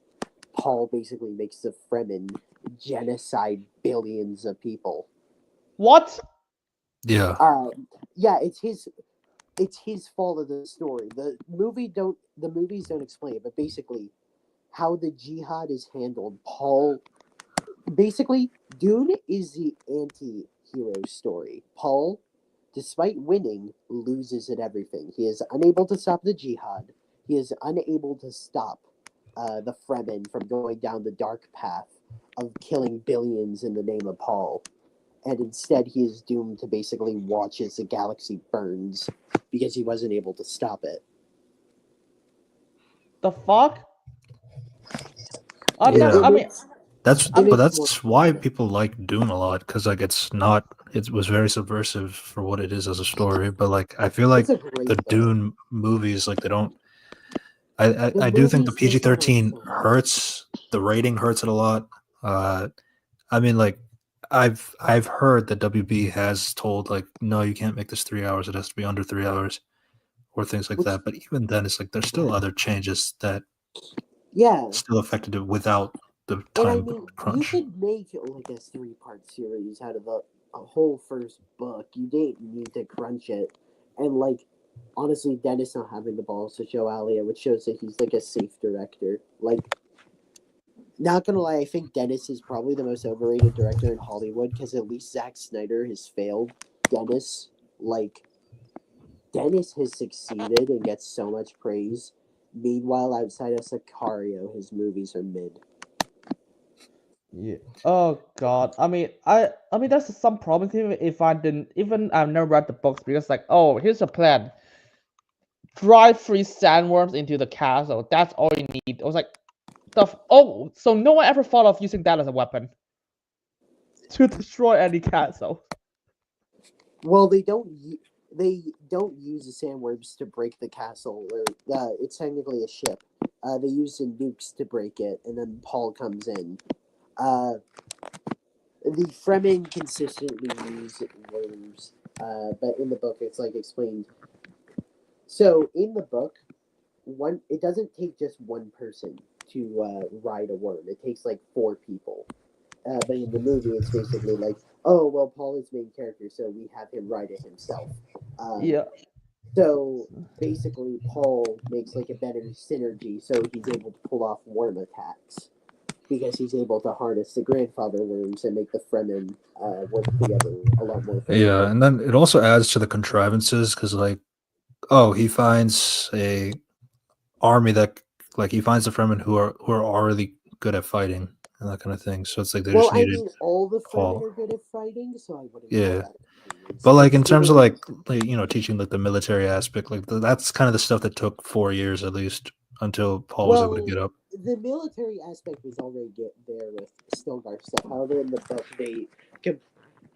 Paul basically makes the Fremen genocide billions of people. What? Yeah. Yeah, it's his. it's his fault of the story. The movies don't explain it, but basically how the jihad is handled. Paul, basically, Dune is the anti-hero story. Paul, despite winning, loses at everything. He is unable to stop the jihad. He is unable to stop the Fremen from going down the dark path of killing billions in the name of Paul. And instead, he is doomed to basically watch as the galaxy burns because he wasn't able to stop it. The fuck? Yeah. I mean, That's why people like Dune a lot, because like it was very subversive for what it is as a story. But like I feel like It's a great the book. Dune movies, like they don't. I do think the movies just aren't PG-13 so much. hurts. The rating hurts it a lot. I mean, like I've heard that WB has told like, no, you can't make this 3 hours. It has to be under 3 hours, or things like Which- that. But even then, it's like there's still other changes that Yeah. still affected it without the And time I mean, you crunch. could make like a 3-part series out of a whole first book. You didn't need to crunch it. And like, honestly, Dennis not having the balls to show Alia, which shows that he's like a safe director. Like, not gonna lie, I think Dennis is probably the most overrated director in Hollywood because at least Zack Snyder has failed. Dennis has succeeded and gets so much praise. Meanwhile, outside of Sicario, his movies are mid. yeah. Oh god. I mean, there's some problem if I didn't even I've never read the books because like, oh, here's a plan. Drive 3 sandworms into the castle. That's all you need. I was like, so no one ever thought of using that as a weapon to destroy any castle. Well, they don't use the sandworms to break the castle, or it's technically a ship. They use the nukes to break it, and then Paul comes in. The Fremen consistently use worms, but in the book it's like explained. So in the book, it doesn't take just one person to ride a worm. It takes like 4 people. But in the movie, it's basically like, oh, well, Paul is main character, so we have him ride it himself. Yeah. So basically, Paul makes like a better synergy, so he's able to pull off worm attacks because he's able to harness the grandfather worms and make the Fremen work together a lot more. Yeah, and then it also adds to the contrivances because, like, oh, he finds a army that, like, he finds the Fremen who are already good at fighting and that kind of thing. So it's like they just needed all the Paul. Fremen are good at fighting, so I wouldn't. Yeah. Call that But like in terms of like teaching like the military aspect, like that's kind of the stuff that took 4 years at least until Paul was able to get up. The military aspect was already there with Stilgar stuff. However, in the book,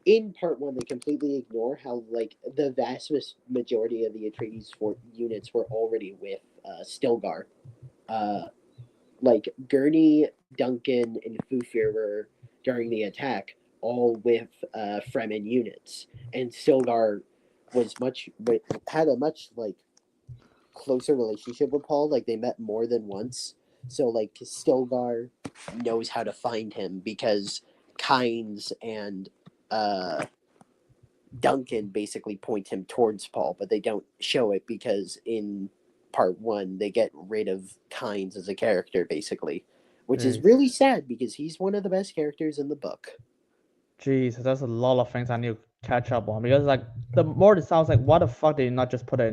in part 1 they completely ignore how like the vast majority of the Atreides units were already with Stilgar. Like Gurney, Duncan, and Fufir were during the attack all with Fremen units, and Stilgar had a much like closer relationship with Paul. Like they met more than once, so like Stilgar knows how to find him because Kynes and Duncan basically point him towards Paul, but they don't show it because in part 1 they get rid of Kynes as a character basically, which is really sad because he's one of the best characters in the book. Jeez, there's a lot of things I need to catch up on because like the more it sounds like, why the fuck did you not just put it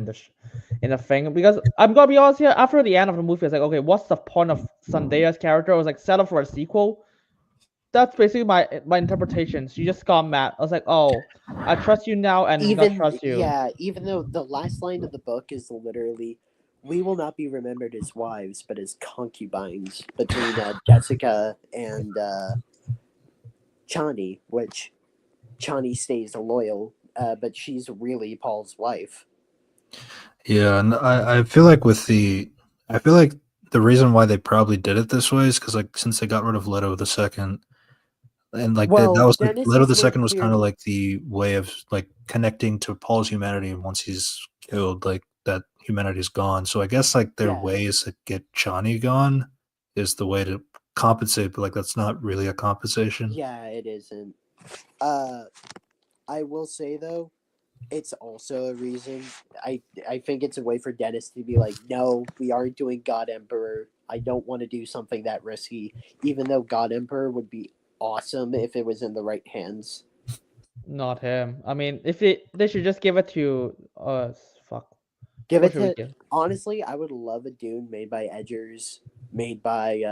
in the thing? Because I'm gonna be honest here, after the end of the movie, it's like, okay, what's the point of Zendaya's character? I was like, set up for a sequel. That's basically my interpretation. She just got mad. I was like, oh, I trust you now and not trust you. Yeah, even though the last line of the book is literally, we will not be remembered as wives, but as concubines between Jessica and Chani, which Chani stays loyal, but she's really Paul's wife. Yeah, and I feel like the reason why they probably did it this way is because like since they got rid of Leto the Second, and like that was like, Leto the Second was kind of like the way of like connecting to Paul's humanity, and once he's killed, like that humanity is gone. So I guess like their way is to get Chani gone is the way to compensate, but like that's not really a compensation. Yeah, it isn't. I will say though, it's also a reason. I think it's a way for Dennis to be like, no, we aren't doing God Emperor. I don't want to do something that risky, even though God Emperor would be awesome if it was in the right hands. Not him. I mean, if they should just give it to fuck. Give What it should we to give? honestly, I would love a Dune made by Edgers, made by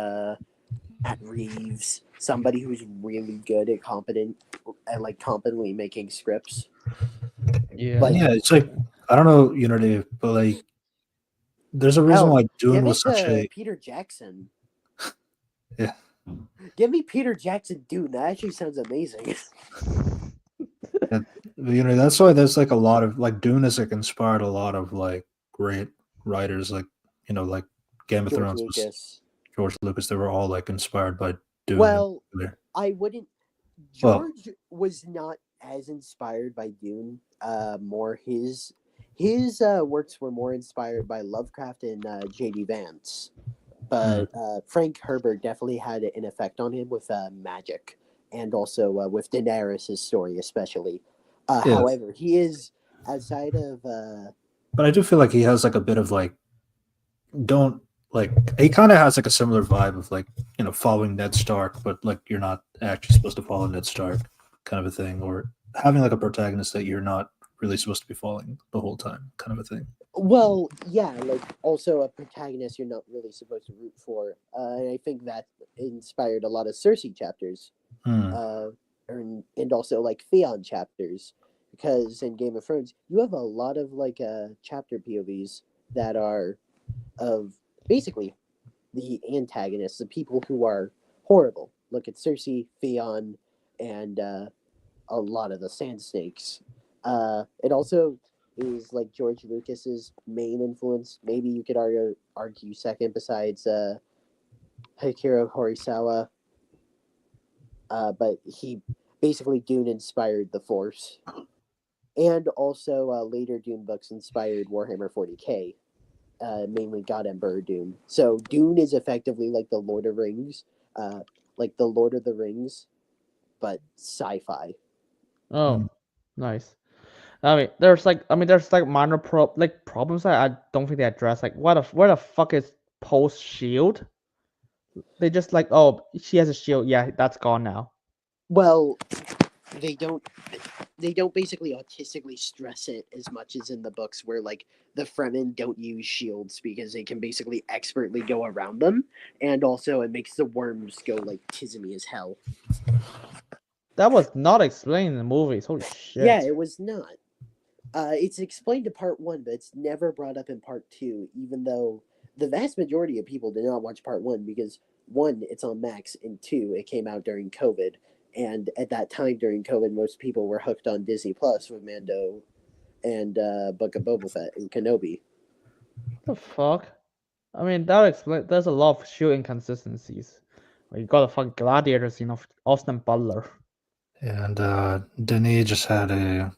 Matt Reeves, somebody who's really good at competently making scripts. Yeah. Like, Yeah, it's like I don't know, Unity, but like there's a reason hell, why Dune give it was such to a Peter Jackson. Yeah. Give me Peter Jackson Dune. That actually sounds amazing. you know, that's why there's like a lot of like Dune has like inspired a lot of like great writers, like you know, like Game of George Thrones was Lucas. George Lucas. They were all like inspired by Dune. Well, and I wouldn't. Well- George was not as inspired by Dune. More his works were more inspired by Lovecraft and J.D. Vance. But Frank Herbert definitely had an effect on him with magic, and also with Daenerys' story, especially. Yeah. However, he is outside of. But I do feel like he has like a bit of like don't like he kind of has like a similar vibe of like you know following Ned Stark, but like you're not actually supposed to follow Ned Stark, kind of a thing, or having like a protagonist that you're not really supposed to be following the whole time, kind of a thing. Well, yeah, like also a protagonist you're not really supposed to root for, and I think that inspired a lot of Cersei chapters, and also like Theon chapters, because in Game of Thrones you have a lot of like chapter POVs that are of basically the antagonists, the people who are horrible. Look at Cersei, Theon, and a lot of the Sand Snakes. It also is like George Lucas's main influence. Maybe you could argue second besides Akira Horisawa. But he basically Dune inspired the Force, and also later Dune books inspired Warhammer 40k, mainly God Emperor Dune. So Dune is effectively like the Lord of Rings, like the Lord of the Rings, but sci-fi. Oh, nice. there's like minor problems that I don't think they address. Like, where the fuck is Poe's shield? They just like, oh, she has a shield. Yeah, that's gone now. Well, they don't basically autistically stress it as much as in the books where like the Fremen don't use shields because they can basically expertly go around them, and also it makes the worms go like tismy as hell. That was not explained in the movies. Holy shit. Yeah, it was not. It's explained in part 1, but it's never brought up in part 2, even though the vast majority of people did not watch part 1 because 1, it's on Max, and 2, it came out during COVID. And at that time during COVID, most people were hooked on Disney Plus with Mando and Book of Boba Fett and Kenobi. What the fuck? I mean, that explains. There's a lot of shoe inconsistencies. You got a fucking Gladiator scene of Austin Butler. And Denis just had a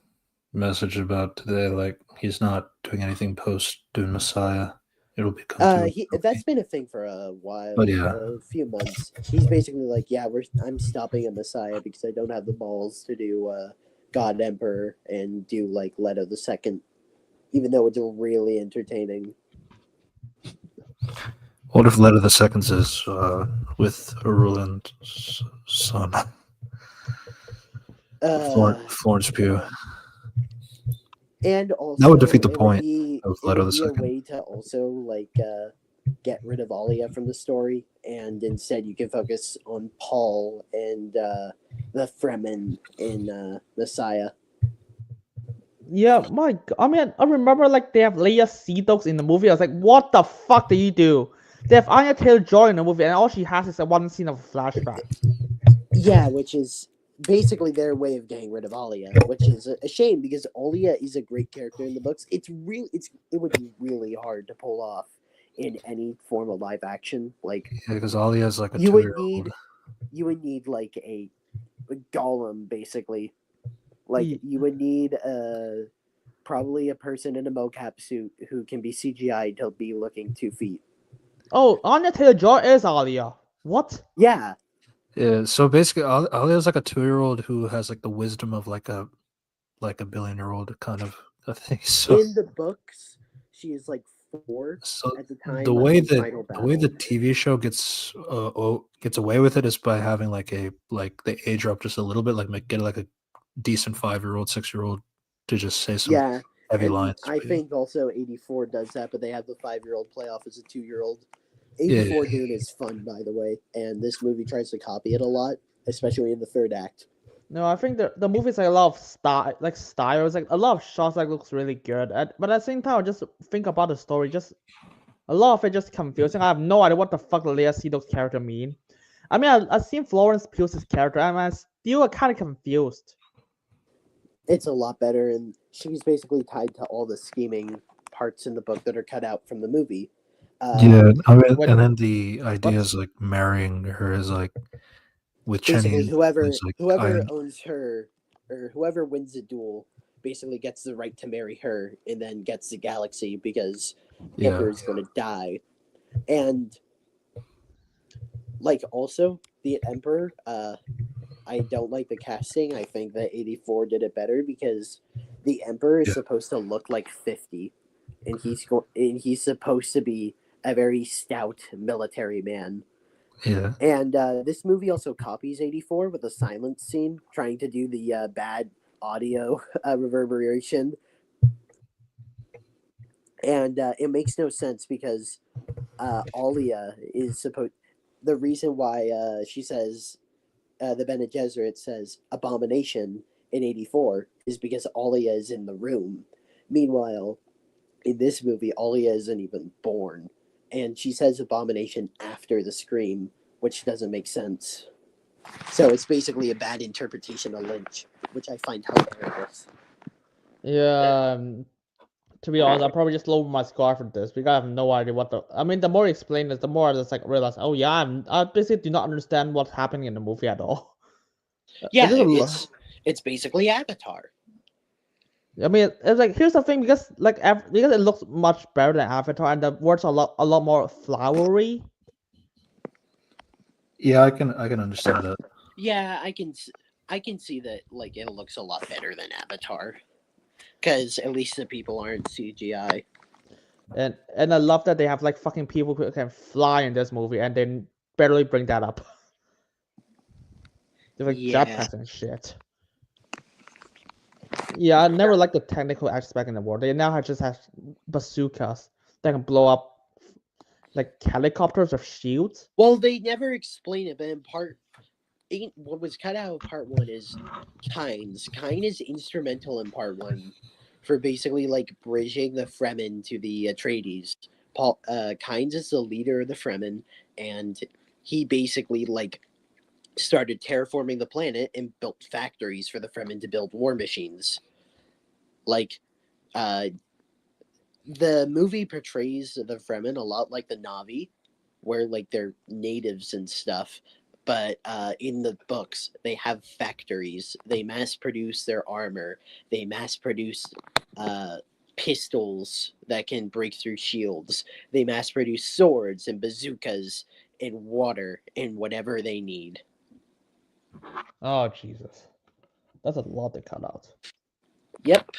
message about today, like he's not doing anything post Dune Messiah. It'll become that's been a thing for a while, But yeah. a few months. He's basically like, yeah, I'm stopping a Messiah because I don't have the balls to do God Emperor and do like Leto the Second, even though it's really entertaining. What if Leto the Seconds is with Irulan's son, Florence Pugh? And also, That would defeat the it point would of Leto the be a Second. way to also like get rid of Alia from the story, and instead you can focus on Paul and the Fremen in Messiah. Yeah, I mean, I remember like they have Leia Seedogs in the movie. I was like, what the fuck did you do? They have Anya Taylor-Joy in the movie, and all she has is a one scene of a flashback. Yeah, which is basically their way of getting rid of Alia, which is a shame because Alia is a great character in the books. It would be really hard to pull off in any form of live action. Like, Yeah, because Alia is like a you would 2-year-old. need like a golem basically. Like, you would need probably a person in a mocap suit who can be CGI'd to be looking 2 feet. Oh, Anya Taylor-Joy is Alia. What? Yeah. Yeah, so basically Alia is like a 2-year-old who has like the wisdom of like a like a billion-year-old kind of a thing. So, In the books, she is like 4 so at the time the of way the that final the way battle. the TV show gets away with it is by having like they age her up just a little bit, like get like a decent 5-year-old, 6-year-old to just say some Yeah, heavy and lines. I think also 84 does that, but they have the 5-year-old playoff as a 2-year-old. Yeah. 84 Dune is fun, by the way, and this movie tries to copy it a lot, especially in the third act. No, I think the movie's like a lot of styles, like a lot of shots like looks really good. But at the same time, I just think about the story, just a lot of it just confusing. I have no idea what the fuck Leia Sedo's character mean. I mean, I've seen Florence Pugh's character, and I'm still kind of confused. It's a lot better, and she's basically tied to all the scheming parts in the book that are cut out from the movie. Yeah, I mean, What- and then the idea is like marrying her is like with Basically, Cheney. whoever It's like, owns her, or whoever wins the duel, basically gets the right to marry her, and then gets the galaxy because Emperor is going to die. And like also the Emperor, I don't like the casting. I think that 84 did it better because the Emperor is supposed to look like 50, and he's supposed to be a very stout military man. Yeah. And this movie also copies 84 with a silence scene, trying to do the bad audio reverberation. And it makes no sense because Alia is supposed. The reason why she says the Bene Gesserit says abomination in 84 is because Alia is in the room. Meanwhile, in this movie, Alia isn't even born, and she says abomination after the scream, which doesn't make sense. So it's basically a bad interpretation of Lynch, which I find hilarious. Yeah, to be honest, I probably just lower my score for this because I have no idea what the. I mean, the more you explain it, the more I just like realize, oh yeah, I basically do not understand what's happening in the movie at all. Yeah, It's it's basically Avatar. I mean, it's like here's the thing because because it looks much better than Avatar and the words are a lot more flowery. Yeah, I can understand that. Yeah, I can see that. Like it looks a lot better than Avatar, because at least the people aren't CGI. And I love that they have like fucking people who can fly in this movie and they barely bring that up. They're like jetpacks and shit. Yeah, I never liked the technical aspect in the world. They now just have bazookas that can blow up like helicopters or shields. Well, they never explain it, but in what was cut out of part 1 is Kynes. Kynes is instrumental in part 1 for basically like bridging the Fremen to the Atreides. Kynes is the leader of the Fremen, and he basically like started terraforming the planet and built factories for the Fremen to build war machines. Like, the movie portrays the Fremen a lot like the Na'vi, where like they're natives and stuff. But in the books, they have factories. They mass produce their armor. They mass produce pistols that can break through shields. They mass produce swords and bazookas and water and whatever they need. Oh Jesus, that's a lot to cut out. Yep.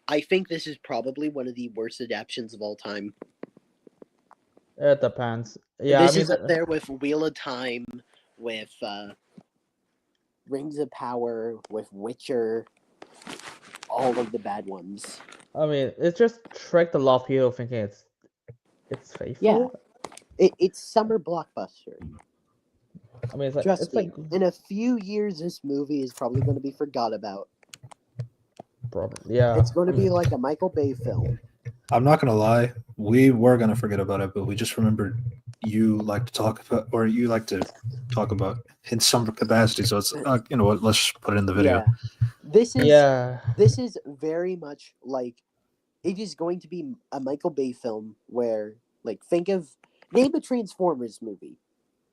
I think this is probably one of the worst adaptations of all time. It depends. Yeah, this I mean, is up there with Wheel of Time, with Rings of Power, with Witcher, all of the bad ones. I mean, it just tricked a lot of people thinking it's faithful. Yeah, it's summer blockbuster. I mean, Trust me, in a few years, this movie is probably going to be forgot about. Probably, yeah. It's going to be like a Michael Bay film. I'm not gonna lie, we were gonna forget about it, but we just remembered you like to talk about, or you like to talk about in some capacity. So it's you know what? Let's put it in the video. Yeah. This is very much like it is going to be a Michael Bay film where, like, name a Transformers movie.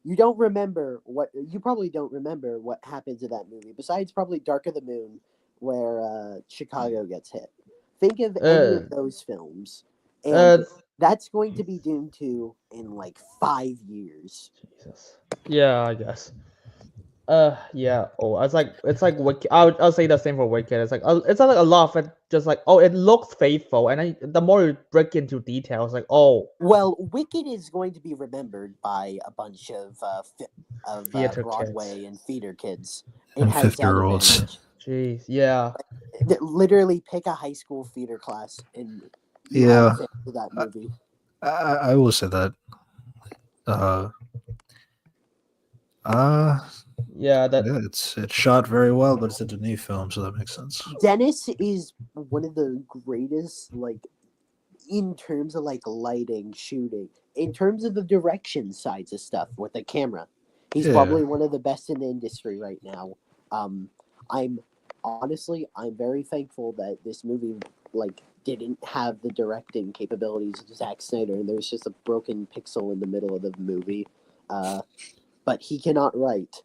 You probably don't remember what happened to that movie, besides probably Dark of the Moon, where Chicago gets hit. Think of any of those films, and that's going to be Dune 2 in like 5 years. Jesus. Yeah, I guess. Yeah. Oh, it's like Wicked. I'll say the same for Wicked. It's like a lot of it. Just like it looks faithful, and the more you break into details, like Well, Wicked is going to be remembered by a bunch of theater Broadway kids. and theater kids. It And has that 50-year-olds. advantage. Jeez. Yeah. Literally, pick a high school theater class, and you Yeah. have fans of that movie. I will say that. Yeah. That. Yeah, it's shot very well, but it's a Denis film, so that makes sense. Dennis is one of the greatest, like, in terms of like lighting, shooting, in terms of the direction sides of stuff with the camera. He's Yeah. probably one of the best in the industry right now. I'm very thankful that this movie like didn't have the directing capabilities of Zack Snyder, and there's just a broken pixel in the middle of the movie. But he cannot write.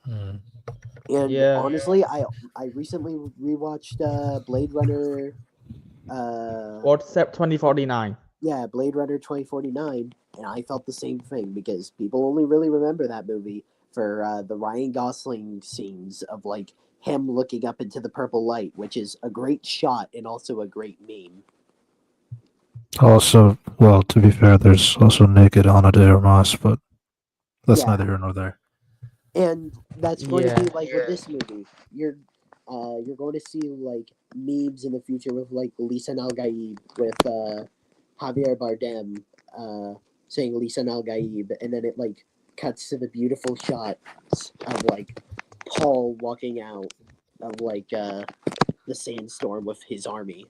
Hmm. And Yeah. honestly, I recently rewatched Blade Runner. Or 2049. Yeah, Blade Runner 2049, and I felt the same thing because people only really remember that movie for the Ryan Gosling scenes of like him looking up into the purple light, which is a great shot and also a great meme. Also, well, to be fair, there's also naked Ana de Armas, but that's Yeah. neither here nor there. And that's going to Yeah. be like with this movie. You're going to see like memes in the future with like Lisa Nalgaib with Javier Bardem saying Lisa Nalgaib, and then it like cuts to the beautiful shots of like Paul walking out of like the sandstorm with his army.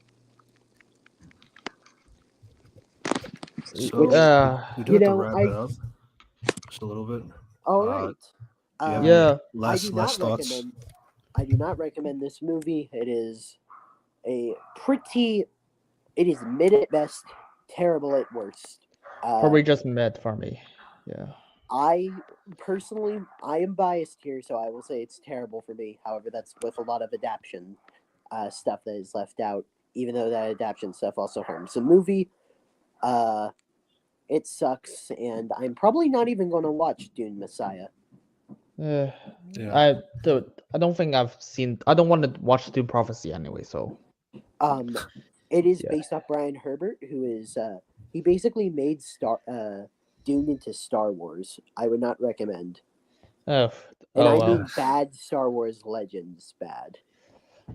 So Which, we do you have to know, wrap it up just a little bit. all right. Do you have Yeah. any last thoughts? I do not recommend this movie. It is mid at best, terrible at worst. Probably just mid for me. Yeah. I personally, I am biased here, so I will say it's terrible for me. However, that's with a lot of adaptation stuff that is left out, even though that adaptation stuff also harms the movie. It sucks, and I'm probably not even going to watch Dune Messiah. Yeah. I don't think I've seen. I don't want to watch Dune Prophecy anyway. So. It is Yeah. based off Brian Herbert, who is he basically made Dune into Star Wars. I would not recommend. Oh. And I Well. mean bad Star Wars Legends bad.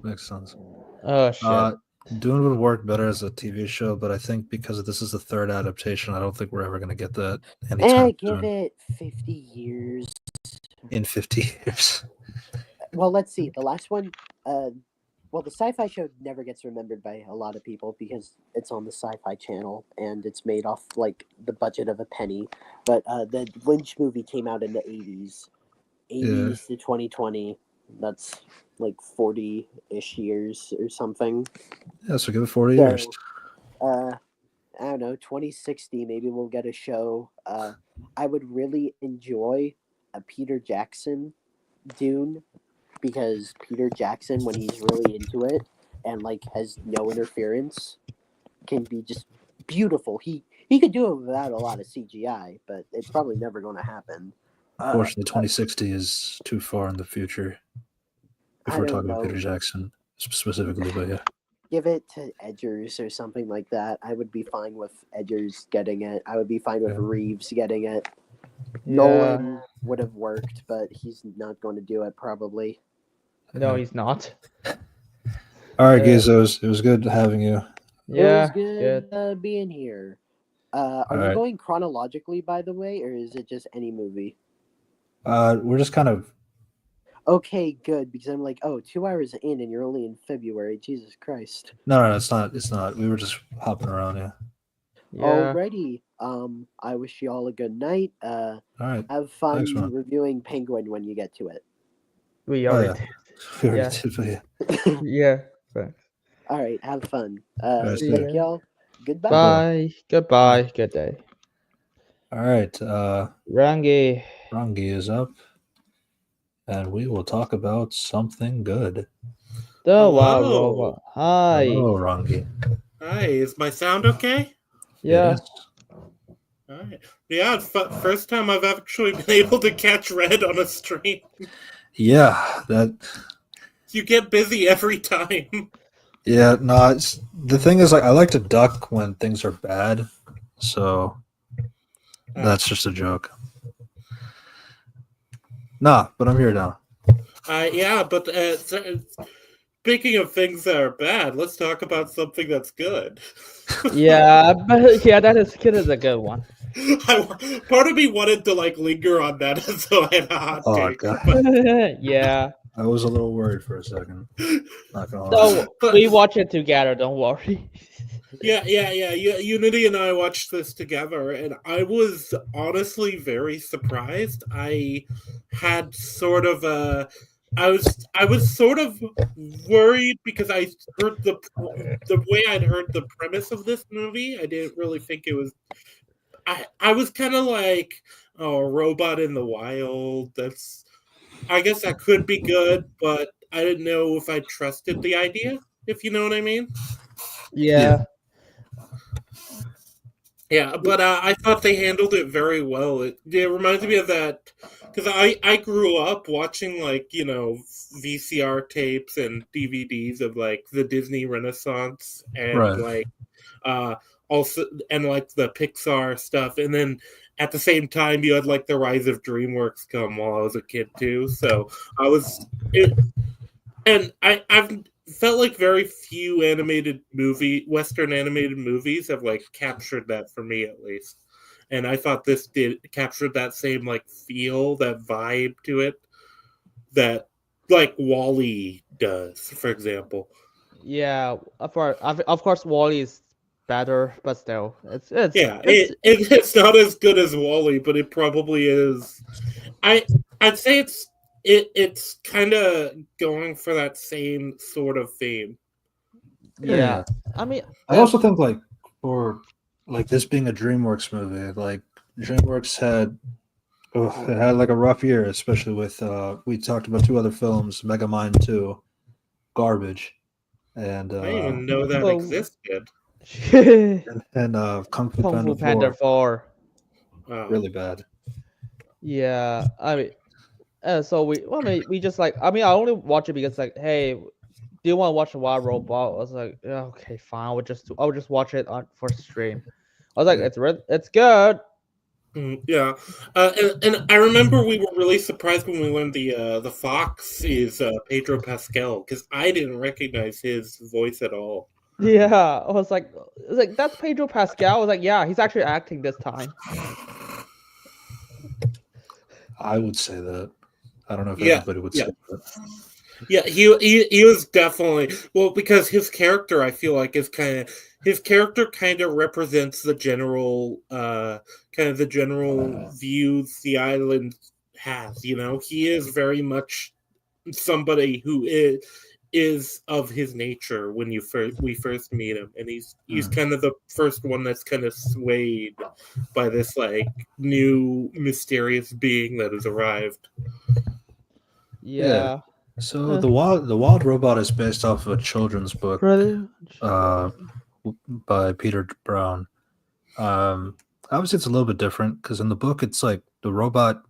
Makes sense. Oh shit. Dune would work better as a TV show, but I think because this is the third adaptation, I don't think we're ever going to get that anytime Give soon. it 50 years. In 50 years. Well, let's see. The last one, well, the sci-fi show never gets remembered by a lot of people because it's on the Sci-Fi Channel and it's made off like the budget of a penny. But the Lynch movie came out in the 80s to 2020. That's like 40-ish years or something. Yeah, so give it 40 years. I don't know, 2060, maybe we'll get a show. I would really enjoy a Peter Jackson Dune, because Peter Jackson, when he's really into it and like has no interference, can be just beautiful. He could do it without a lot of CGI, but it's probably never going to happen. Unfortunately, 2060 is too far in the future. If we're talking about Peter Jackson specifically, but yeah. Give it to Edgers or something like that. I would be fine with Edgers getting it. I would be fine with Reeves getting it. Yeah. Nolan would have worked, but he's not going to do it probably. No, he's not. All right, Gizos. It was good having you. Yeah. It was good being here. Are you going chronologically, by the way, or is it just any movie? We're just kind of. Okay, good, because I'm like, 2 hours in and you're only in February. Jesus Christ. No, it's not. It's not. We were just hopping around, yeah. Alrighty. I wish you all a good night. All right. Have fun Thanks, reviewing Penguin when you get to it. We already did. We already did, but yeah. Yeah. Thanks. All right, have fun. Right, thank y'all. Goodbye. Bye. Goodbye. Good day. All right. Rangi is up, and we will talk about something good. The Wild Robot. Hi. Hello, Rangi. Hi, is my sound okay? Yeah. Alright. Yeah, first time I've actually been able to catch Red on a stream. Yeah, that. You get busy every time. Yeah, no. The thing is, like, I like to duck when things are bad, so that's just a joke. Nah, but I'm here now. Yeah, but speaking of things that are bad, let's talk about something that's good. Yeah, but yeah, that is a good one. Part of me wanted to like linger on that as though I had a hot take. God. But Yeah. I was a little worried for a second. Not gonna lie. So we watch it together. Don't worry. yeah. Unity and I watched this together, and I was honestly very surprised. I had sort of a. I was sort of worried because I heard the way I'd heard the premise of this movie. I didn't really think it was. I was kind of like, oh, a robot in the wild. I guess that could be good, but I didn't know if I trusted the idea. If you know what I mean. Yeah. Yeah, but I thought they handled it very well. It reminds me of that because I grew up watching like VCR tapes and DVDs of like the Disney Renaissance and like also and like the Pixar stuff, and then at the same time you had like the rise of DreamWorks come while I was a kid too. So I've felt like very few Western animated movies have like captured that for me at least. And I thought this captured that same like feel, that vibe to it that like WALL-E does, for example. Yeah, of course WALL-E is better, but still, it's not as good as WALL-E, but it probably is. I'd say it's kind of going for that same sort of theme. Yeah. I mean, I also think like for like this being a DreamWorks movie, like DreamWorks had like a rough year, especially with we talked about two other films, Megamind 2, garbage, and I didn't even know that existed. and Kung Fu Panda 4. Wow. Really bad. Yeah, I mean, so we just like, I mean, I only watch it because like, hey, do you want to watch a Wild Robot? I was like, yeah, okay, fine. I'll just watch it for stream. I was like, it's good. Yeah, and I remember we were really surprised when we learned the fox is Pedro Pascal, because I didn't recognize his voice at all. Yeah, I was like that's Pedro Pascal. I was like, yeah, he's actually acting this time. I would say that. I don't know if everybody would say that. Yeah, he was definitely because his character, I feel like, his character kind of represents the general views the island has. He is very much somebody who is of his nature when we first meet him, and he's kind of the first one that's kind of swayed by this like new mysterious being that has arrived. Yeah. So the wild robot is based off of a children's book by Peter Brown. Obviously it's a little bit different because in the book it's like the robot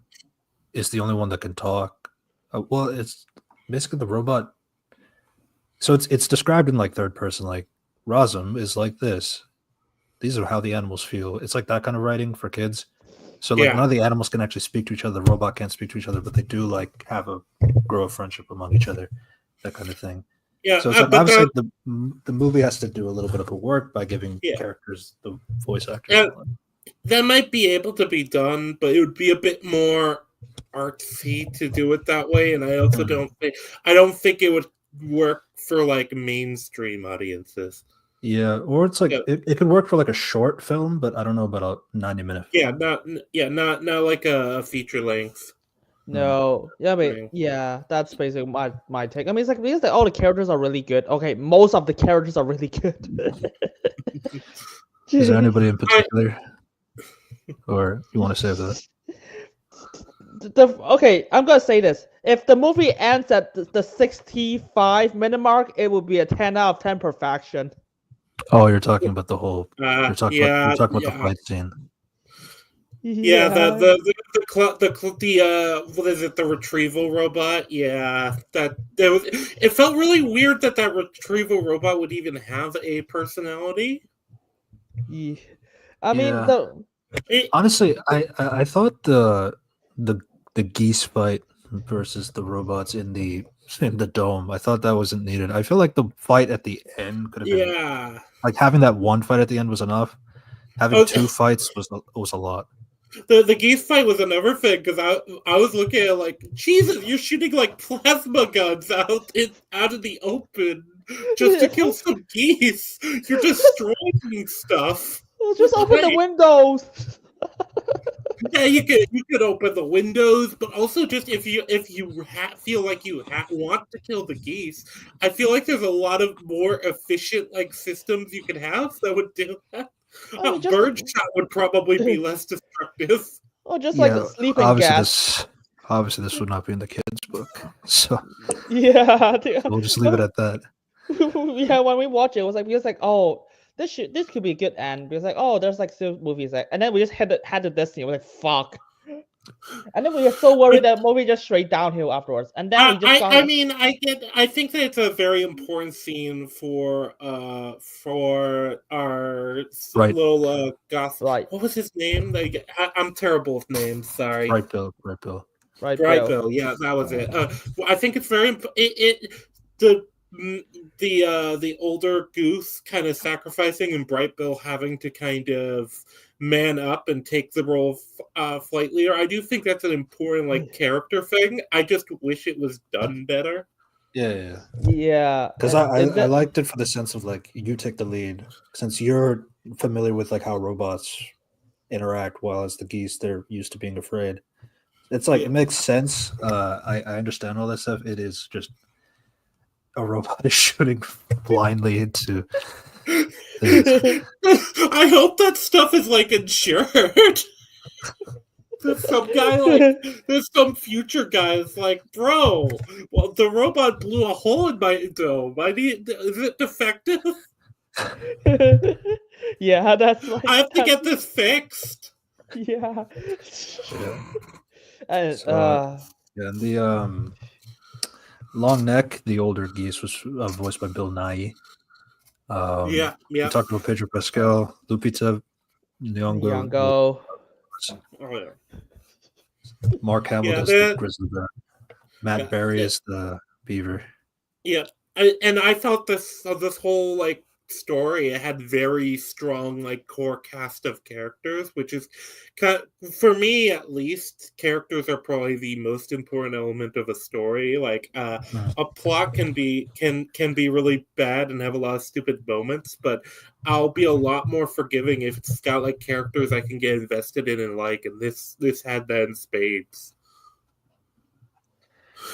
is the only one that can talk. Well, it's basically the robot. So it's described in like third person, like Razum is like this. These are how the animals feel. It's like that kind of writing for kids. So like none of the animals can actually speak to each other. The robot can't speak to each other, but they do like grow a friendship among each other, that kind of thing. Yeah. So it's like, obviously the movie has to do a little bit of a work by giving characters the voice actors. That might be able to be done, but it would be a bit more artsy to do it that way. And I also don't think it would work for like mainstream audiences. Yeah, or it's like it could work for like a short film, but I don't know about a 90-minute film. Not like a feature length. No, yeah, but that's basically my take. I mean, it's like because all the characters are really good. Okay, most of the characters are really good. Is there anybody in particular, or you want to save that? Okay, I'm gonna say this. If the movie ends at the 65-minute mark, it would be a 10 out of 10 perfection. Oh, you're talking about the whole. You're talking about the fight scene. Yeah, the what is it? The retrieval robot. Yeah, that was. It felt really weird that retrieval robot would even have a personality. Yeah. I mean, Yeah. Honestly, I thought the geese fight versus the robots in the dome, I thought that wasn't needed. I feel like the fight at the end could have been like having that one fight at the end was enough. Having two fights was a lot. The geese fight was another thing because I was looking at it like, Jesus, you're shooting like plasma guns out of the open just to kill some geese. You're destroying stuff. Just open the windows. Yeah, you could open the windows, but also just if you feel like you want to kill the geese, I feel like there's a lot of more efficient like systems you could have that would do that. A bird shot would probably be less destructive. Oh, just like the sleeping gas. Obviously, this would not be in the kids' book, so yeah, we'll just leave it at that. Yeah, when we watch it, it was like because like this could be a good end because like there's like still movies like, and then we just had the Destiny. We're like fuck. And then we were so worried that movie just straight downhill afterwards. And then we just I think that it's a very important scene for our little goth. Right. What was his name? Like I'm terrible with names. Sorry. Right Bill. Yeah, that was it. I think it's very the older Goose kind of sacrificing and Bright Bill having to kind of man up and take the role of flight leader. I do think that's an important like character thing. I just wish it was done better. Yeah. Because I liked it for the sense of like you take the lead since you're familiar with like how robots interact, while as the geese they're used to being afraid. It's like it makes sense. I understand all that stuff. It is just a robot is shooting blindly into. I hope that stuff is like insured. There's some future guy is like, bro, well, the robot blew a hole in my dome. Is it defective? Yeah, that's like I have to get this fixed. Yeah. And the long neck, the older geese was voiced by Bill Nye. We talked about Pedro Pascal, Lupita Nyong'o. Mark Hamill is the grizzly bear. Matt Berry is the beaver. Yeah, and I thought this whole like story, it had very strong like core cast of characters, which is for me at least, characters are probably the most important element of a story. Like a plot can be really bad and have a lot of stupid moments, but I'll be a lot more forgiving if it's got like characters I can get invested in and like, and this had that in spades.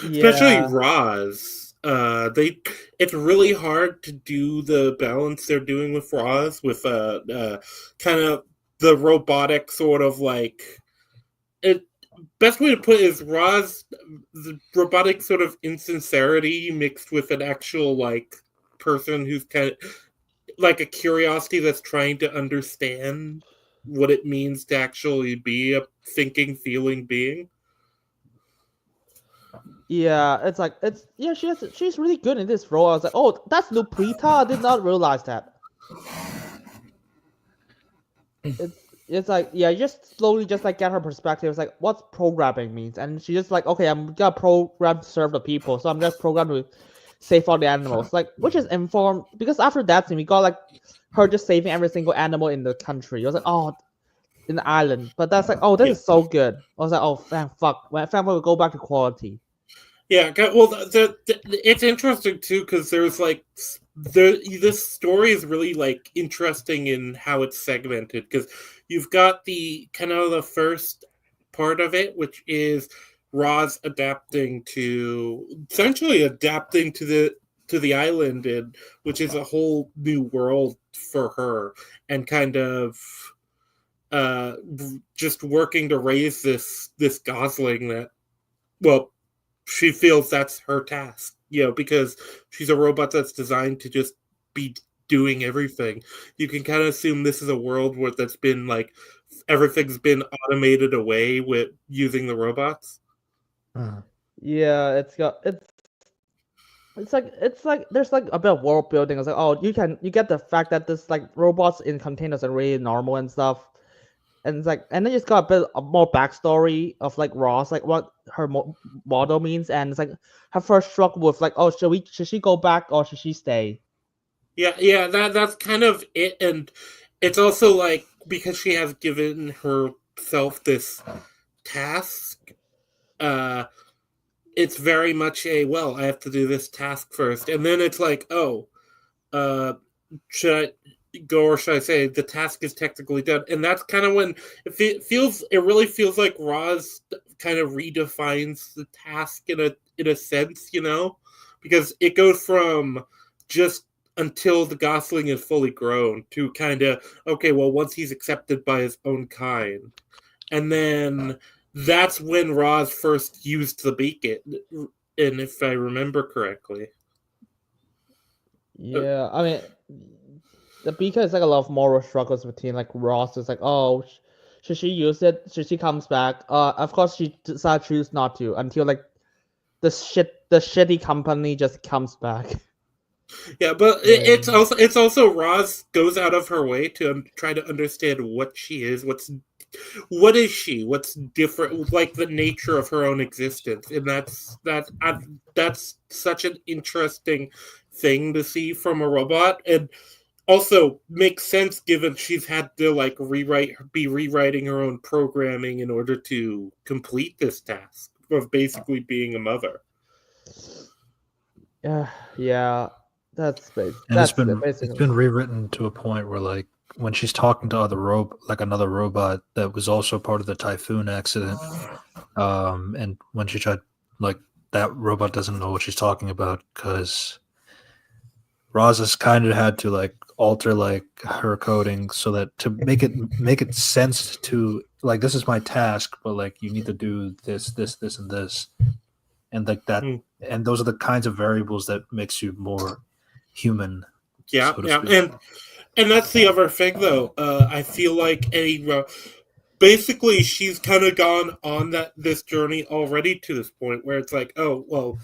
Especially Roz. It's really hard to do the balance they're doing with Roz with kind of the robotic sort of like best way to put it is Roz, the robotic sort of insincerity mixed with an actual like person who's kind of like a curiosity that's trying to understand what it means to actually be a thinking, feeling being. Yeah, she's really good in this role. I was like, oh, that's Lupita. I did not realize that. It's like, you just slowly just like get her perspective. It's like what's programming means, and she just like, okay, I'm gonna program to serve the people, so I'm just programmed to save all the animals. Like, which is informed because after that scene we got like her just saving every single animal in the country. I was like, oh, in the island, but that's like, oh, this is so good. I was like, oh, fuck, my family will go back to quality. Yeah, well, it's interesting too because there's like this story is really like interesting in how it's segmented because you've got the kind of the first part of it, which is Roz adapting to the island, and which is a whole new world for her, and kind of just working to raise this gosling that, well, she feels that's her task, because she's a robot that's designed to just be doing everything. You can kind of assume this is a world that's been like everything's been automated away with using the robots. Yeah, it's like there's like a bit of world building. It's like, oh, you get the fact that this like robots in containers are really normal and stuff, and it's like, and then it's got a bit of more backstory of like Ross, like what her model means, and it's like her first struggle with like, oh, should she go back or should she stay? Yeah, that's kind of it, and it's also like because she has given herself this task. It's very much a I have to do this task first, and then it's like, oh, should I go or should I say the task is technically done? And that's kind of when it really feels like Roz kind of redefines the task in a sense, because it goes from just until the Gosling is fully grown to kind of okay, well, once he's accepted by his own kind, and then that's when Roz first used the beacon, and if I remember correctly. Yeah, I mean, the beacon is like a lot of moral struggles between like Ross is like, oh, should she use it? Should she comes back? Of course she decides choose not to until like the shitty company just comes back. Yeah, but it's also Roz goes out of her way to try to understand what she is, what is she, what's different, like the nature of her own existence, and that's such an interesting thing to see from a robot, and also makes sense given she's had to like be rewriting her own programming in order to complete this task of basically being a mother. Yeah, that's and it's been rewritten to a point where like when she's talking to another robot that was also part of the typhoon accident, and when she tried, like, that robot doesn't know what she's talking about because Roz has kind of had to like alter like her coding so that to make it sense to like, this is my task, but like you need to do this, and this, and like that, and those are the kinds of variables that makes you more human. Yeah, and that's the other thing, though. I feel like basically she's kind of gone on this journey already to this point where it's like, oh, well,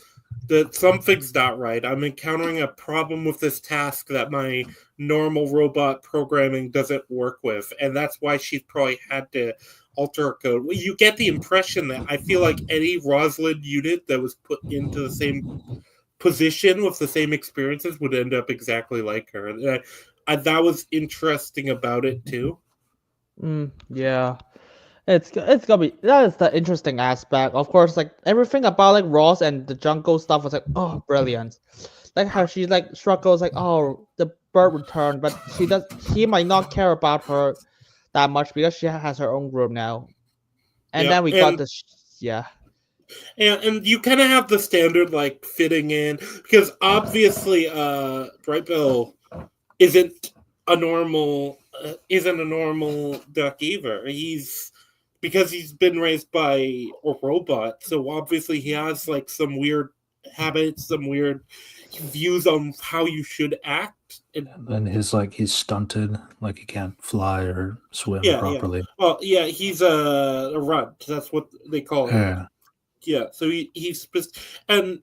something's not right. I'm encountering a problem with this task that my normal robot programming doesn't work with, and that's why she's probably had to alter her code. You get the impression that I feel like any Rosalind unit that was put into the same position with the same experiences would end up exactly like her. And that was interesting about it too. Yeah, it's gonna be, that is the interesting aspect. Of course, like everything about like Ross and the jungle stuff was like, oh, brilliant. Like how she like struggles, like, oh, the bird returned, but he might not care about her that much because she has her own group now. And then we got this, yeah. And you kind of have the standard like fitting in because obviously Brightbill isn't a normal duck either. Because he's been raised by a robot, so obviously he has like some weird habits, some weird views on how you should act. And he's stunted, like he can't fly or swim properly. Yeah. Well, yeah, he's a runt. That's what they call him. Yeah, so he's and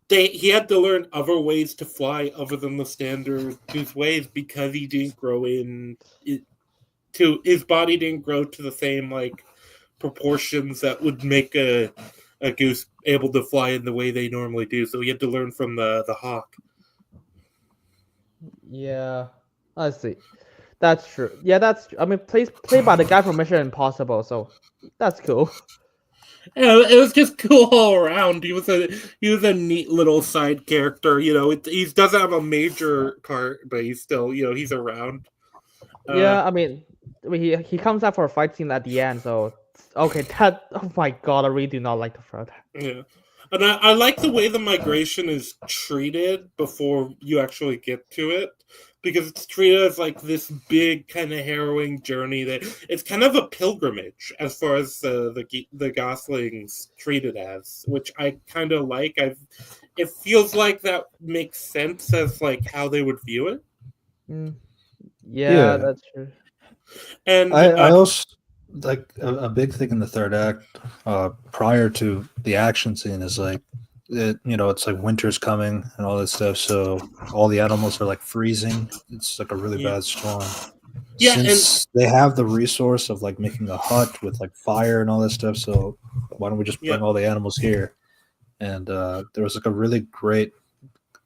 he had to learn other ways to fly other than the standard goose ways because he didn't grow his body didn't grow to the same like proportions that would make a goose able to fly in the way they normally do. So he had to learn from the hawk. Yeah, I see. That's true. Yeah, I mean, played by the guy from Mission Impossible, so that's cool. Yeah, it was just cool all around. He was a neat little side character. He doesn't have a major part, but he's still, he's around. Yeah, I mean, he comes out for a fight scene at the end, so okay. Oh my god, I really do not like the front. Yeah, and I like the way the migration is treated before you actually get to it, because it's treated as like this big kind of harrowing journey that it's kind of a pilgrimage as far as the Goslings treated as, which I kind of like. It feels like that makes sense as like how they would view it. Yeah, that's true. And I also like a big thing in the third act, prior to the action scene, is like it's like winter's coming and all this stuff, so all the animals are like freezing. It's like a really Yeah. bad storm. Yeah, Since they have the resource of like making a hut with like fire and all that stuff, so why don't we just bring all the animals here? And there was like a really great.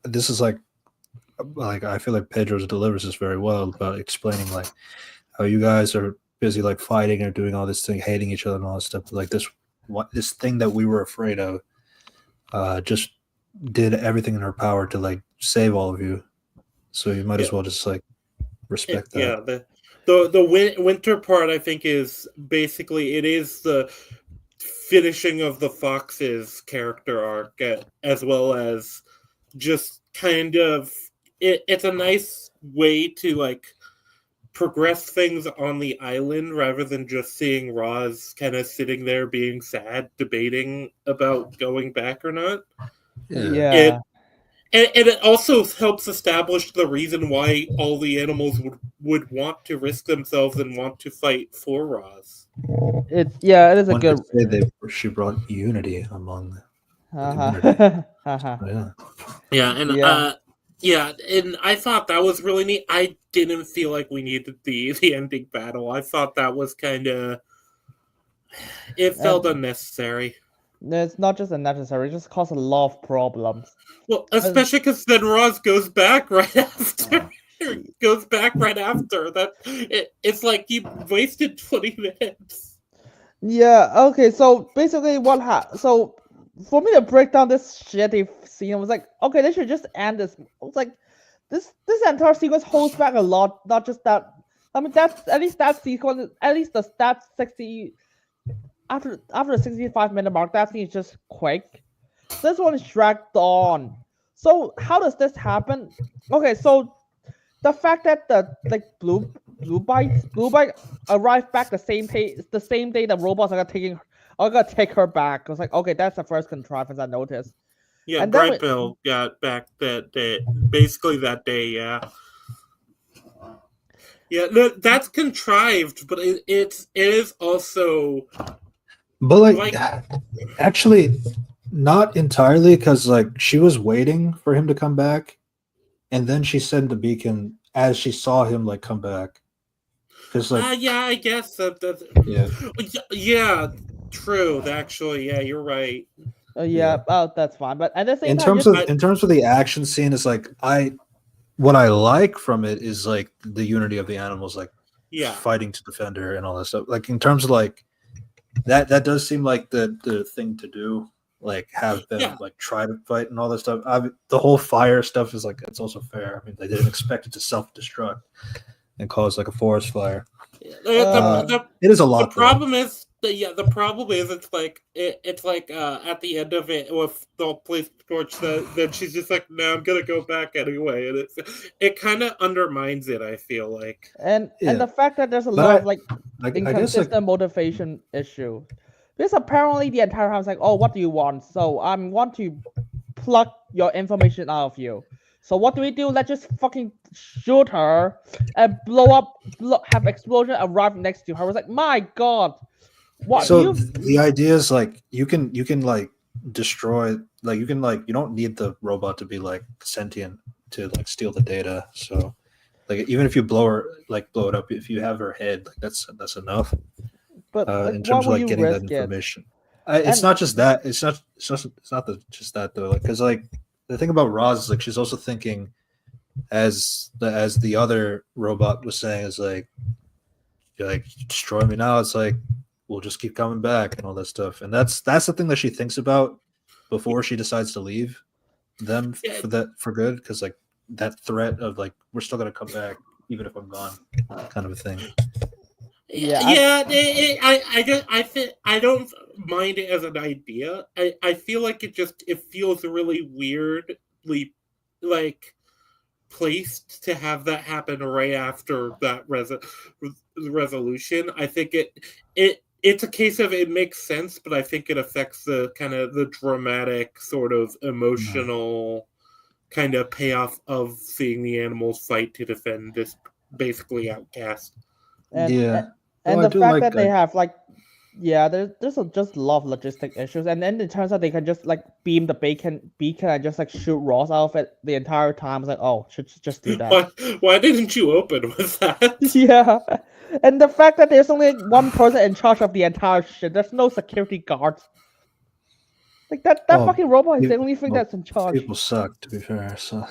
This is like I feel like Pedro's delivers this very well about explaining like how you guys are busy like fighting or doing all this thing, hating each other and all this stuff. But, like this thing that we were afraid of, just did everything in her power to like save all of you. So you might as well just like respect that. Yeah, the winter part I think is basically it is the finishing of the Fox's character arc as well as just kind of it's a nice way to like progress things on the island rather than just seeing Roz kind of sitting there being sad, debating about going back or not. Yeah. And it also helps establish the reason why all the animals would want to risk themselves and want to fight for Roz. It is a One good. could say she brought unity among the community. Yeah, and I thought that was really neat. I didn't feel like we needed the ending battle. I thought that was kind of it felt unnecessary. It's not just unnecessary; it just caused a lot of problems. Well, especially because then Roz goes back right after. Goes back right after that. It's like you wasted 20 minutes. Yeah. Okay. So basically, so for me to break down this shitty scene, I was like, okay, they should just end this. I was like, this entire sequence holds back a lot. Not just that. I mean, that's at least that sequence. At least that 60 after the 65-minute mark, that scene is just quick. This one is dragged on. So how does this happen? Okay, so the fact that the like blue bite arrived back the same day the robots are gonna take her back. I was like, okay, that's the first contrivance I noticed. Yeah, Bright Bill got back that day, basically that day. Yeah, no, that's contrived, but it is also. But like actually, not entirely, because like she was waiting for him to come back, and then she sent the beacon as she saw him like come back. Because like yeah, I guess that yeah, true. Actually, yeah, you're right. That's fine. But at the same time, in terms of the action scene, is like what I like from it is like the unity of the animals, like fighting to defend her and all that stuff. Like in terms of like that does seem like the thing to do. Like have them like try to fight and all that stuff. The whole fire stuff is like it's also fair. I mean, they didn't expect it to self-destruct and cause like a forest fire. It is a lot. The problem is the problem is it's like at the end of it with the police torch then she's just like, no, I'm gonna go back anyway, and it kind of undermines it, I feel like. And the fact that there's a lot of like inconsistent motivation issue. Because apparently the entire time is like, oh, what do you want? So I want to pluck your information out of you. So what do we do? Let's just fucking shoot her and have explosion arrive next to her. I was like, my god. What? So the idea is like you can like destroy, like you can like, you don't need the robot to be like sentient to like steal the data. So like even if you blow it up, if you have her head, like that's enough. But in terms of like getting that information, it's not just that. It's not just that though. Like because like the thing about Roz is like she's also thinking, as the other robot was saying, is like, you're like, destroy me now. It's like, we'll just keep coming back and all that stuff. And that's the thing that she thinks about before she decides to leave them for good, because like that threat of like, we're still gonna come back even if I'm gone, kind of a thing. I don't mind it as an idea. I feel like it feels really weirdly like placed to have that happen right after that resolution. I think it's a case of it makes sense, but I think it affects the kind of the dramatic sort of emotional kind of payoff of seeing the animals fight to defend this basically outcast. And I the do fact like that they that. have like, yeah, there's just a lot of logistic issues, and then it turns out they can just like beam the beacon and just like shoot Ross out of it the entire time. It's like, oh, should just do that. Why didn't you open with that? Yeah, and the fact that there's only one person in charge of the entire shit. There's no security guards. Like that Well, fucking robot is the pe- only thing well, that's in charge. People suck, to be fair. So,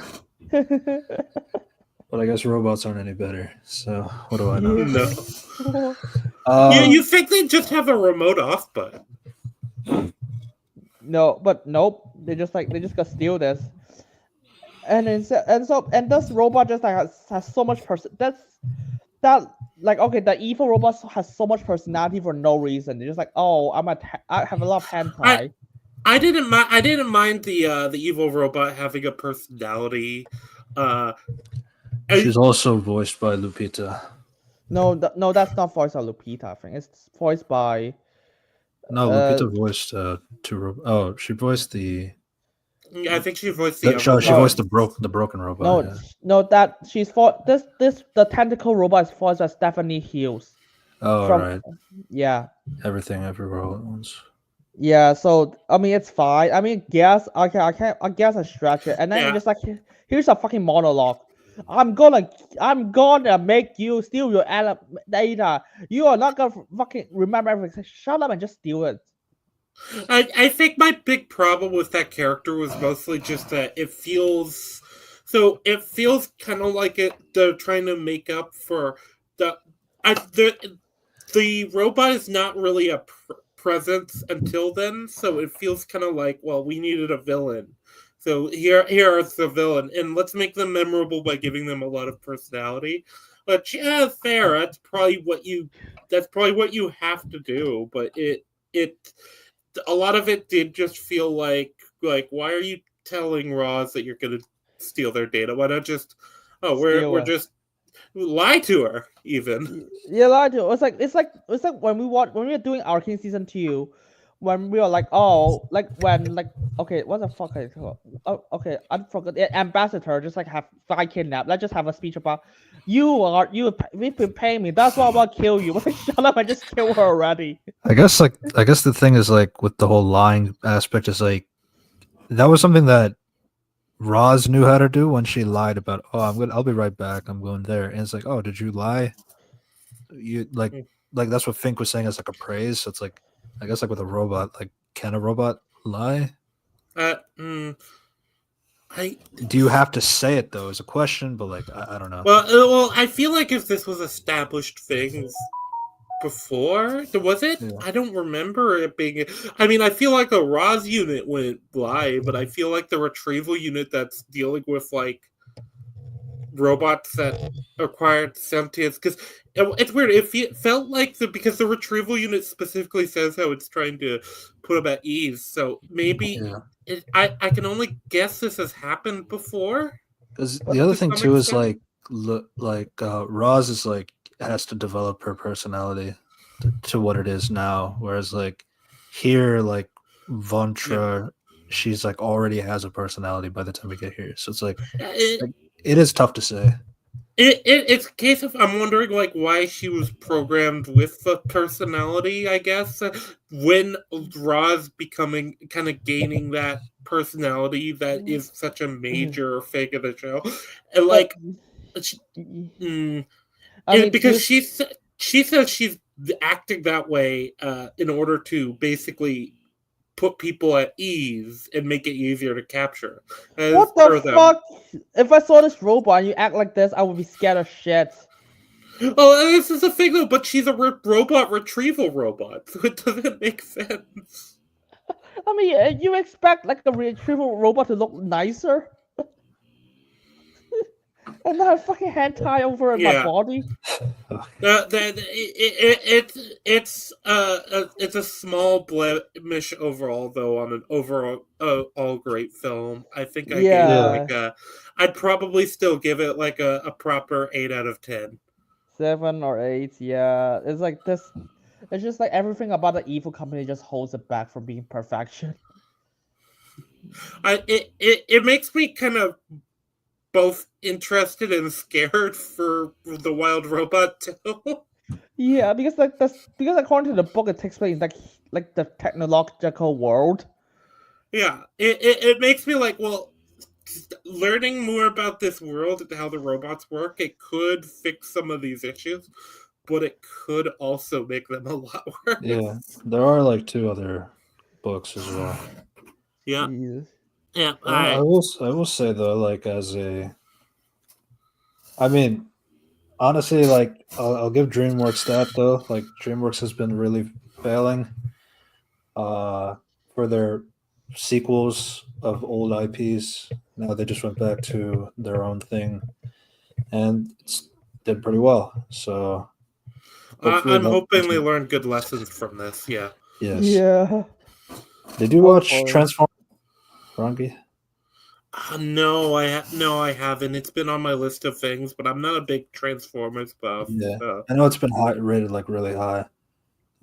but I guess robots aren't any better. So what do I know? No. Yeah. You think they just have a remote off button? No, but nope. They just got steal this, and this robot just like has so much that like okay, the evil robot has so much personality for no reason. They're just like, oh, I have a lot of hentai. I didn't mind the evil robot having a personality. She's also voiced by Lupita. No, that's not voiced by Lupita. I think it's voiced by. No, Lupita voiced she voiced the. I think she voiced She voiced the broken robot. No, yeah. no, that she's for this the tentacle robot is voiced by Stephanie Hughes. Oh, right. Yeah. Everything Everywhere All at Once. Yeah, so I mean it's fine. I mean, guess I guess I stretch it, and then you're just like, here's a fucking monologue. I'm gonna make you steal your data. You are not gonna fucking remember everything. Shut up and just steal it. I think my big problem with that character was mostly just that it feels kind of like they're trying to make up for the robot is not really a presence until then, so it feels kind of like, well, we needed a villain. So here is the villain, and let's make them memorable by giving them a lot of personality. But yeah, fair. That's probably what you have to do. But a lot of it did just feel like why are you telling Roz that you're gonna steal their data? Why not just we're just lie to her even? Yeah, lie to her. It's like when we were doing Arcane season 2. When we were like, oh, like when like okay, what the fuck is it called? Oh, okay, I forgot. The ambassador just like have 5 kidnapped. Let's just have a speech about we've been paying me. That's why I want to kill you. Like, shut up and just kill her already. I guess the thing is like with the whole lying aspect is like that was something that Roz knew how to do when she lied about I'll be right back. I'm going there, and it's like, oh, did you lie? You like that's what Fink was saying as like a praise. So it's like. I guess like with a robot, like can a robot lie? Do you have to say it though? Is a question, but like I don't know. Well, I feel like if this was established things before, was it? Yeah. I don't remember it being. I mean, I feel like the Roz unit wouldn't lie, but I feel like the retrieval unit that's dealing with like robots that acquired sentience, because it's weird. It felt like because the retrieval unit specifically says how it's trying to put them at ease. So maybe I can only guess this has happened before. Because the other thing too is like Roz is like has to develop her personality to what it is now, whereas like here like Vontra, she's like already has a personality by the time we get here. So it's like it is tough to say. It's a case of I'm wondering like why she was programmed with the personality, I guess, when Roz becoming kind of gaining that personality that is such a major thing of the show, and like, because she says she's acting that way in order to basically put people at ease and make it easier to capture. What the fuck? If I saw this robot and you act like this, I would be scared of shit. Oh, this is the thing though, but she's a robot retrieval robot, so it doesn't make sense. I mean, you expect like a retrieval robot to look nicer? And not fucking hentai over my body. It's a small blemish overall, though, on an overall all great film. I think I gave it like I'd probably still give it like a proper 8 out of 10. 7 or 8, yeah. It's like this. It's just like everything about the evil company just holds it back from being perfection. It makes me kind of both interested and scared for the wild robot too. Yeah, because because according to the book, it takes place in like the technological world. Yeah, it makes me like, well, learning more about this world and how the robots work, it could fix some of these issues, but it could also make them a lot worse. Yeah, there are like 2 other books as well. Yeah, Jesus. yeah. I will say though, like I mean, honestly, like I'll give DreamWorks that though. Like DreamWorks has been really failing for their sequels of old IPs. Now they just went back to their own thing, and it's did pretty well. So hopefully I'm hoping that's they learn good lessons from this. Yeah. yes. Yeah. Did you watch Hopefully. Transformers, Rangi? No, I haven't. It's been on my list of things, but I'm not a big Transformers buff. Yeah, So. I know it's been rated like really high.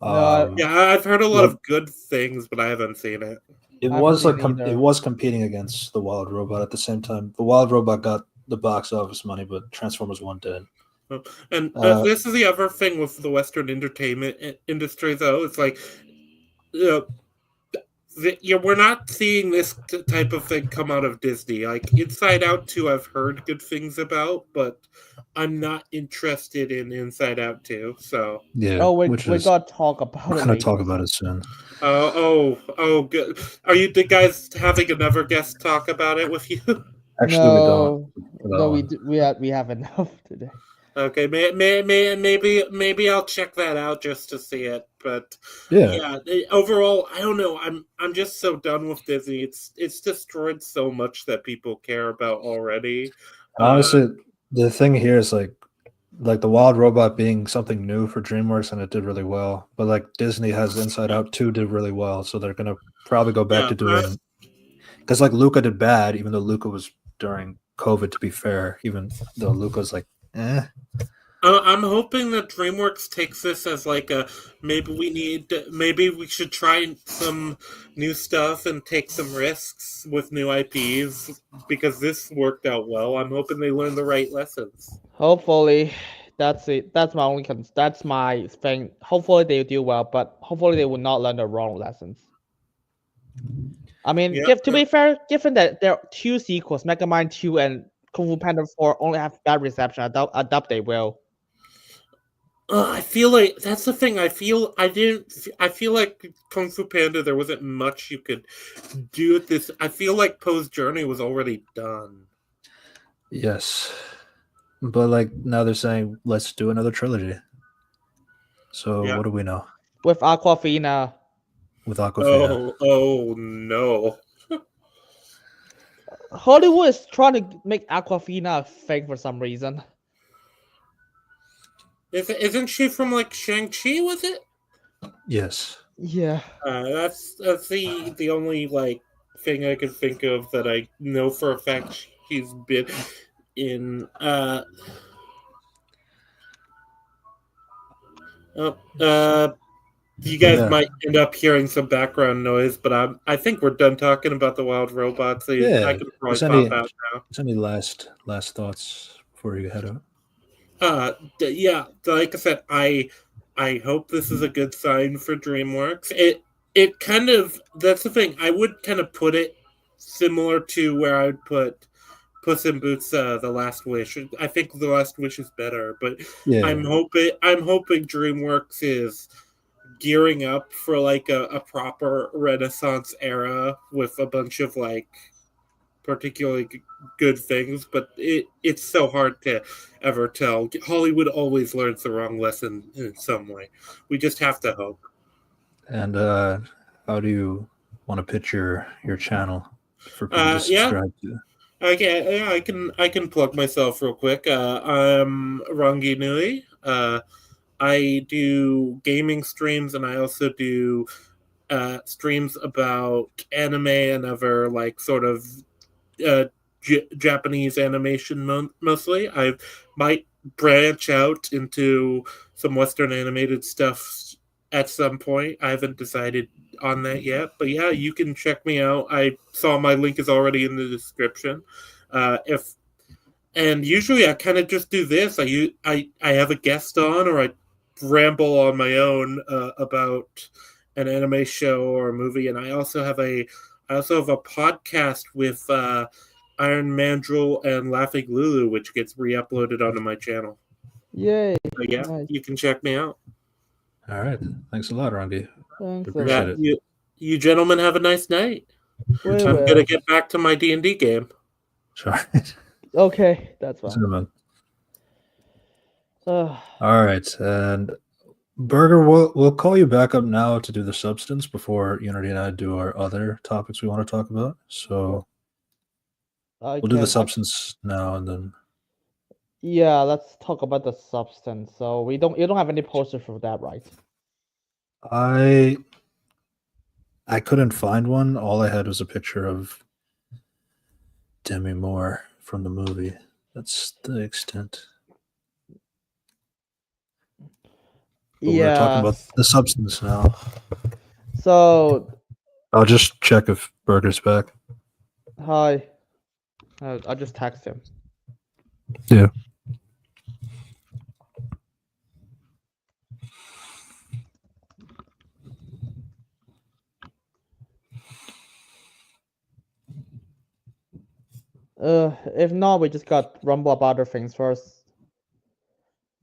No, Yeah, I've heard a lot But- of good things, but I haven't seen it. It I was haven't like seen either. it was competing against the Wild Robot at the same time. The Wild Robot got the box office money, but Transformers One did. And Uh, this is the other thing with the Western entertainment industry, though. It's like, you know, we're not seeing this type of thing come out of Disney. Like Inside Out 2, I've heard good things about, but I'm not interested in Inside Out 2. So, Yeah, Oh, we which is gotta talk about we're it gonna later. talk about it soon. good. Are you the guys having another guest talk about it with you? Actually, we don't. for that No, one. we have enough today. Okay, maybe I'll check that out just to see it. But Yeah, overall, I don't know. I'm just so done with Disney. It's destroyed so much that people care about already. honestly, the thing here is like the Wild Robot being something new for DreamWorks, and it did really well. But like Disney has Inside Out 2 did really well, so they're gonna probably go back Yeah, to doing because like Luca did bad, even though Luca was during COVID. To be fair, even though Luca's like, I'm hoping that DreamWorks takes this as like a maybe we should try some new stuff and take some risks with new IPs because this worked out well. I'm hoping they learn the right lessons. Hopefully, that's it. That's my only that's my thing. Hopefully they do well, but hopefully they will not learn the wrong lessons. I mean, Yeah. to be fair, given that there are 2 sequels, Megamind 2 and Kung Fu Panda 4 only have bad reception, I doubt they will. I feel like that's the thing. I feel like Kung Fu Panda. There wasn't much you could do with this. I feel like Poe's journey was already done. yes, but like now they're saying let's do another trilogy. So Yeah. what do we know With Aquafina, with Aquafina? Oh no! Hollywood is trying to make Aquafina a thing for some reason. Isn't she from like Shang-Chi? Was it? Yes. Yeah. That's the only like thing I can think of that I know for a fact she's been in. You guys Yeah. might end up hearing some background noise, but I think we're done talking about the wild robots. Yeah. I can probably Is any, pop out now. is any last thoughts before you head out? Yeah, like I said, I hope this is a good sign for DreamWorks. It kind of, that's the thing. I would kind of put it similar to where I would put Puss in Boots, The Last Wish. I think The Last Wish is better, but Yeah. I'm hoping DreamWorks is gearing up for like a proper Renaissance era with a bunch of like particularly good things, but it's so hard to ever tell. Hollywood always learns the wrong lesson in some way. We just have to hope. And how do you want to pitch your channel for people to subscribe to? Okay, yeah, I can plug myself real quick. I'm Rangi Nui. I do gaming streams, and I also do streams about anime and other like sort of Japanese animation mostly. I might branch out into some Western animated stuff at some point. I haven't decided on that yet, but yeah, you can check me out. I saw my link is already in the description. And usually I kind of just do this. I have a guest on, or I ramble on my own about an anime show or a movie, and I also have a podcast with Iron Mandrill and Laughing Lulu, which gets re-uploaded onto my channel. Yay! So yeah, Nice. you can check me out. All right. Thanks a lot, Rangi. Thanks a Appreciate lot. it. You gentlemen have a nice night. We I'm will. gonna get back to my D&D game. Sorry. Okay, that's See fine. you, man. Uh, All right, and Burger, we'll call you back up now to do the substance before Unity and I do our other topics we want to talk about. So we'll do the substance now, and then yeah, let's talk about the substance. So you don't have any poster for that, right? I couldn't find one. All I had was a picture of Demi Moore from the movie. That's the extent. But we're talking about the substance now. So I'll just check if Burger's back. hi. I'll just text him. Yeah. If not, we just got rumble about other things first.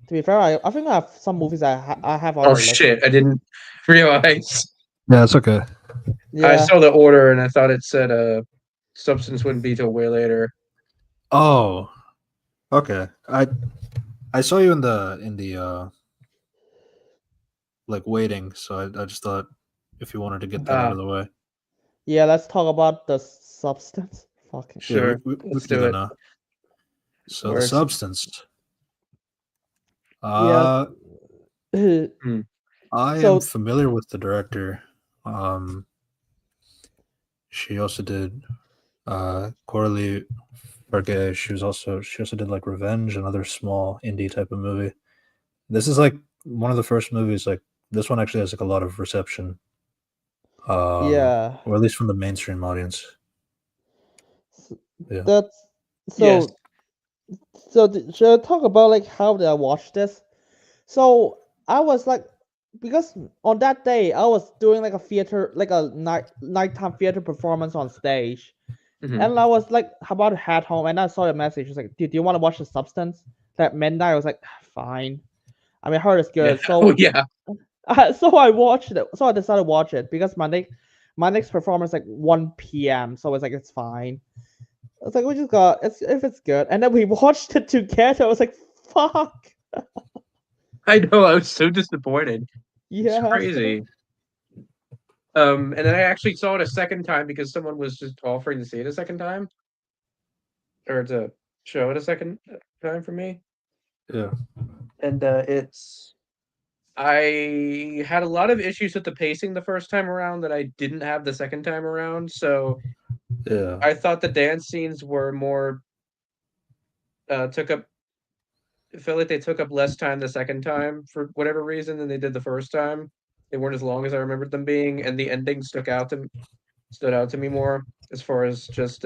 To be fair, I think I have some movies I have on Oh the list. shit! I didn't realize. Yeah, it's okay. Yeah. I saw the order and I thought it said substance wouldn't be till way later. Oh, okay. I saw you in the like waiting, so I just thought if you wanted to get that out of the way. Yeah, let's talk about the substance. Fucking Sure, yeah, we let's can do that it. now. So Works. the substance. Yeah. I So- am familiar with the director. She also did Coralie Farge. She also did like Revenge, another small indie type of movie. This is like one of the first movies. Like this one actually has like a lot of reception. Yeah. Or at least from the mainstream audience. Yeah. That's so. Yes. So should I talk about like how did I watch this? So I was like, because on that day I was doing like a theater, like a nighttime theater performance on stage, Mhm. and I was like about to head home, and I saw a message. It's like, do you want to watch The Substance? At midnight, I was like, fine. I mean, I heard it's good, Yeah. so Oh yeah. so I watched it. So I decided to watch it because my next performance like 1 p.m. So it's like it's fine. It's like we just got if it's good, and then we watched it together. I was like, fuck. I know. I was so disappointed. Yeah. It's crazy. And then I actually saw it a second time because someone was just offering to see it a second time, or to show it a second time for me. Yeah. And I had a lot of issues with the pacing the first time around that I didn't have the second time around. So Yeah. I thought the dance scenes were more took up. I felt like they took up less time the second time for whatever reason than they did the first time. They weren't as long as I remembered them being, and the ending stood out to me more as far as just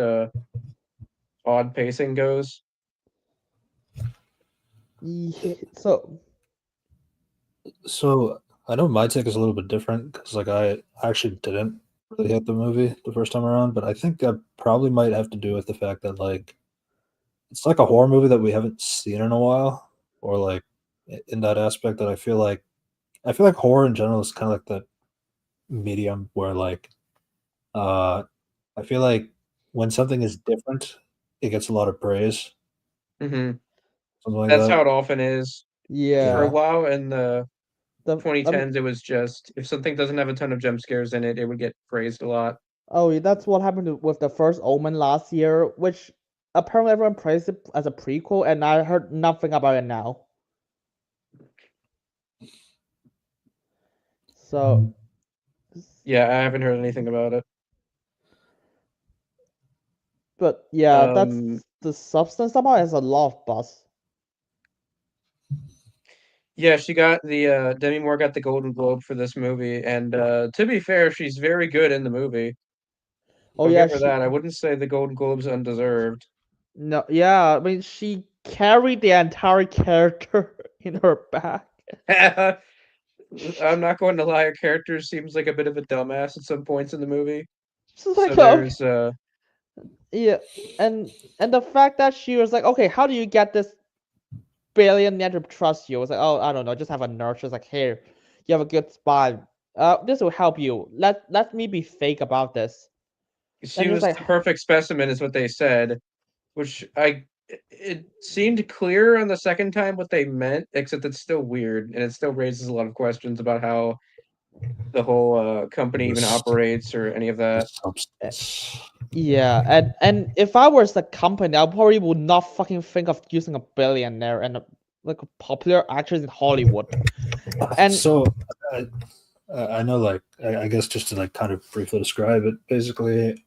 odd pacing goes. So I know my take is a little bit different because like I actually didn't really hate the movie the first time around, but I think that probably might have to do with the fact that like it's like a horror movie that we haven't seen in a while, or like in that aspect that I feel like horror in general is kind of like that medium where like I feel like when something is different, it gets a lot of praise. Mm-hmm. Something like That's that. how it often is. yeah. For a while in the The 2010s, it was just if something doesn't have a ton of jump scares in it, it would get praised a lot. Oh, that's what happened with the first Omen last year, which apparently everyone praised it as a prequel, and I heard nothing about it now. So Yeah, I haven't heard anything about it. but yeah, that's Um, the substance somehow has a lot of buzz. Yeah, she got the Demi Moore got the Golden Globe for this movie, and to be fair, she's very good in the movie. Oh I'll yeah, give her that. I wouldn't say the Golden Globe's undeserved. no, yeah, I mean she carried the entire character in her back. I'm not going to lie. Her character seems like a bit of a dumbass at some points in the movie. So So like, there's yeah, and the fact that she was like, okay, how do you get this billionaire to trust you? I was like, oh, I don't know, just have a nurse. Just like, here, you have a good spot. This will help you. Let me be fake about this. she And it's was like, the perfect specimen, is what they said. Which it seemed clear on the second time what they meant, except it's still weird and it still raises a lot of questions about how the whole company even This- operates or any of that. substance. yeah, and if I was the company, I probably would not fucking think of using a billionaire and like a popular actress in Hollywood. And So I know, like, I guess just to like kind of briefly describe it, basically,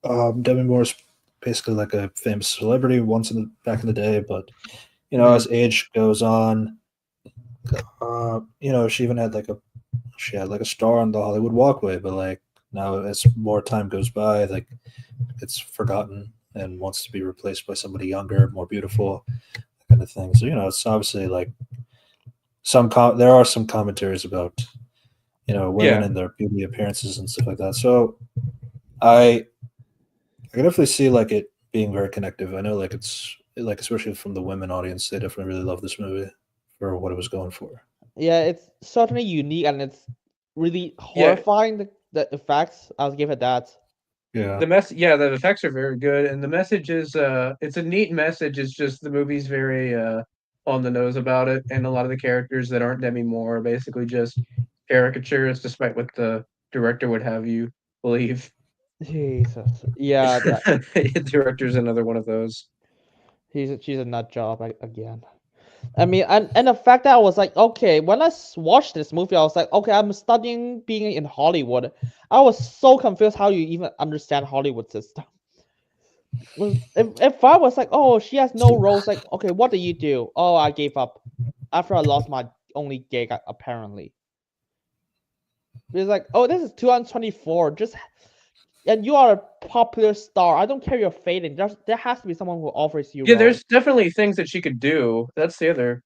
Demi Moore's basically like a famous celebrity once back in the day, but as age goes on, she even had like a star on the Hollywood walkway, but like now as more time goes by, like it's forgotten and wants to be replaced by somebody younger, more beautiful, that kind of thing. So it's obviously like there are some commentaries about women and their beauty appearances and stuff like that. So I can definitely see like it being very connective. I know like it's like, especially from the women audience, they definitely really love this movie for what it was going for. yeah, it's certainly unique and it's really horrifying. The effects, I'll give it that. Yeah. The effects are very good, and the message is it's a neat message. It's just the movie's very on the nose about it, and a lot of the characters that aren't Demi Moore are basically just caricatures, despite what the director would have you believe. Jesus, yeah, The director's another one of those. she's a nut job again. I mean, and the fact that I was like, okay, when I watched this movie, I was like, okay, I'm studying being in Hollywood. I was so confused how you even understand Hollywood system. If I was like, oh, she has no roles, like, okay, what do you do? Oh, I gave up after I lost my only gig, apparently. It's like, oh, this is 2024. And you are a popular star. I don't care you're fading. There has to be someone who offers you. Yeah, roles. there's definitely things that she could do. That's the other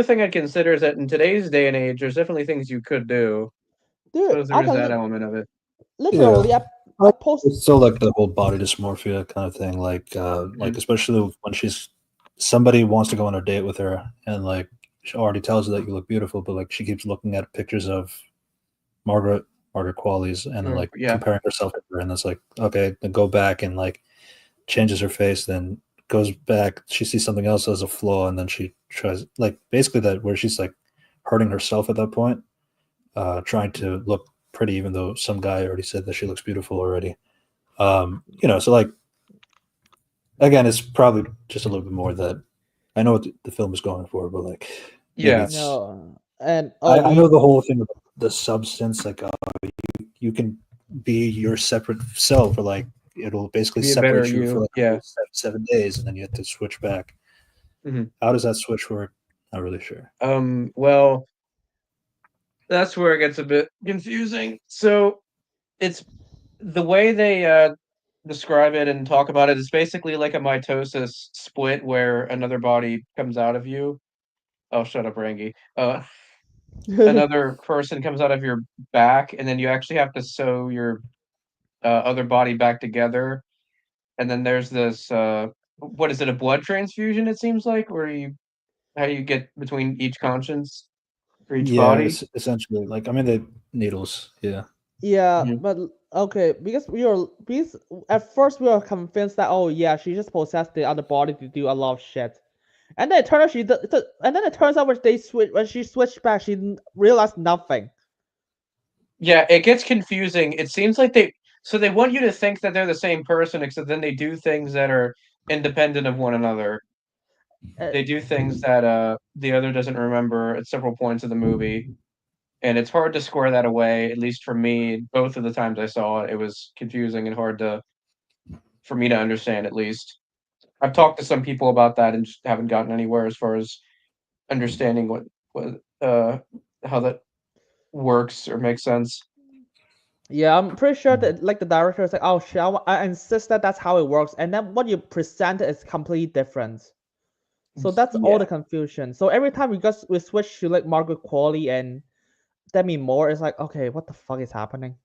thing I'd consider, is that in today's day and age, there's definitely things you could do. Dude, So there is that element of it. literally, Yeah. I post. It's still like the whole body dysmorphia kind of thing. Like, especially when somebody wants to go on a date with her, and like she already tells her that you look beautiful, but like she keeps looking at pictures of Margaret Qualley's and then like comparing herself to her, and it's like, okay, then go back and like changes her face, then goes back, she sees something else as a flaw, and then she tries like basically that where she's like hurting herself at that point, trying to look pretty, even though some guy already said that she looks beautiful already. So like again, it's probably just a little bit more that I know what the film is going for, but like No, and I know the whole thing about the substance, like you can be your separate self, or like it'll basically separate you for like 7 days, and then you have to switch back. Mm-hmm. How does that switch work? Not really sure. Well, that's where it gets a bit confusing. So it's the way they describe it and talk about it is basically like a mitosis split where another body comes out of you. Oh, shut up, Rangi. Another person comes out of your back, and then you actually have to sew your other body back together. And then there's this what is it, a blood transfusion, it seems like, where how do you get between each conscience for each body? Essentially, like the needles. Yeah, Mm-hmm. but okay, because at first we were convinced that, oh yeah, she just possessed the other body to do a lot of shit, and then it turned out it turns out when she switched back, she realized nothing. Yeah, it gets confusing. It seems like they want you to think that they're the same person, except then they do things that are independent of one another. They do things that the other doesn't remember at several points of the movie, and it's hard to square that away. At least for me, both of the times I saw it, it was confusing and hard for me to understand. At least I've talked to some people about that and just haven't gotten anywhere as far as understanding how that works or makes sense. Yeah, I'm pretty sure that like the director is like, oh shit, I insist that that's how it works, and then what you present is completely different. So that's all the Yeah. confusion. So every time we switch to like Margaret Qualley and Demi Moore, it's like, okay, what the fuck is happening?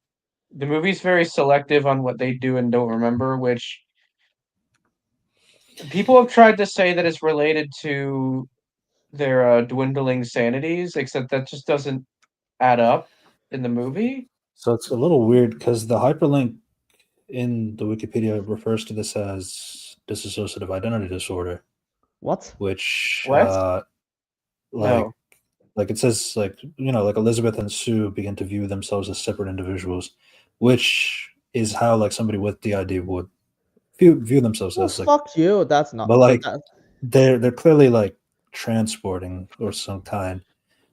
The movie's very selective on what they do and don't remember, which people have tried to say that it's related to their dwindling sanities, except that just doesn't add up in the movie. So it's a little weird because the hyperlink in the Wikipedia refers to this as dissociative identity disorder, What? which What? like No. like it says like like Elizabeth and Sue begin to view themselves as separate individuals, which is how like somebody with DID would view themselves Well, as like. fuck you. That's not. But like that, they're clearly like transporting or some kind.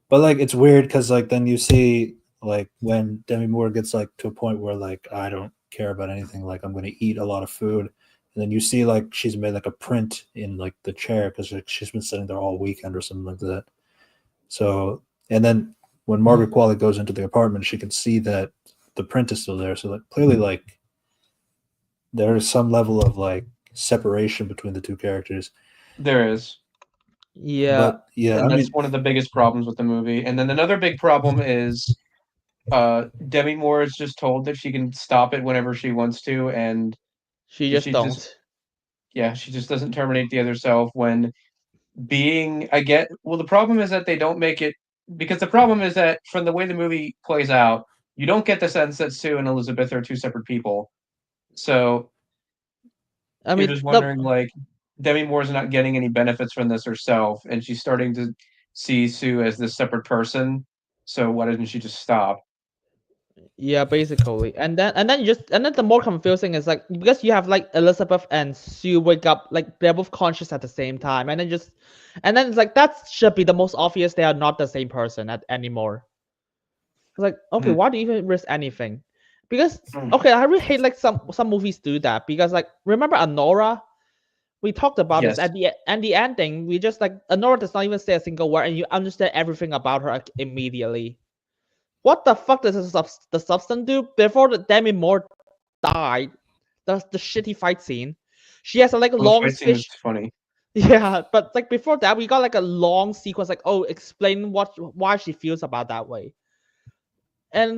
But like it's weird because like then you see like when Demi Moore gets like to a point where like I don't care about anything, like I'm gonna eat a lot of food, and then you see like she's made like a print in like the chair because like, she's been sitting there all weekend or something like that. So and then when Margaret Qualley goes into the apartment, she can see that the print is still there. So like clearly like there's some level of like separation between the two characters. There is. yeah. But yeah, And I that's mean, one of the biggest problems with the movie. And then another big problem is Demi Moore is just told that she can stop it whenever she wants to, and She just she don't. just she just doesn't terminate the other self when being I get well the problem is that they don't make it because the problem is that from the way the movie plays out, you don't get the sense that Sue and Elizabeth are two separate people. So I you're mean, just wondering like Demi Moore's not getting any benefits from this herself, and she's starting to see Sue as this separate person. So why doesn't she just stop? yeah, basically. And then the more confusing is like because you have like Elizabeth and Sue wake up like they're both conscious at the same time, and then it's like that should be the most obvious they are not the same person anymore. It's like, okay, Hmm. why do you even risk anything? Because Hmm. okay, I really hate like some movies do that because like remember Anora? We talked about this Yes. at the ending. We just like Anora does not even say a single word, and you understand everything about her like, immediately. What the fuck does the substance do? Before the Demi Moore died, the shitty fight scene, she has a like Well, the long fight scene was speech. funny. Yeah, but like before that, we got like a long sequence, like explain why she feels about that way, and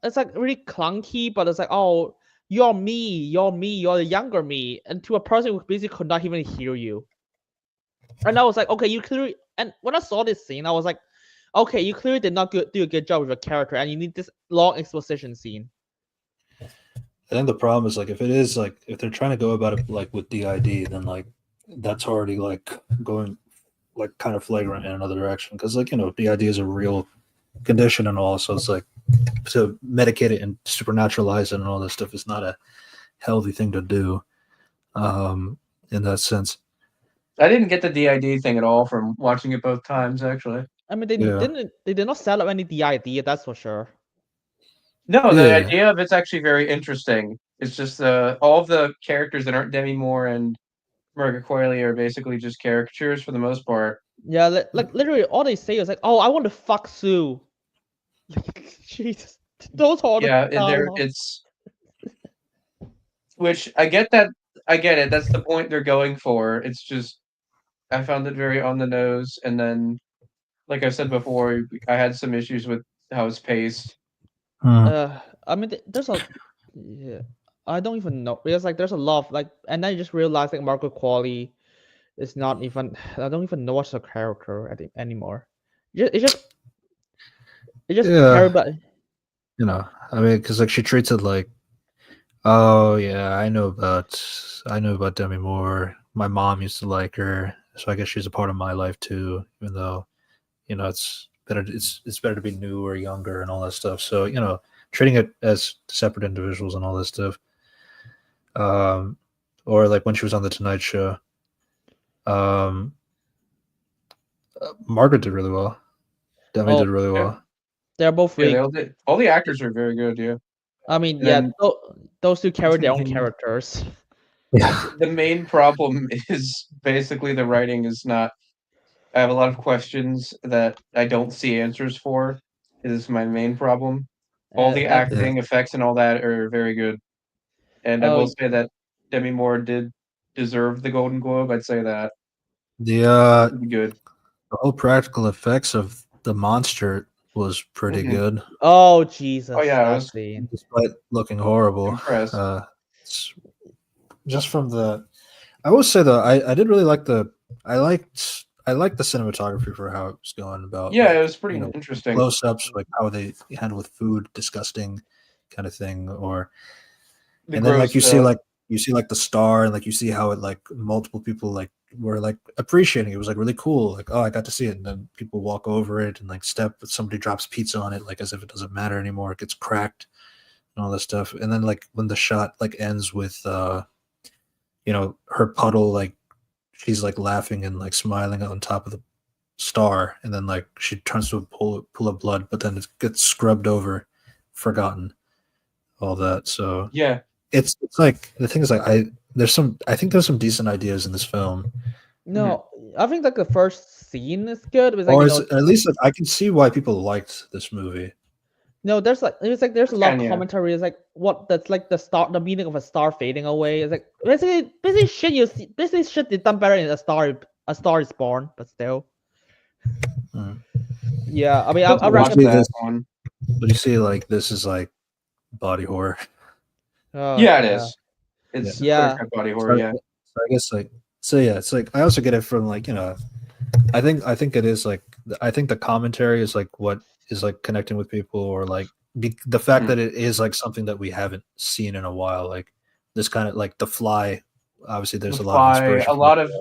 it's like really clunky, but it's like you're me, you're the younger me, and to a person who basically could not even hear you. And I was like, okay, you clearly. And when I saw this scene, I was like, okay, you clearly did not do a good job with your character, and you need this long exposition scene. I think the problem is like if it is like if they're trying to go about it like with DID, then like that's already like going like kind of flagrant in another direction because like DID is a real condition and all, so it's like to medicate it and supernaturalize it and all that stuff is not a healthy thing to do. In that sense, I didn't get the DID thing at all from watching it both times, actually. I mean, Yeah. they did not set up any DID, that's for sure. No, the Yeah. idea of it's actually very interesting. It's just all of the characters that aren't Demi Moore and Margaret Qualley are basically just caricatures for the most part. Yeah, like literally all they say is like, "Oh, I want to fuck Sue." Jesus, those are all the Yeah, and dialogue. it's which I get that I get it. That's the point they're going for. It's just I found it very on the nose, and then like I said before, I had some issues with how it's paced. I mean, there's a yeah, I don't even know because like there's a lot of, like, and then you just realize like Margaret Qualley is not even. I don't even know what's her character anymore. It's just Yeah. terrible. I mean, because like she treats it like, oh yeah, I know about Demi Moore. My mom used to like her, so I guess she's a part of my life too. Even though, it's better to be new or younger and all that stuff. So treating it as separate individuals and all that stuff. Or like when she was on the Tonight Show, Margaret did really well. Demi did really Yeah. well. They're both Yeah, really. all the actors are very good. Yeah, I mean, and yeah, then those two carry their own characters. Yeah. the main problem is basically the writing is not. I have a lot of questions that I don't see answers for. Is my main problem. All the That's acting effects and all that are very good, and I oh will say that Demi Moore did deserve the Golden Globe. I'd say that. The Pretty good. the whole practical effects of the monster was pretty Mhm. good, Oh Jesus! Oh, yeah, it that was- scene. despite looking horrible. Impressed. It's just from the, I will say though, I did really like I liked the cinematography for how it was going about. Yeah, like, it was pretty you know, interesting. close-ups, like how they handle with food, disgusting kind of thing, or The and then gross like you stuff. see like the star, and like you see how it like multiple people like were like appreciating it. It was like really cool, like, oh, I got to see it, and then people walk over it and like step, but somebody drops pizza on it, like as if it doesn't matter anymore. It gets cracked and all that stuff. And then like when the shot like ends with her puddle, like she's like laughing and like smiling on top of the star, and then like she turns to a pool of blood, but then it gets scrubbed over, forgotten, all that. So Yeah. it's like the thing is like I think there's some decent ideas in this film, No, I think like the first scene is good. It was like or you is know, it, at least like, I can see why people liked this movie. no, there's like there's a lot of Yeah. commentary. It's like what that's like the meaning of a star fading away. It's like basically shit you see, basically shit they done better in a star is born, but still. Mm. Yeah, I mean I I watched reckon. that this- one. But you see, like this is like body horror. Yeah, it is. It's Yeah. clear-cut body So, horror. Yeah. so I guess like it's like I also get it from like I think it is like I think the commentary is like what is like connecting with people, or like the fact Mhm. that it is like something that we haven't seen in a while, like this kind of like The Fly. Obviously, there's The a lot of Fly, inspiration. a from lot it. of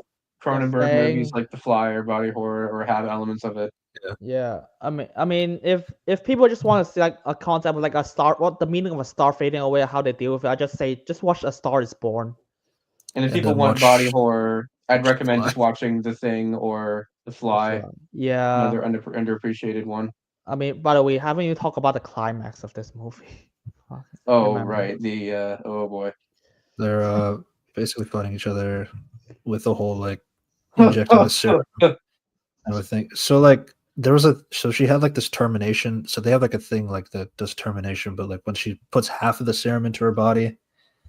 Cronenberg Thing. movies like The Fly or body horror or have elements of it. Yeah, I mean, if people just want to see like a concept of like a star, what the meaning of a star fading away, how they deal with it, I just say just watch A Star Is Born. And if And people then want watch- body horror, I'd recommend Fly. just watching The Thing or The Fly. Yeah. Another underappreciated one. I mean, by the way, haven't you talked about the climax of this movie? Fuck, Oh, remember. right. The oh boy. They're basically fighting each other with the whole like injecting the serum kind of thing. So like there was so she had like this termination. So they have like a thing like that does termination, but like when she puts half of the serum into her body,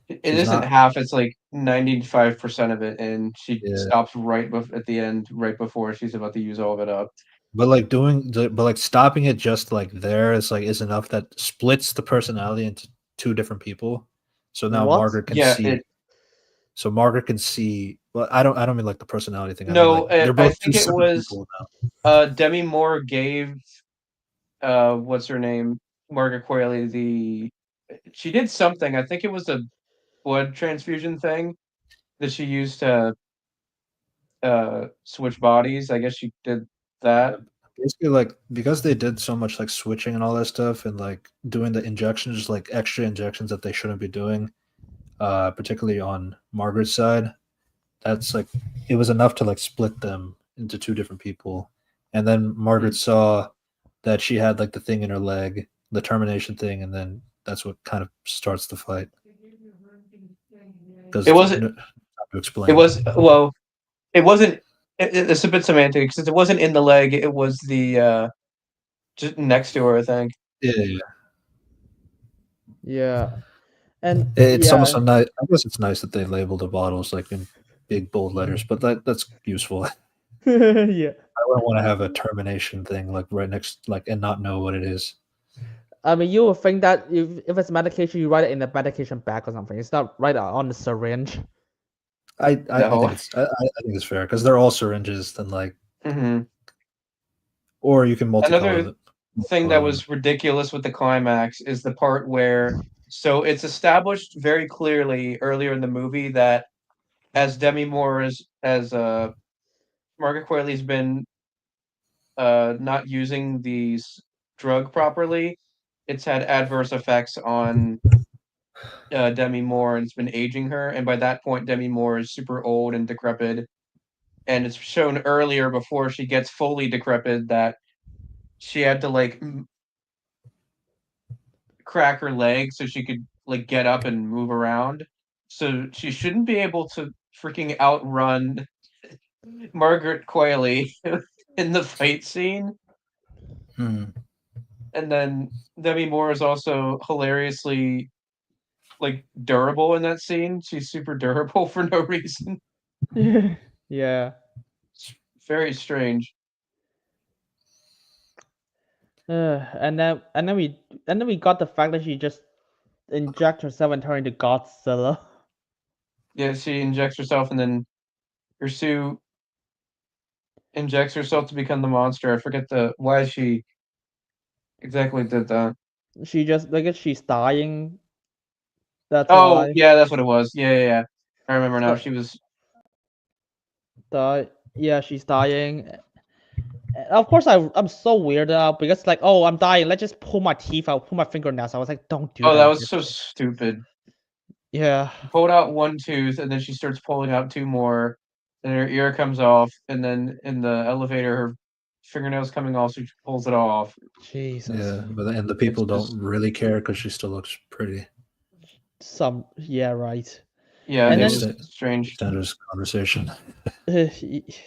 It she's isn't not- half, it's like 95% of it, and she Yeah. stops right at the end, right before she's about to use all of it up. but like stopping it just like there is enough that splits the personality into two different people. So now What? Margaret can Yeah, see. So Margaret can see. Well, I don't mean like the personality thing. I mean, No, like, they're both I two think it separate was people now. Demi Moore gave what's her name? Margaret Qualley she did something. I think it was a blood transfusion thing that she used to switch bodies. I guess she did that. Basically, like because they did so much like switching and all that stuff, and like doing the injections, like extra injections that they shouldn't be doing, particularly on Margaret's side. That's like it was enough to like split them into two different people, and then Margaret saw that she had like the thing in her leg, the termination thing, and then that's what kind of starts the fight. It wasn't. To explain. It was well. It wasn't. It's a bit semantic because it wasn't in the leg. It was the just next to her, I think. Yeah. Yeah, and It's yeah, almost nice. I guess it's nice that they label the bottles like in big bold letters, but that's useful. yeah. I wouldn't want to have a termination thing like right next, like, and not know what it is. I mean, you would think that if it's medication, you write it in the medication bag or something. It's not right on the syringe. I No. think it's fair because they're all syringes. Then like, hmm or you can multicolor Another them. thing that was ridiculous with the climax is the part where so it's established very clearly earlier in the movie that as Demi Moore as Margaret Qualley's been not using these drug properly, it's had adverse effects on Demi Moore and it's been aging her. And by that point, Demi Moore is super old and decrepit. And it's shown earlier before she gets fully decrepit that she had to like crack her leg so she could like get up and move around. So she shouldn't be able to freaking outrun Margaret Qualley in the fight scene. Hmm. And then Demi Moore is also hilariously like durable in that scene. She's super durable for no reason. Yeah. very strange. And then we got the fact that she just inject herself and turn into Godzilla. Yeah, she injects herself, and then her suit injects herself to become the monster. I forget why she exactly did that. She just like she's dying. That's Oh, why. yeah, that's what it was. Yeah. I remember now. So- She was. Yeah, she's dying. Of course, I'm so weirded out because like, oh, I'm dying. Let's just pull my teeth out, pull my fingernails. I was like, don't do Oh, that. that was so stupid. Yeah. Pulled out one tooth, and then she starts pulling out two more, and her ear comes off, and then in the elevator, her fingernails coming off, so she pulls it off. Jesus. Yeah, but and the people just- don't really care because she still looks pretty. Yeah, right. Yeah, And it then- was strange. Standards conversation.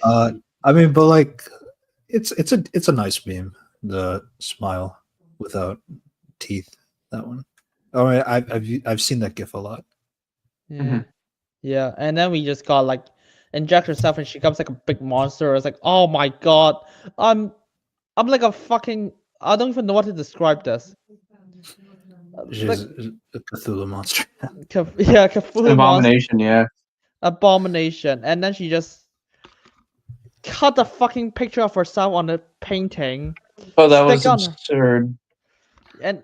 Uh, I mean, but like, it's a nice meme. The smile without teeth. That one. Oh, I've seen that gif a lot. yeah. Mhm. Yeah, and then we just got like inject herself and she becomes like a big monster. It's like, oh my god, I'm like a fucking. I don't even know what to describe this. She's a Cthulhu monster. Yeah, Cthulhu monster, Abomination, yeah. abomination, and then she just cut the fucking picture of herself on the painting. Oh, that was Stick on her. absurd.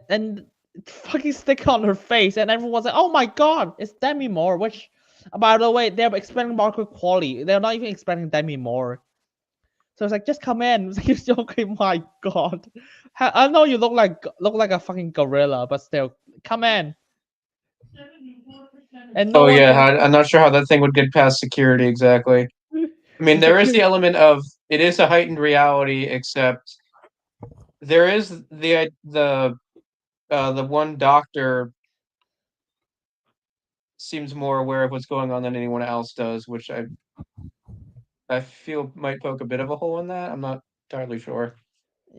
and fucking stick on her face, and everyone's like, "Oh my god, it's Demi Moore." Which, by the way, they're expecting Margaret Qualley. They're not even expecting Demi Moore. So it's like, just come in. It's like, okay, my god, I know you look like a fucking gorilla, but still, come in. And no Oh, one yeah, can- I'm not sure how that thing would get past security exactly. I mean, there is the element of it is a heightened reality, except there is the one doctor seems more aware of what's going on than anyone else does, which I feel might poke a bit of a hole in that. I'm not entirely sure.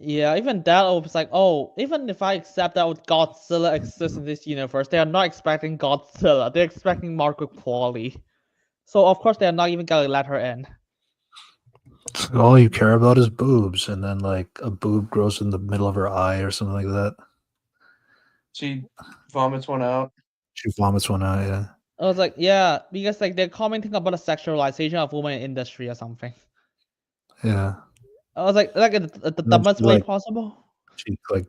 Yeah, even that was like, oh, even if I accept that Godzilla exists in this universe, they are not expecting Godzilla. They're expecting Margaret Qualley. So of course they're not even gonna let her in. All you care about is boobs, and then like a boob grows in the middle of her eye or something like that. She vomits one out. She vomits one out. Yeah. I was like, yeah, because like they're commenting about the sexualization of women in industry or something. Yeah. I was like the then dumbest she, way like- possible. She like,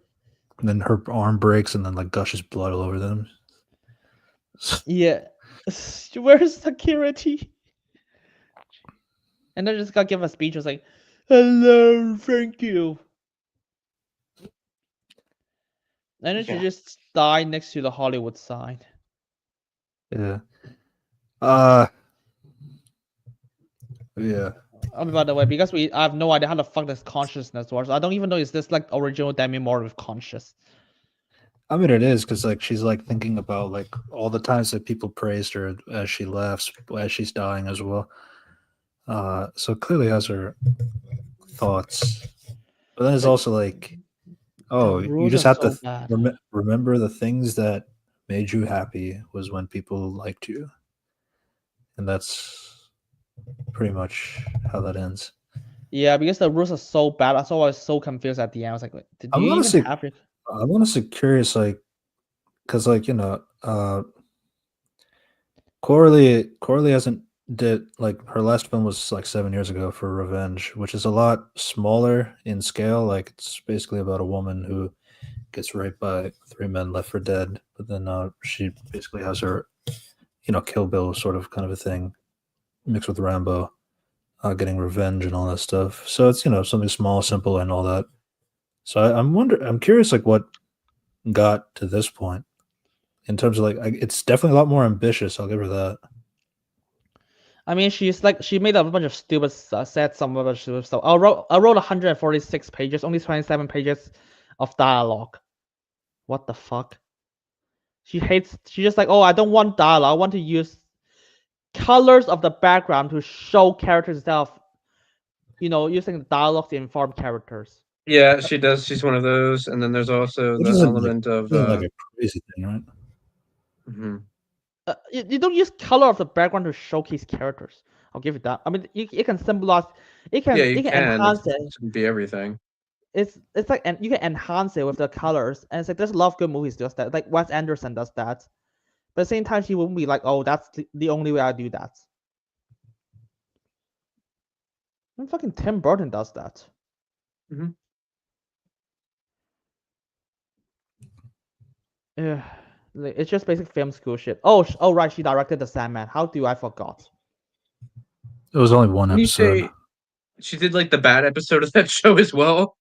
then her arm breaks, and then like gushes blood all over them. Yeah. Where's security? And they just got give a speech. It was like, hello, thank you. And then she Yeah. just died next to the Hollywood sign. Yeah. Yeah. I mean, by the way, because I have no idea how the fuck this consciousness works. I don't even know is this like original Demi Moore with conscious. I mean, it is because like she's like thinking about like all the times that people praised her as she laughs as she's dying as well. So clearly has her thoughts, but then it's also like, oh, you rules just are have to so bad. remember the things that made you happy was when people liked you, and that's pretty much how that ends. Yeah, because the rules are so bad. That's why I was so confused at the end. I was like, did I'm you even honestly- have it? I'm honestly curious, like, because like Corley hasn't did like her last film was like 7 years ago for Revenge, which is a lot smaller in scale. Like it's basically about a woman who gets raped by three men left for dead, but then she basically has her, Kill Bill sort of kind of a thing mixed with Rambo, getting revenge and all that stuff. So it's something small, simple, and all that. So I'm curious like what got to this point in terms of like it's definitely a lot more ambitious. I'll give her that. I mean, she made a bunch of stupid said some of the stupid stuff. I wrote 146 pages, only 27 pages of dialogue. What the fuck? She's just like, oh, I don't want dialogue. I want to use colors of the background to show characters itself. Using the dialogue to inform characters. Yeah, she does. She's one of those, and then there's also Which the isn't, element of. Isn't like a crazy thing, right? Mhm. You don't use color of the background to showcase characters. I'll give it that. I mean, it can symbolize, Yeah, you can can. enhance It it. shouldn't be everything. It's like, and you can enhance it with the colors, and it's like there's a lot of good movies does that. Like Wes Anderson does that, but at the same time, he won't be like, oh, that's the only way I do that. And fucking Tim Burton does that. Mhm. Yeah, it's just basic film school shit. Oh, right, she directed The Sandman. How do I forgot? It was only one Didn't you episode. say she did like the bad episode of that show as well?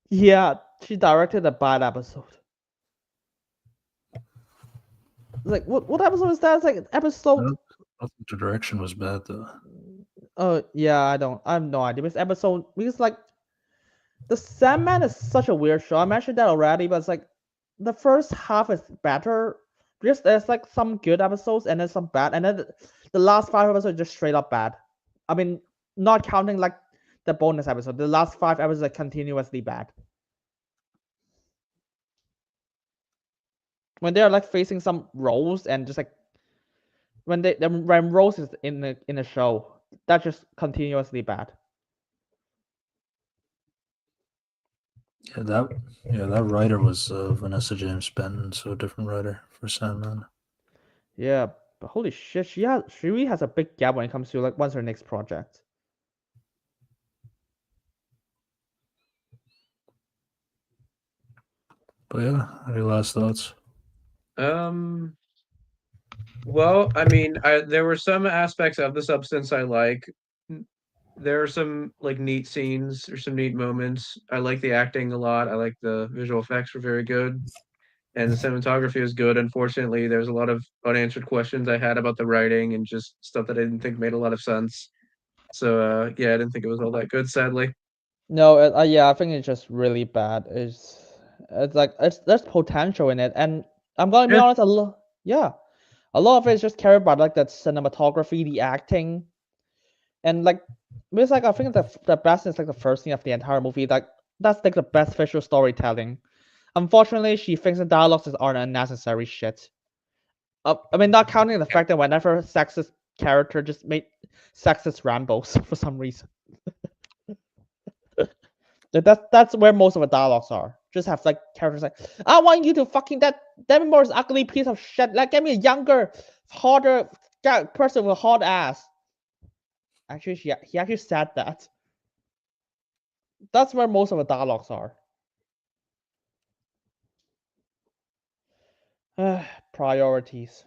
Yeah, she directed a bad episode. Like what episode is that? It's like episode. I don't think the direction was bad though. Oh yeah, I have no idea. Because like The Sandman is such a weird show. I mentioned that already, but it's like the first half is better. Because there's like some good episodes and then some bad, and then the last 5 episodes are just straight up bad. I mean, not counting like the bonus episode. The last 5 episodes are continuously bad. When they're like facing some roles and just like when Rose is in the show, that's just continuously bad. Yeah, that writer was Vanessa James Benton, so a different writer for Sandman. Yeah, but holy shit, she really has a big gap when it comes to like what's her next project. But yeah, any last thoughts? Well, I mean, there were some aspects of the substance I like. There are some like neat scenes or some neat moments. I like the acting a lot. I like the visual effects were very good, and the cinematography was good. Unfortunately, there's a lot of unanswered questions I had about the writing and just stuff that I didn't think made a lot of sense. So yeah, I didn't think it was all that good, sadly. No, yeah, I think it's just really bad. It's like there's potential in it, and I'm gonna be Yeah. honest, a lot of it is just carried by like the cinematography, the acting, and like it's like I think the best is like the first scene of the entire movie. Like that's like the best visual storytelling. Unfortunately, she thinks the dialogues are unnecessary shit. I mean, not counting the fact that whenever sexist character just made sexist rambles for some reason. That's where most of the dialogues are. Just have like characters like, I want you to fucking that Demi Moore's ugly piece of shit. Like, get me a younger, hotter person with a hot ass. Actually, he actually said that. That's where most of the dialogues are. Priorities.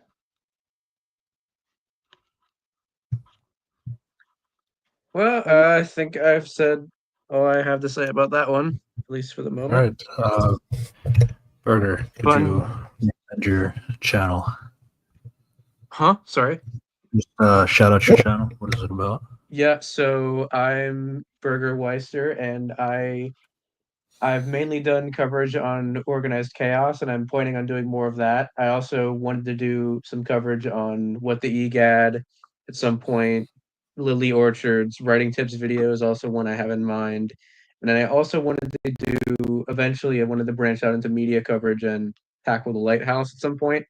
Well, I think I've said all I have to say about that one, at least for the All moment. right, Burger, could Fun. you recommend your channel? Huh? Sorry. Just, shout out your channel. What is it about? Yeah, so I'm Burger Weister, and I've mainly done coverage on organized chaos, and I'm planning on doing more of that. I also wanted to do some coverage on What the EGAD at some point, Lily Orchards, writing tips videos, also one I have in mind. And then I also wanted to do, eventually, I wanted to branch out into media coverage and tackle the lighthouse at some point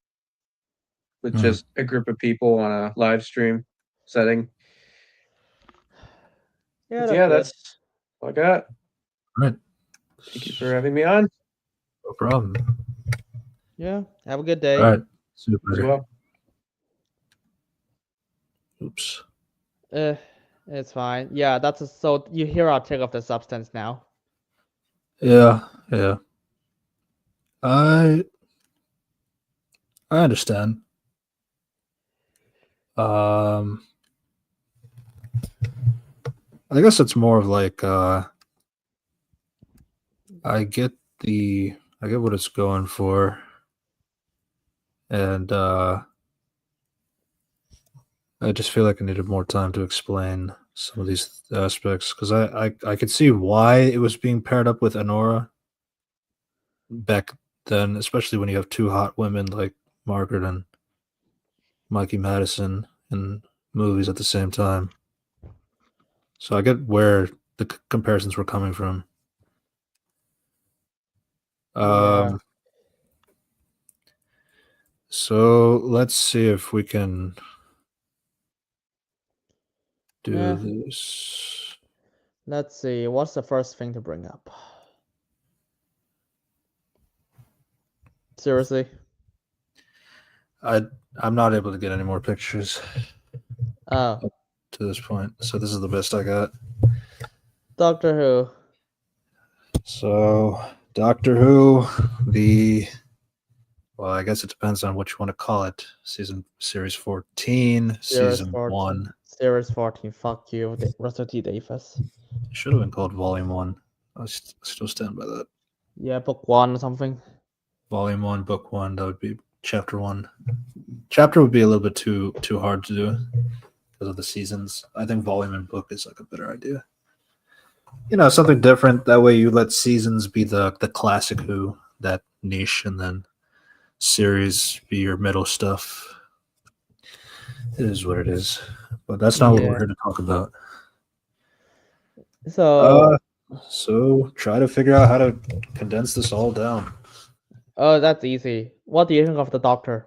with just a group of people on a live stream setting. Yeah, Yeah, good. that's all I got. All right. Thank you for having me on. No problem. Yeah, have a good day. All right. See you As later. well. Oops. It's fine. Yeah, so you hear our take of the substance now. Yeah. I understand. I guess it's more of like I get what it's going for, and I just feel like I needed more time to explain some of these aspects because I could see why it was being paired up with Anora back then, especially when you have two hot women like Margaret and Mikey Madison in movies at the same time. So I get where the comparisons were coming from. Yeah. So let's see if we can do Yeah. this. Let's see. What's the first thing to bring up? Seriously? I'm not able to get any more pictures Oh, to this point, so this is the best I got. Doctor Who. So Doctor Who, well, I guess it depends on what you want to call it. Series 14, Series season 14. 1. Series 14. Fuck you, Russell T Davis. It should have been called Volume 1. I still stand by that. Yeah, book 1 or something. Volume 1, Book 1, that would be Chapter 1. Chapter would be a little bit too hard to do because of the seasons. I think volume and book is like a better idea. Something different. That way you let seasons be the classic Who, that niche, and then series be your middle stuff. It is what it is. But that's not what we're here to talk about. So try to figure out how to condense this all down. Oh, that's easy. What do you think of the Doctor?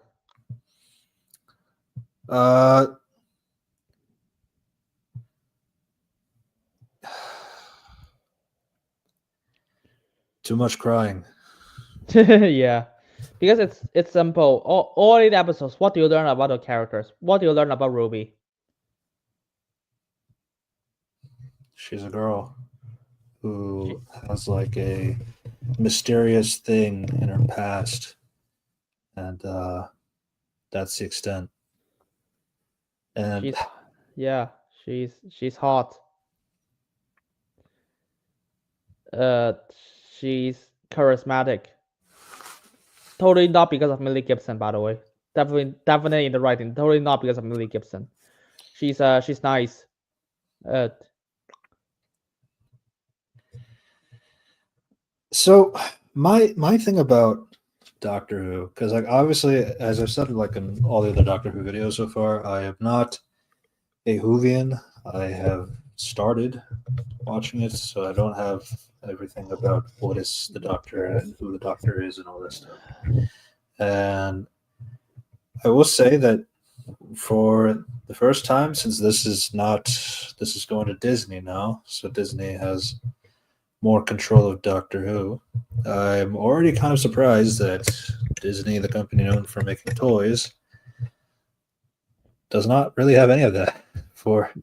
Too much crying. Yeah, because it's simple. All 8 episodes. What do you learn about the characters? What do you learn about Ruby? She's a girl who has like a mysterious thing in her past, and that's the extent. And she's hot. She's charismatic. Totally not because of Millie Gibson, by the way. Definitely in the writing. Totally not because of Millie Gibson. She's nice. So my thing about Doctor Who, because like obviously, as I've said like in all the other Doctor Who videos so far, I am not a Whovian. I have started watching it, so I don't have everything about what is the Doctor and who the Doctor is and all that stuff. And I will say that for the first time, since this is going to Disney now, so Disney has more control of Doctor Who. I'm already kind of surprised that Disney, the company known for making toys, does not really have any of that for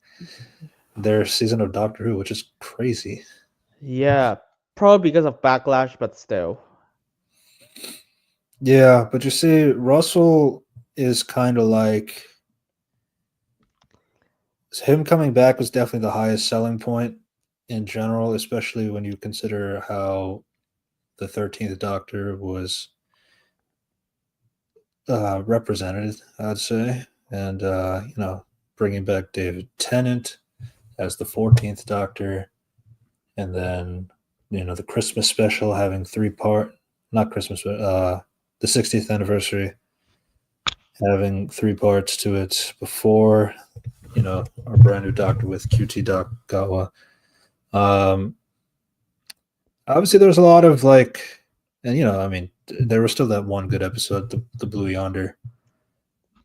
their season of Doctor Who, which is crazy. Yeah, probably because of backlash, but still. Yeah, but you see, Russell is kind of like him coming back was definitely the highest selling point in general, especially when you consider how the 13th Doctor was represented, I'd say. And, bringing back David Tennant as the 14th Doctor. And then, the Christmas special having not Christmas, but the 60th anniversary having 3 parts to it before, our brand new Doctor with QT Doc Gawa. Obviously there's a lot of and there was still that one good episode, the Blue Yonder.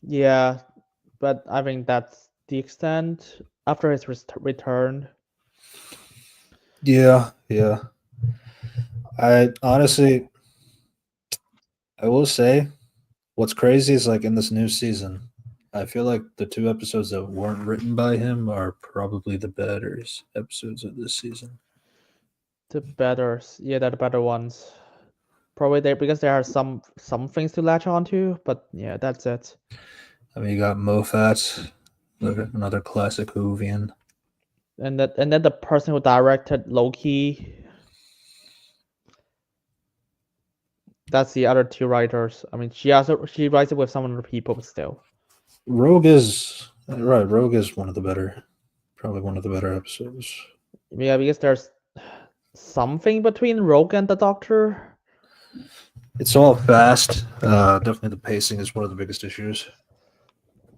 Yeah, but I think that's the extent after his return. Yeah. I will say what's crazy is like in this new season, I feel like the 2 episodes that weren't written by him are probably the better episodes of this season. They're the better ones. Probably there because there are some things to latch onto, but yeah, that's it. I mean, you got Moffat, another classic Whovian. And then the person who directed Loki. That's the other 2 writers. I mean, she writes it with some other people, but still. Rogue is one of the better episodes. Yeah, because there's something between Rogue and the Doctor. It's all fast. Definitely the pacing is one of the biggest issues.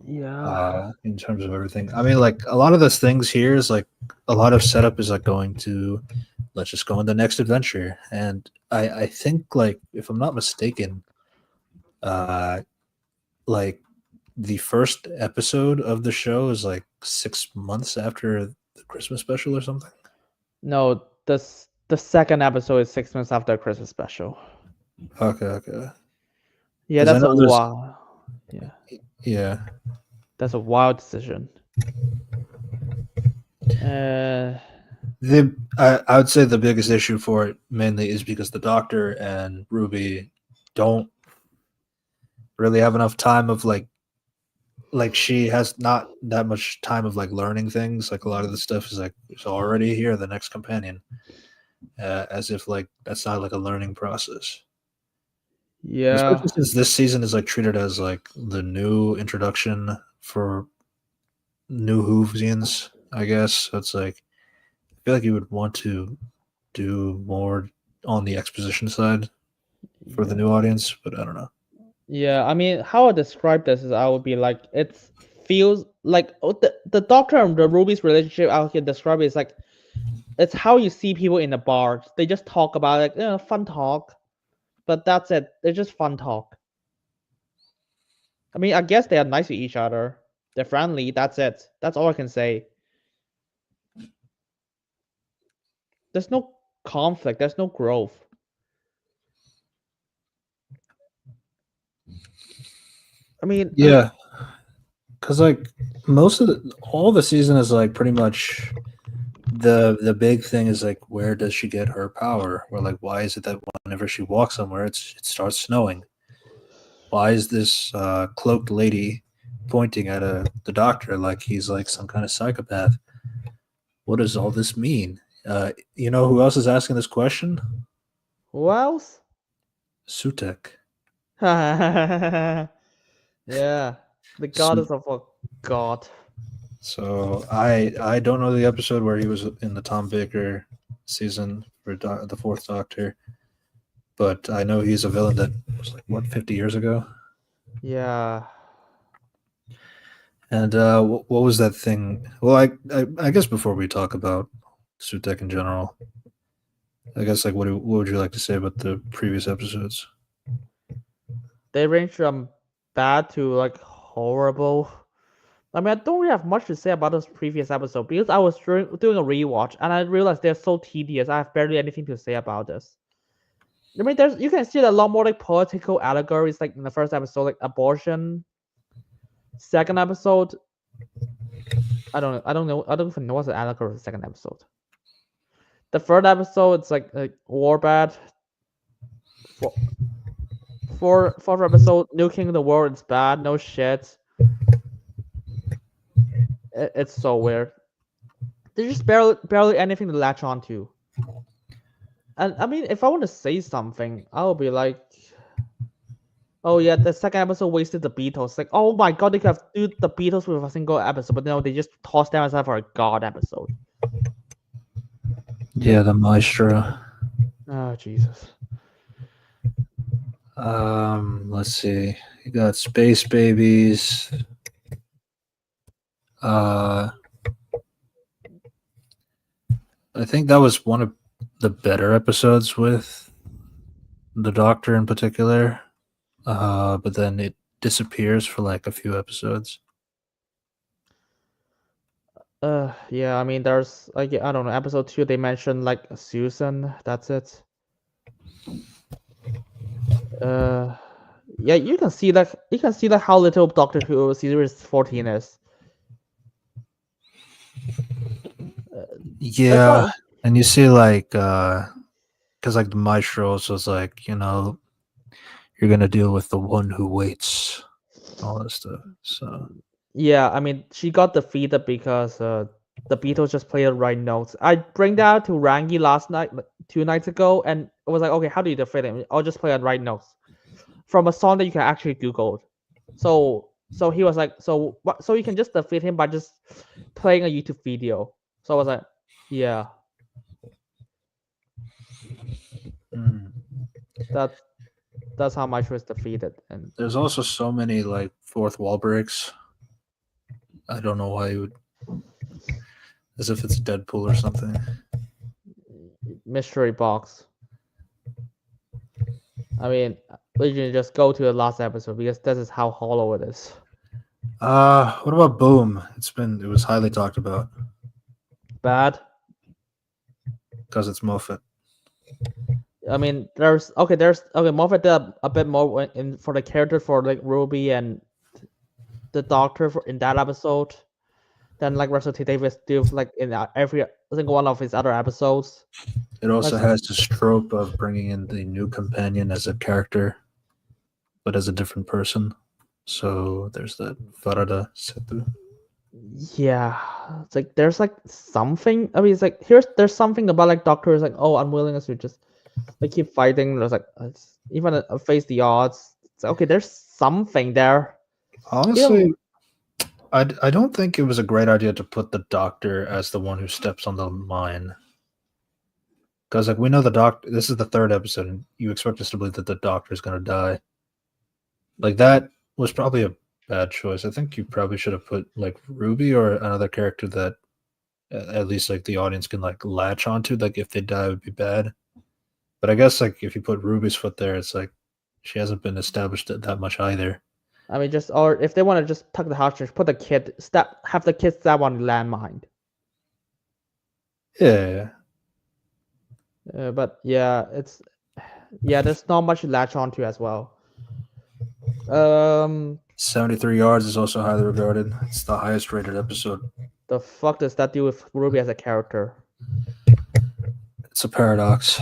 Yeah. In terms of everything. I mean, like a lot of those things here is like a lot of setup is like going to let's just go on the next adventure. And I think like if I'm not mistaken, like the first episode of the show is like 6 months after the Christmas special or something. No, the second episode is 6 months after the Christmas special. Okay. Yeah, 'Cause I that's a know there's- wild. Yeah, Yeah. that's a wild decision. Uh, I would say the biggest issue for it mainly is because the Doctor and Ruby don't really have enough time of like she has not that much time of like learning things. Like a lot of the stuff is like it's already here, the next companion, as if like that's not like a learning process. yeah, Especially since this season is like treated as like the new introduction for new Whovians, I guess. So it's like I feel like you would want to do more on the exposition side for the new audience, but I don't know. yeah. I mean, how I describe this is I would be like it feels like the Doctor and the Ruby's relationship. I can describe it as like it's how you see people in the bar. They just talk about it, fun talk, but that's it. They're just fun talk. I mean, I guess they are nice to each other. They're friendly. That's it. That's all I can say. There's no conflict. There's no growth. I mean, Yeah, because like most of all the season is like pretty much the big thing is like where does she get her power? Or like why is it that whenever she walks somewhere it starts snowing? Why is this cloaked lady pointing at the Doctor like he's like some kind of psychopath? What does all this mean? You know who else is asking this question? who else? Sutek. Yeah, the goddess of a god. So I don't know the episode where he was in the Tom Baker season for the Fourth Doctor, but I know he's a villain that was like what 50 years ago. Yeah. And what was that thing? Well, I guess before we talk about Sutek in general, I guess like what would you like to say about the previous episodes? They range from bad to like horrible. I mean, I don't really have much to say about this previous episode because I was doing a rewatch and I realized they're so tedious. I have barely anything to say about this. I mean, you can see a lot more like political allegories, like in the first episode, like abortion. Second episode, I don't know. I don't even know what's the allegory of the second episode. The third episode, it's like war bad. Fourth episode, nuking the world, it's bad. No shit. It's so weird. There's just barely anything to latch onto. And I mean, if I want to say something, I'll be like, oh yeah, the second episode wasted the Beatles. Like, oh my god, they could have do the Beatles with a single episode, but no, they just tossed them aside for a god episode. Yeah, the Maestro. Oh Jesus. Let's see. You got Space Babies. I think that was one of the better episodes with the Doctor in particular. But then it disappears for like a few episodes. Yeah, I mean, there's like I don't know, episode 2 they mentioned like Susan. That's it. Yeah, you can see how little Doctor Who series 14 is. Yeah, and you see like because like the Maestro also is like, you know, you're gonna deal with the one who waits, all that stuff. So yeah, I mean, she got defeated because the Beatles just played the right notes. I bring that to Rangi last night, 2 nights ago, and it was like, okay, how do you defeat him? I'll just play the right notes from a song that you can actually Google. So he was like, so you can just defeat him by just playing a YouTube video. So I was like, yeah. That's how much was defeated. And there's also so many like fourth wall breaks. I don't know why you would, as if it's Deadpool or something. Mystery box. I mean, we can just go to the last episode because this is how hollow it is. What about Boom? It was highly talked about Bad. because it's Moffat. I mean, there's Moffat did a bit more in for the character for like Ruby and the Doctor in that episode than like Russell T Davies did like in every single one of his other episodes. It also Like- has this trope of bringing in the new companion as a character, but as a different person. So there's that Farada Setu. Yeah, it's like there's like something. I mean, it's like there's something about like Doctor is like, oh, unwillingness to just like keep fighting. There's like even face the odds. It's like, okay, there's something there. Honestly, I don't think it was a great idea to put the Doctor as the one who steps on the mine. Because like we know the Doctor, this is the third episode, and you expect us to believe that the Doctor is going to die. Like that was probably a bad choice. I think you probably should have put like Ruby or another character that at least like the audience can like latch onto. Like if they die, it would be bad. But I guess like if you put Ruby's foot there, it's like she hasn't been established that much either. I mean, or if they want to just tuck the hostage, put the kid have the kid stab on the landmine. Yeah. But yeah, there's not much to latch onto as well. 73 yards is also highly regarded. It's the highest rated episode. The fuck does that do with Ruby as a character? It's a paradox.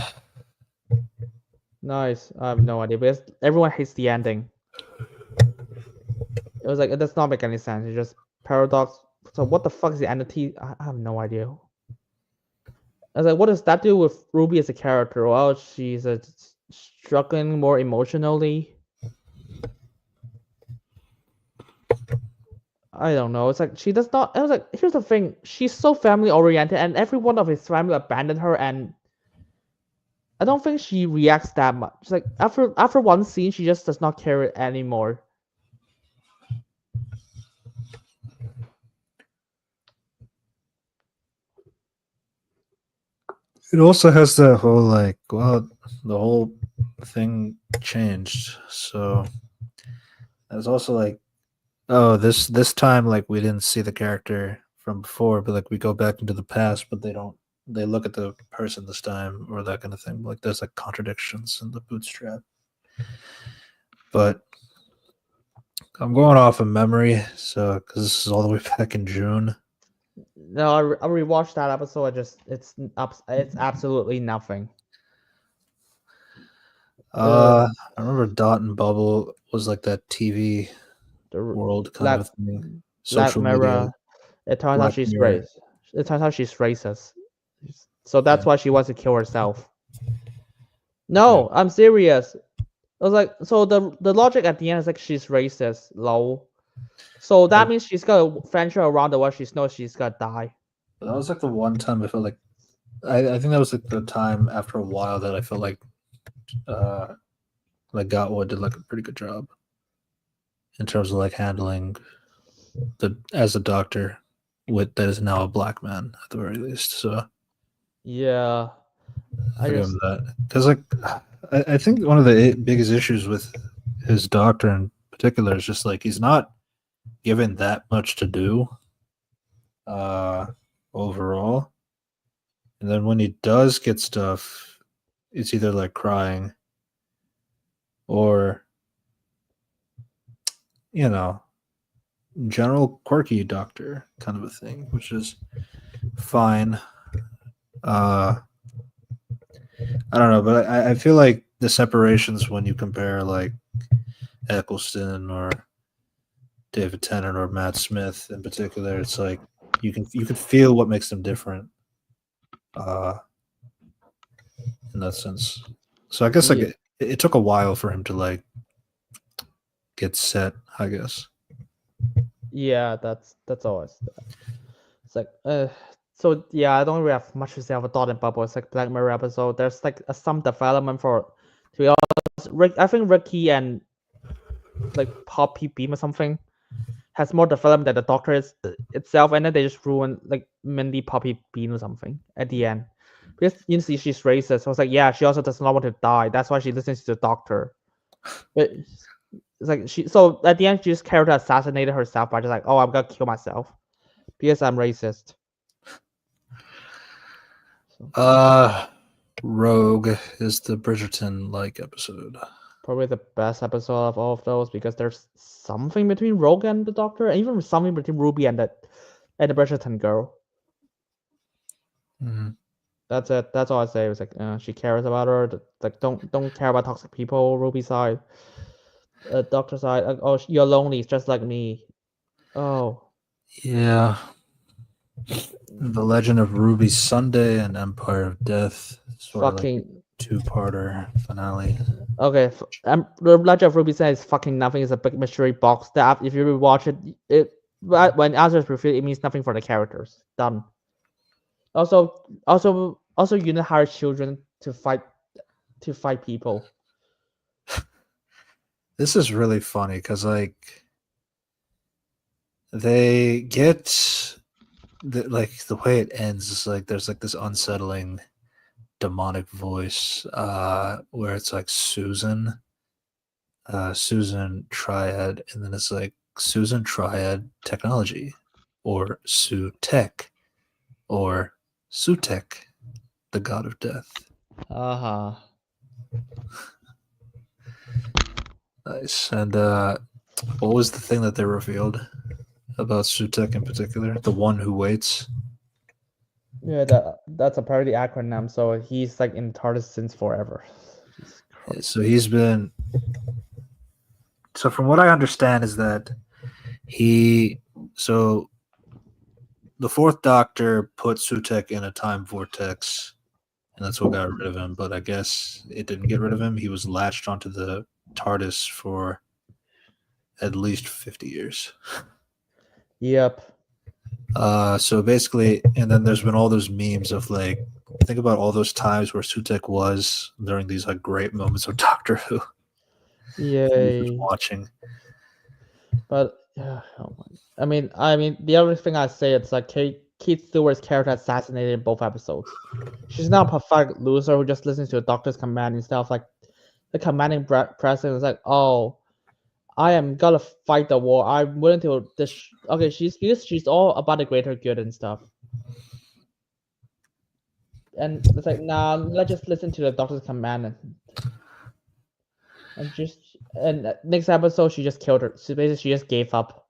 Nice. I have no idea because everyone hates the ending. It was like it does not make any sense. It's just paradox. So what the fuck is the entity? I have no idea. I was like, what does that do with Ruby as a character? Well, she's struggling more emotionally. I don't know. It's like she does not. I was like, here's the thing. She's so family oriented, and every one of his family abandoned her, and I don't think she reacts that much. It's like after one scene, she just does not care anymore. It also has the whole like, well, the whole thing changed. So there's also like, oh, this time like we didn't see the character from before, but like we go back into the past, but they look at the person this time or that kind of thing. Like there's like contradictions in the bootstrap. But I'm going off of memory, so because this is all the way back in June. No, I rewatched that episode. It's absolutely nothing. I remember Dot and Bubble was like that TV The world kind of thing. Black Social Mirror. media. It turns out Black she's Mirror. racist. It turns out she's racist. So that's why she wants to kill herself. No, I'm serious. I was like, so the logic at the end is like she's racist, lol. So that means she's gonna venture around the world. She knows she's gonna die. That was like the one time I felt like I think that was like the time after a while that I felt like Gatwa did like a pretty good job in terms of like handling as a doctor that is now a black man at the very least. So yeah, I give him that because like I think one of the biggest issues with his doctor in particular is just like he's not given that much to do overall, and then when he does get stuff, it's either like crying or general quirky doctor kind of a thing, which is fine. I don't know, but I feel like the separations when you compare like Eccleston or David Tennant or Matt Smith in particular, it's like you can feel what makes them different in that sense. So I guess like it took a while for him to like get set, I guess. Yeah, that's always. It's like so yeah, I don't really have much to say about Dot and Bubble. It's like Black Mirror episode. There's like some development to be honest. I think Ricky and like Poppy Beam or something has more development than the Doctor is itself, and then they just ruin like Mindy Poppy Bean or something at the end. Because you see she's racist. So I was like, yeah, she also does not want to die. That's why she listens to the Doctor. But It's like so at the end she just character assassinated herself by just like, oh, I'm gonna kill myself because I'm racist. Rogue is the Bridgerton like episode. Probably the best episode of all of those because there's something between Rogue and the Doctor, and even something between Ruby and the Bridgerton girl. Mm-hmm. That's it. That's all I say. It was like she cares about her. Like don't care about toxic people. Ruby side, Doctor side. Oh, you're lonely. It's just like me. Oh. Yeah. The Legend of Ruby Sunday and Empire of Death. Sort Fucking of like two-parter finale. Okay, the Legend of Ruby says fucking nothing. Is a big mystery box that if you rewatch it, when answers revealed, it means nothing for the characters. Done. Also, you need to hire children to fight people. This is really funny because like they get the way it ends is like there's like this unsettling demonic voice where it's like Susan Triad, and then it's like Susan Triad Technology or Su-Tech or Sutek, the god of death. Nice. And what was the thing that they revealed about Sutek in particular? The one who waits? Yeah, that's apparently the acronym. So he's like in TARDIS since forever. Yeah, so he's been. So from what I understand is that the Fourth Doctor put Sutek in a time vortex, and that's what got rid of him. But I guess it didn't get rid of him. He was latched onto the TARDIS for at least 50 years. Yep. So basically, and then there's been all those memes of like, think about all those times where Sutek was during these like great moments of Doctor Who. Yay. Watching. But I mean, the other thing I say, it's like Kate Stewart's character assassinated in both episodes. She's not a perfect loser who just listens to a doctor's command and stuff. Like the commanding president is like, oh, I am gonna fight the war. I'm willing to. Okay, she's all about the greater good and stuff. And it's like, nah, let's just listen to the doctor's command and next episode she just killed her. So basically she just gave up.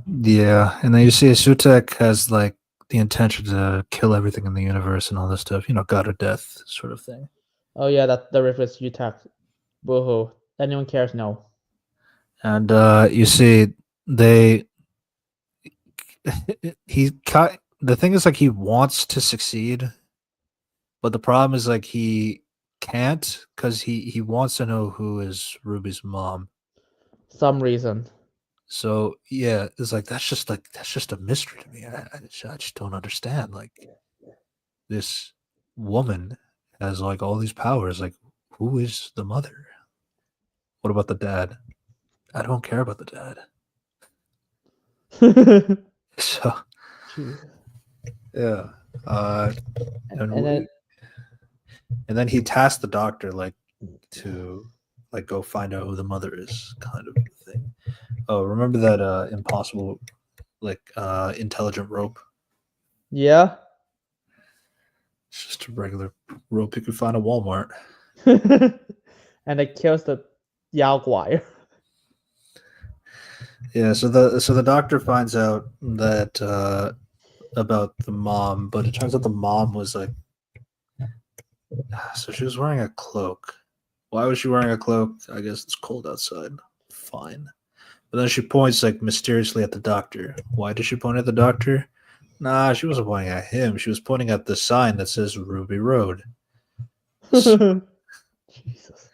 Yeah, and then you see Sutek has like the intention to kill everything in the universe and all this stuff. God of death sort of thing. Oh yeah, that the reference you text. Boohoo. Anyone cares? No. And you see the thing is like he wants to succeed, but the problem is like he can't because he wants to know who is Ruby's mom. Some reason. So yeah, it's like that's just a mystery to me. I just don't understand. Like this woman has like all these powers. Like who is the mother? What about the dad? I don't care about the dad. So yeah, and then he tasked the doctor like to like go find out who the mother is, kind of thing. Oh, remember that impossible like intelligent rope? Yeah. It's just a regular rope you could find at Walmart. And it kills the Yaguai. Yeah, so the doctor finds out that about the mom, but it turns out the mom was like, so she was wearing a cloak. Why was she wearing a cloak? I guess it's cold outside. Fine. But then she points like mysteriously at the doctor. Why did she point at the doctor? Nah, she wasn't pointing at him. She was pointing at the sign that says Ruby Road. Jesus.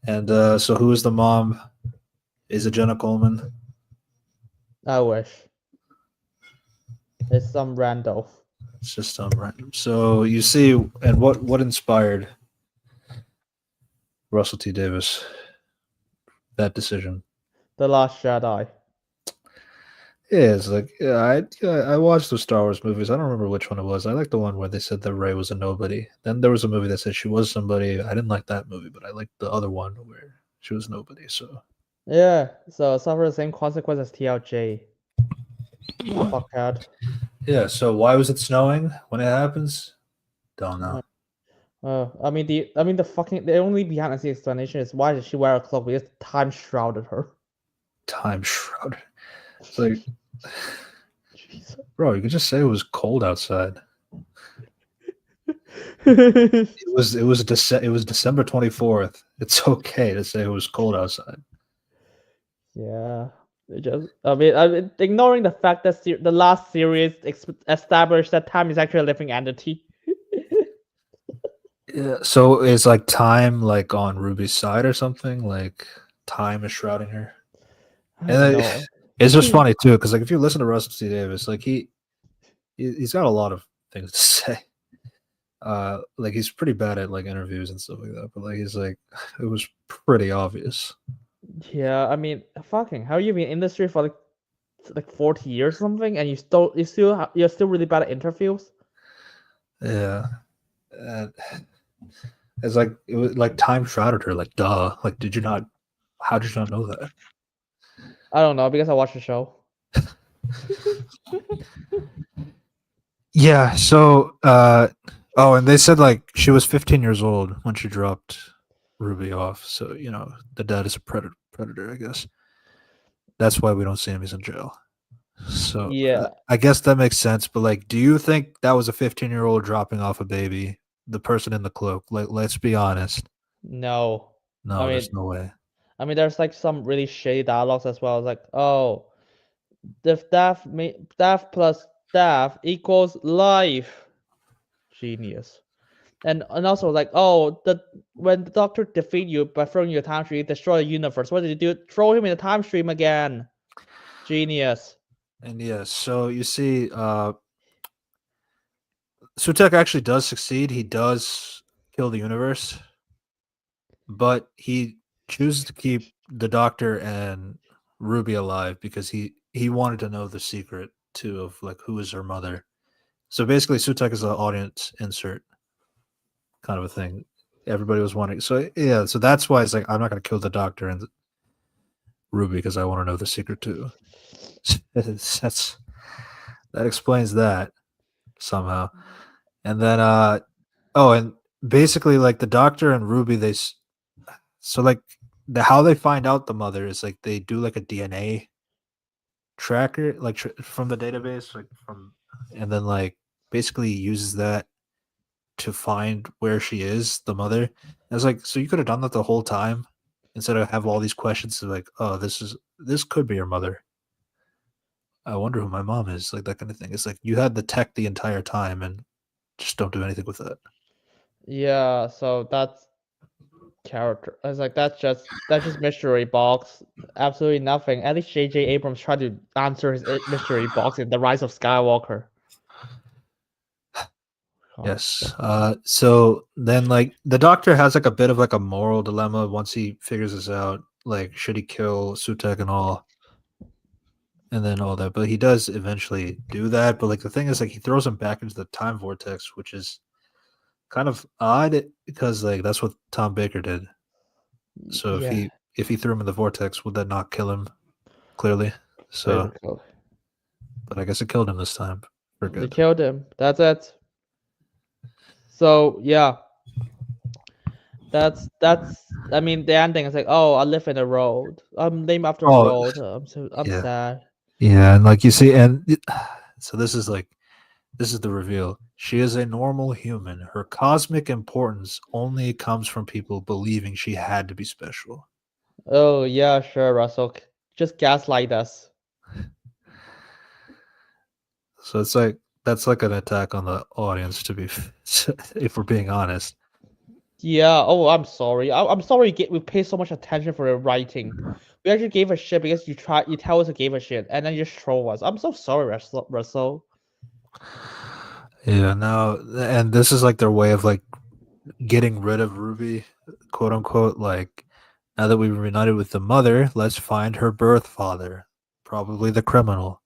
And so who is the mom? Is it Jenna Coleman? I wish. It's some rando. It's just some random. So you see, and what inspired Russell T. Davis that decision? The Last Jedi. Yeah, it's like I watched those Star Wars movies. I don't remember which one it was. I like the one where they said that Rey was a nobody. Then there was a movie that said she was somebody. I didn't like that movie, but I liked the other one where She was nobody. So Yeah, so suffer the same consequence as TLJ. Fuckhead. yeah. So why was it snowing when it happens? Don't know. I mean the only behind the scenes explanation is why did she wear a cloak? Because time shrouded her. Time shroud. It's like, Jesus. bro, you could just say it was cold outside. Yeah, It was December 24th. It's okay to say it was cold outside. it just I mean ignoring the fact that the last series established that time is actually a living entity. Yeah. So is like time like on Ruby's side or something? Like time is shrouding her. And No. it's just funny too, because like if you listen to Russell T Davis, like he's got a lot of things to say. Like he's pretty bad at like interviews and stuff like that, but like he's like it was pretty obvious. Yeah, I mean, fucking, how you been in industry for like 40 years or something, and you're still really bad at interviews? Yeah. It's like it was like time shrouded her. Like duh. Like did you not? How did you not know that? I don't know because I watched the show. Yeah. So oh, and they said like she was 15 years old when she dropped Ruby off. So you know the dad is a predator. I guess that's why we don't see him. He's in jail. So Yeah, I guess that makes sense. But like, do you think that was a 15-year-old dropping off a baby? The person in the cloak. Like, let's be honest. no. No, I mean, there's no way. there's like some really shady dialogues as well. It's like, oh, the death plus death equals life. Genius. And also like, oh, when the doctor defeat you by throwing you a time stream, destroy the universe. What did you do? Throw him in the time stream again. Genius. And yes, so you see, Sutek actually does succeed. He does kill the universe, but he chooses to keep the Doctor and Ruby alive because he wanted to know the secret too of like who is her mother. So basically, Sutek is an audience insert kind of a thing. Everybody was wondering. So yeah, so that's why it's like I'm not going to kill the Doctor and Ruby because I want to know the secret too. That explains that somehow. And then oh, and basically like the Doctor and Ruby so like how they find out the mother is like they do like a DNA tracker like from the database like from and then like basically uses that to find where she is, the mother. I was like, so you could have done that the whole time instead of have all these questions of like, oh, this could be your mother. I wonder who my mom is, like that kind of thing. It's like you had the tech the entire time and just don't do anything with it. Yeah, so that's character. I was like, that's just mystery box. Absolutely nothing. At least J.J. Abrams tried to answer his mystery box in The Rise of Skywalker. Yes. So then like the Doctor has like a bit of like a moral dilemma once he figures this out. Like, should he kill Sutek and all? And then all that. But he does eventually do that. But like the thing is like he throws him back into the time vortex, which is kind of odd because like that's what Tom Baker did. So Yeah. if he threw him in the vortex, would that not kill him? Clearly. So but I guess it killed him this time. For They good. killed him. That's it. So yeah. That's I mean the ending is like, oh, I live in a road. I'm named after a road. I'm yeah. sad. Yeah, and like you see, and so this is the reveal. She is a normal human. Her cosmic importance only comes from people believing she had to be special. Oh yeah, sure, Russell. Just gaslight us. So it's like that's like an attack on the audience, to be if we're being honest. Yeah. Oh, I'm sorry. I'm sorry. We pay so much attention for the writing. We actually gave a shit because you tell us to give a shit, and then you just troll us. I'm so sorry, Russell. Yeah. Now, and this is like their way of like getting rid of Ruby, quote unquote. Like now that we've reunited with the mother, let's find her birth father, probably the criminal.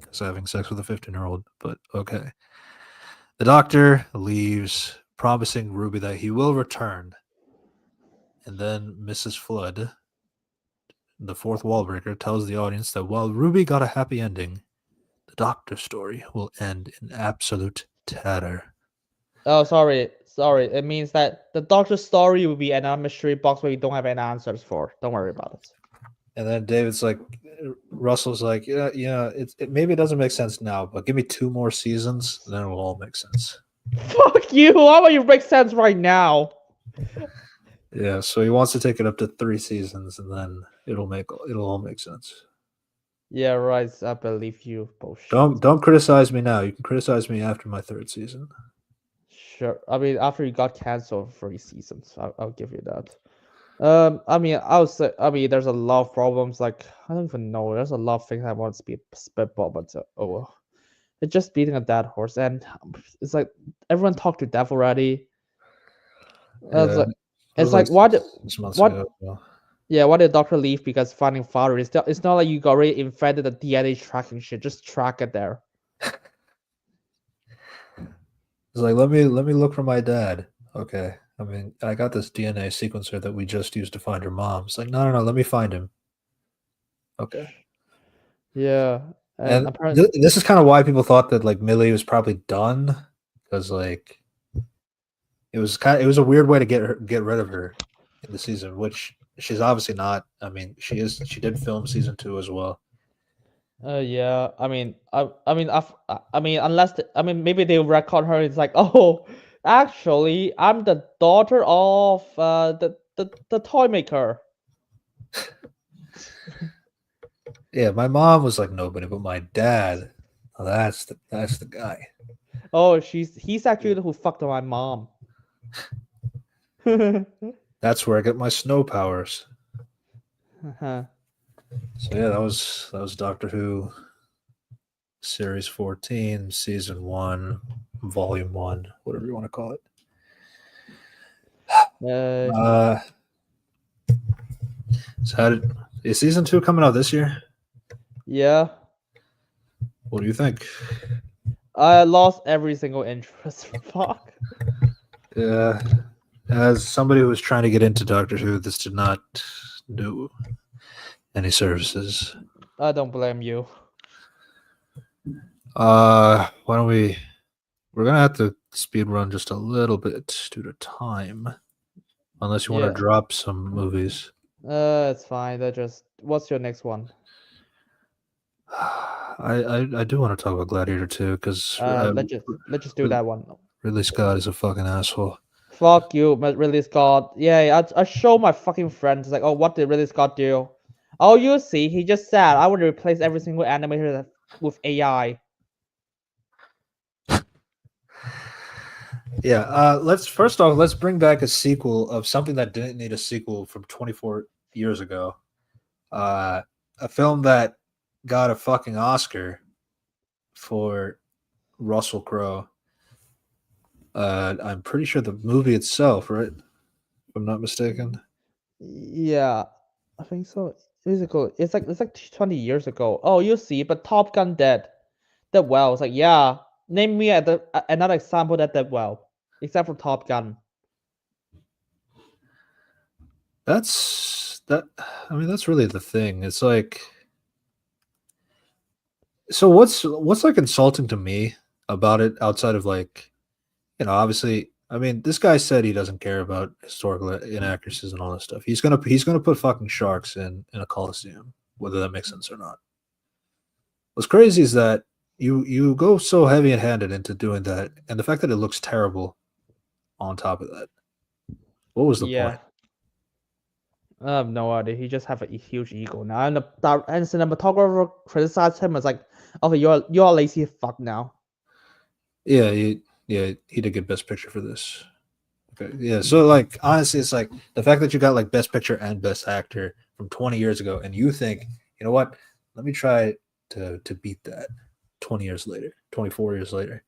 Because having sex with a 15-year-old, but okay. The Doctor leaves, promising Ruby that he will return. And then Mrs. Flood, the fourth wall breaker, tells the audience that while Ruby got a happy ending, the Doctor's story will end in absolute terror. Oh, sorry. It means that the Doctor's story will be another mystery box where we don't have any answers for. Don't worry about it. And then David's like, Russell's like, yeah, maybe it doesn't make sense now, but give me 2 more seasons, then it will all make sense. Fuck you! How about you make sense right now? Yeah, so he wants to take it up to 3 seasons, and then it'll all make sense. Yeah, right. I believe you. Bullshit. Don't criticize me now. You can criticize me after my 3rd season. Sure. I mean, after you got canceled for 3 seasons, I'll give you that. I mean, I would say, I mean, there's a lot of problems. Like, I don't even know. There's a lot of things I want to be spitball, but oh well. It's just beating a dead horse, and it's like everyone talked to death already. It's like why did why did Doctor leave? Because finding father is it's not like you already invented the DNA tracking shit. Just track it there. It's like let me look for my dad. Okay. I mean, I got this DNA sequencer that we just used to find your mom. It's like, no, let me find him. Okay. Yeah. And this is kind of why people thought that like Millie was probably done, because like it was a weird way to get rid of her in the season, which she's obviously not. I mean, she did film season 2 as well. Yeah. I mean, unless maybe they record her. It's like, oh, actually, I'm the daughter of the toy maker. Yeah, my mom was like nobody, but my dad, that's the guy. Oh, he's actually who fucked my mom. That's where I get my snow powers. Uh-huh. So yeah, that was Doctor Who Series 14, Season 1, Volume 1, whatever you want to call it. So is Season 2 coming out this year? Yeah. What do you think? I lost every single interest. Fuck. Yeah. As somebody who was trying to get into Doctor Who, this did not do any services. I don't blame you. Why don't we're gonna have to speed run just a little bit due to time. Unless you want to drop some movies. It's fine. What's your next one? I do want to talk about Gladiator too, because let's just do that one. Ridley Scott is a fucking asshole. Fuck you, Ridley Scott. Yeah, I show my fucking friends like, oh, what did Ridley Scott do? Oh, you see, he just said I would replace every single animator with AI. Yeah, let's bring back a sequel of something that didn't need a sequel from 24 years ago. A film that got a fucking Oscar for Russell Crowe. I'm pretty sure the movie itself, right? If I'm not mistaken. Yeah, I think so. It's like 20 years ago. Oh, you see, but Top Gun did well. It's like, yeah, name me another example that did well, except for Top Gun. That's really the thing. It's like, so what's like insulting to me about it, outside of like, obviously, I mean, this guy said he doesn't care about historical inaccuracies and all this stuff. He's gonna put fucking sharks in a coliseum, whether that makes sense or not. What's crazy is that you go so heavy handed into doing that, and the fact that it looks terrible on top of that. What was the point? I have no idea. He just have a huge ego now, and the cinematographer criticized him as like, "Okay, you're a lazy fuck now." Yeah, he did get Best Picture for this. Okay, yeah. So like, honestly, it's like the fact that you got like Best Picture and Best Actor from 20 years ago, and you think, you know what? Let me try to beat that 20 years later, 24 years later.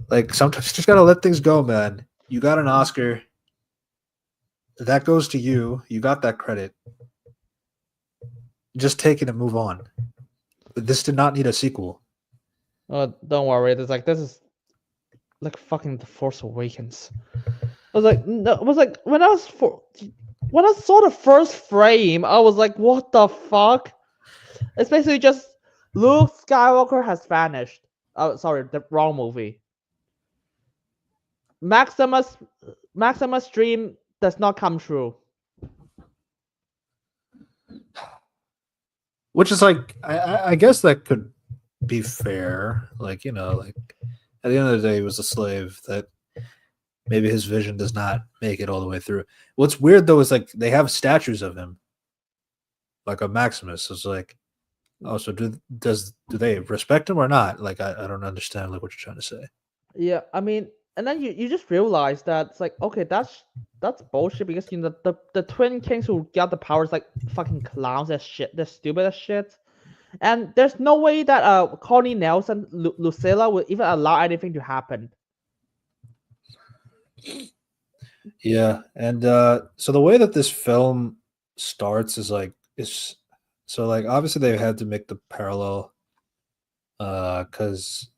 Like, sometimes you just gotta let things go, man. You got an Oscar. That goes to you. You got that credit. Just take it and move on. This did not need a sequel. Don't worry. This is like fucking The Force Awakens. was like, no, it was like when I saw the first frame, I was like, what the fuck? It's basically just Luke Skywalker has vanished. Oh, sorry, the wrong movie. Maximus dream does not come true. Which is like, I guess that could be fair. Like, you know, like at the end of the day, he was a slave that maybe his vision does not make it all the way through. What's weird though is like they have statues of him, like a Maximus. It's like, oh, so do they respect him or not? Like, I don't understand like what you're trying to say. Yeah, I mean, and then you just realize that it's like, okay, that's bullshit, because you know the twin kings who got the powers like fucking clowns as shit, they're stupid as shit, and there's no way that Connie Nelson, Lucilla would even allow anything to happen. Yeah, and so the way that this film starts is like so like obviously they had to make the parallel because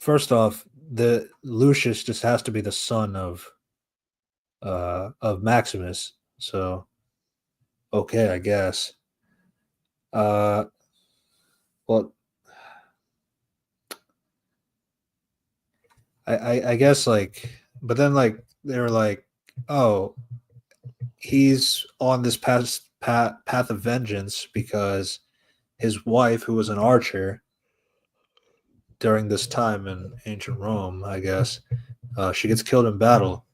first off, the Lucius just has to be the son of Maximus. So okay, I guess. Well, I guess like, but then like they were like, oh, he's on this path of vengeance because his wife, who was an archer during this time in ancient Rome, I guess, she gets killed in battle,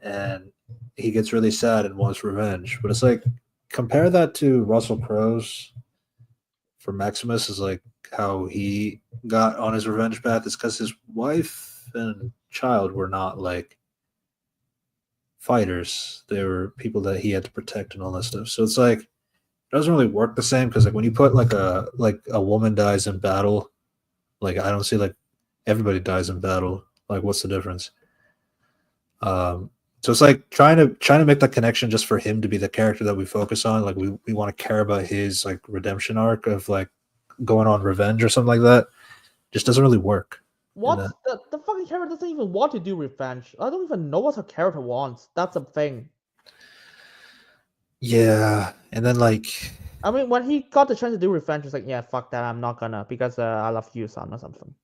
and he gets really sad and wants revenge. But it's like, compare that to Russell Crowe's for Maximus, is like how he got on his revenge path is because his wife and child were not like fighters. They were people that he had to protect and all that stuff. So it's like it doesn't really work the same, because like when you put like a woman dies in battle, like I don't see like everybody dies in battle. Like what's the difference? So it's like trying to make that connection just for him to be the character that we focus on. Like we want to care about his like redemption arc of like going on revenge or something like that. Just doesn't really work. What the fucking character doesn't even want to do revenge. I don't even know what her character wants. That's a thing. Yeah, and then like, I mean, when he got the chance to do revenge, he's like, yeah, fuck that, I'm not gonna, because I love you, son, or something.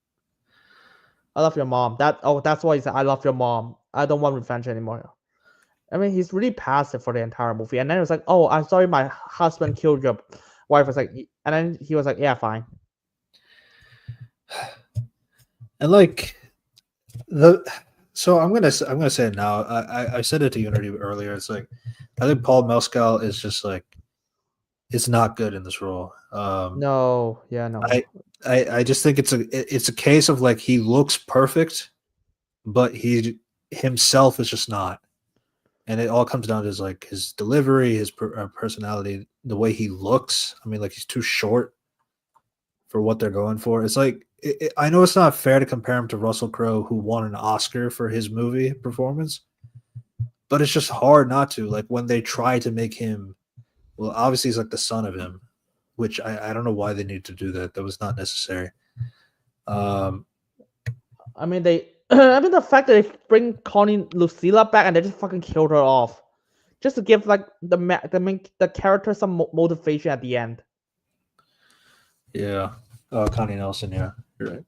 I love your mom. That's why he said, I love your mom. I don't want revenge anymore. I mean, he's really passive for the entire movie. And then it was like, oh, I'm sorry, my husband killed your wife. Was like, and then he was like, yeah, fine. And like so I'm gonna say it now. I said it to Unity earlier. It's like I think Paul Mescal is just like, it's not good in this role. No. I just think it's a case of like he looks perfect, but he himself is just not. And it all comes down to his delivery, his personality, the way he looks. I mean, like he's too short for what they're going for. It's like I know it's not fair to compare him to Russell Crowe, who won an Oscar for his movie performance, but it's just hard not to. Like when they try to make him, well, obviously he's like the son of him, which I don't know why they need to do that. That was not necessary. I mean, the fact that they bring Connie Lucilla back and they just fucking killed her off, just to give like the character some motivation at the end. Yeah. Oh, Connie Nelson. Yeah, you're right. I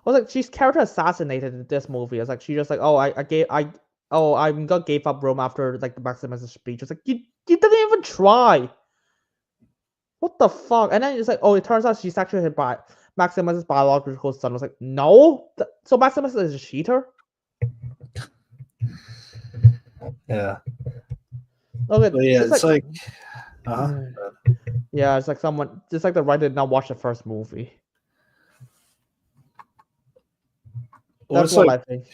was like, she's character assassinated in this movie. I was like, she just like, I gave up Rome after like the Maximus speech. It's like you didn't even try. What the fuck? And then it's like, oh, it turns out she's actually hit by Maximus' biological son. I was like, no. So Maximus is a cheater. Yeah. Okay. But yeah, it's like yeah, it's like the writer did not watch the first movie. That's what I think.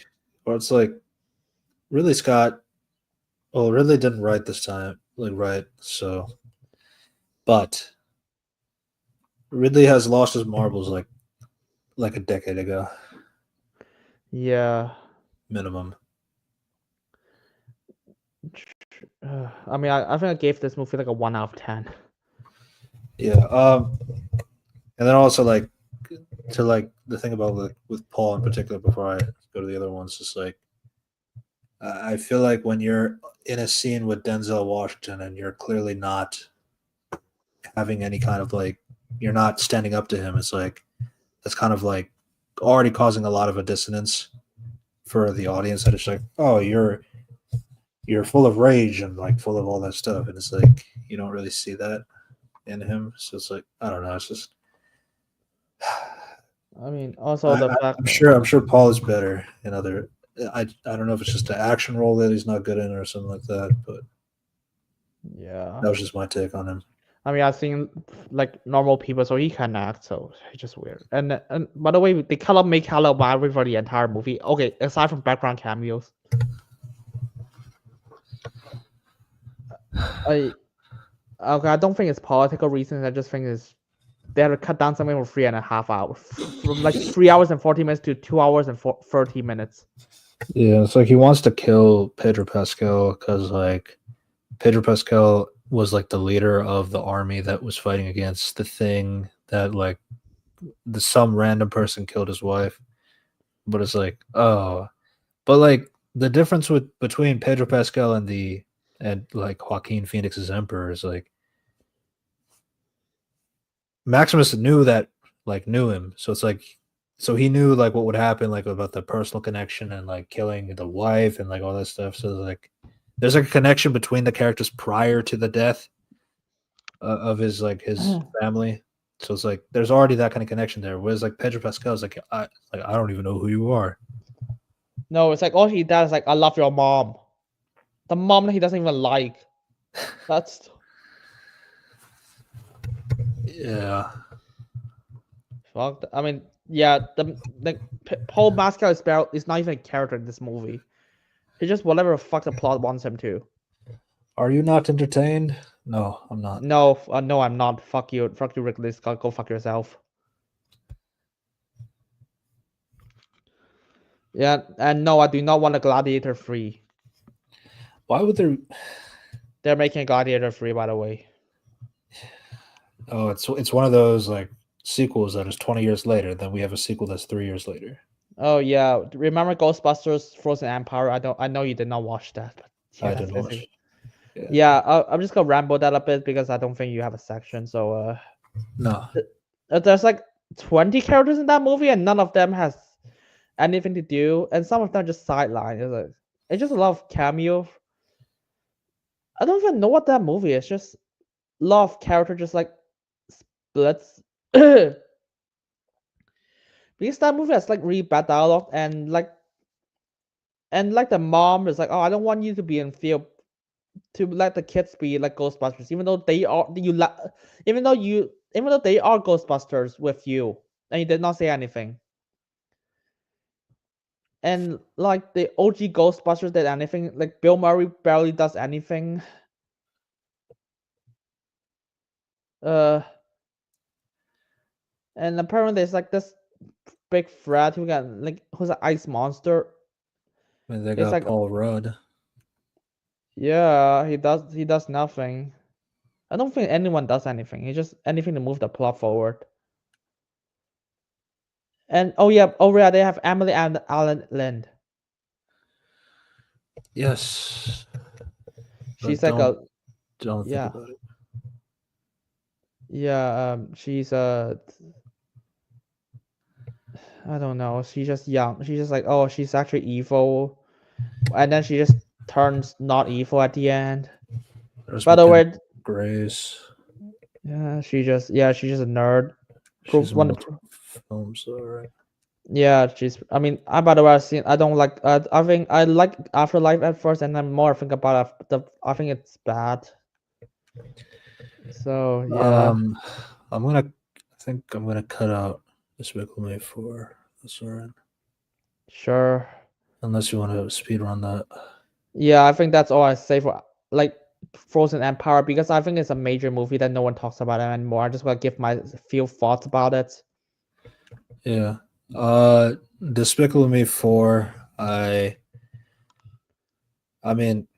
Or it's like Ridley Scott. Well, Ridley didn't write this time, so. But Ridley has lost his marbles like a decade ago. Yeah. Minimum. I mean, I think I gave this movie like a 1 out of 10. Yeah. And then also like the thing about with Paul in particular, before I go to the other ones, just like I feel like when you're in a scene with Denzel Washington and you're clearly not having any kind of like, you're not standing up to him, it's like that's kind of like already causing a lot of a dissonance for the audience. That it's like, oh, you're full of rage and like full of all that stuff, and it's like you don't really see that in him. So it's like I don't know. It's just. I mean, also the fact. I'm sure Paul is better in other. I don't know if it's just an action role that he's not good in or something like that, but yeah, that was just my take on him. I mean, I've seen like normal people, so he can act, so it's just weird. And by the way, they make color Marvel for the entire movie. Okay, aside from background cameos. I don't think it's political reasons. I just think it's they had to cut down something for 3.5 hours, from like 3 hours and 40 minutes to 2 hours and 30 minutes. Yeah, it's like he wants to kill Pedro Pascal because like Pedro Pascal was like the leader of the army that was fighting against the thing that like some random person killed his wife. But it's like, oh, but like the difference between Pedro Pascal and like Joaquin Phoenix's Emperor is like Maximus knew him, so it's like, so he knew like what would happen, like about the personal connection and like killing the wife and like all that stuff. So like, there's like a connection between the characters prior to the death of his family. So it's like there's already that kind of connection there. Whereas like Pedro Pascal is like I don't even know who you are. No, it's like all he does is like I love your mom, the mom that he doesn't even like. That's yeah. Fuck. I mean, yeah. Paul Mescal is not even a character in this movie. He's just whatever the fuck the plot wants him to. Are you not entertained? No, I'm not. No, no, I'm not. Fuck you, Ridley Scott. Go fuck yourself. Yeah, and no, I do not want a Gladiator 3. Why would there? They're making a Gladiator 3, by the way. Oh, it's one of those like sequels that is 20 years later. Then we have a sequel that's 3 years later. Oh yeah, remember Ghostbusters: Frozen Empire? I know you did not watch that, but yeah, I didn't watch. Yeah, I'm just gonna ramble that a bit because I don't think you have a section. So no, there's like 20 characters in that movie, and none of them has anything to do, and some of them just sidelined. It's just a lot of cameo. I don't even know what that movie is. Just a lot of character just like splits. Because that movie has like really bad dialogue and like the mom is like, oh, I don't want you to be in fear, to let the kids be like Ghostbusters, even though they are even though they are Ghostbusters with you, and you did not say anything. And like the OG Ghostbusters did anything, like Bill Murray barely does anything. And apparently there's like this big threat who's an ice monster. I mean, they got like Paul Rudd. Yeah, he does nothing. I don't think anyone does anything. He just anything to move the plot forward. And oh yeah, they have Emily and Alan Lind. Yes. She's like a don't think about it. Yeah, she's I don't know. She's just young. She's just like, oh, she's actually evil, and then she just turns not evil at the end. By the way, Grace. Yeah, she's just a nerd. She's one of the films, alright. Yeah, I mean, by the way, I don't like. I think I like Afterlife at first, and then more I think about it, I think it's bad. So yeah. I think I'm gonna cut out Despicable Me 4. That's alright. Sure. Unless you want to speed run that. Yeah, I think that's all I say for like Frozen Empire, because I think it's a major movie that no one talks about anymore. I just want to give my few thoughts about it. Yeah. Despicable Me 4. I mean,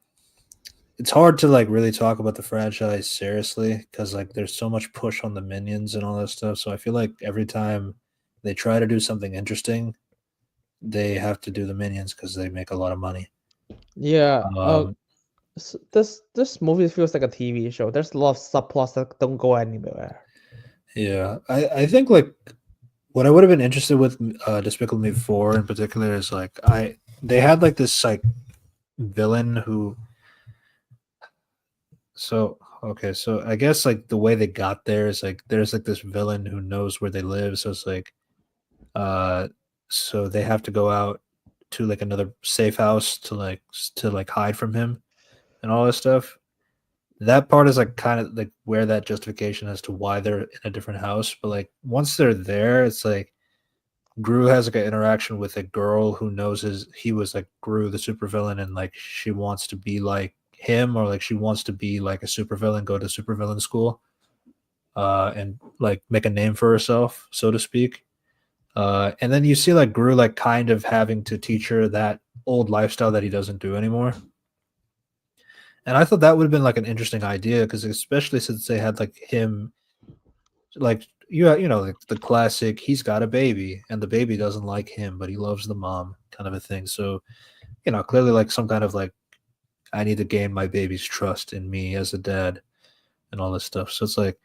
it's hard to like really talk about the franchise seriously because like there's so much push on the minions and all that stuff. So I feel like every time they try to do something interesting, they have to do the minions because they make a lot of money. Yeah. Um, This movie feels like a TV show. There's a lot of subplots that don't go anywhere. yeah, I think like what I would have been interested with Despicable Me 4 in particular is like they had like this like villain who so okay, so I guess like the way they got there is like there's like this villain who knows where they live, so it's like uh so they have to go out to like another safe house to like hide from him and all this stuff. That part is like kind of like where that justification as to why they're in a different house, but like once they're there, it's like Gru has like an interaction with a girl who knows he was like Gru the supervillain and like she wants to be like him or like she wants to be like a supervillain, go to supervillain school, and like make a name for herself, so to speak. And then you see like Gru like kind of having to teach her that old lifestyle that he doesn't do anymore. And I thought that would have been like an interesting idea because especially since they had like him like you know like the classic he's got a baby and the baby doesn't like him but he loves the mom kind of a thing. So you know clearly like some kind of like I need to gain my baby's trust in me as a dad and all this stuff. So it's like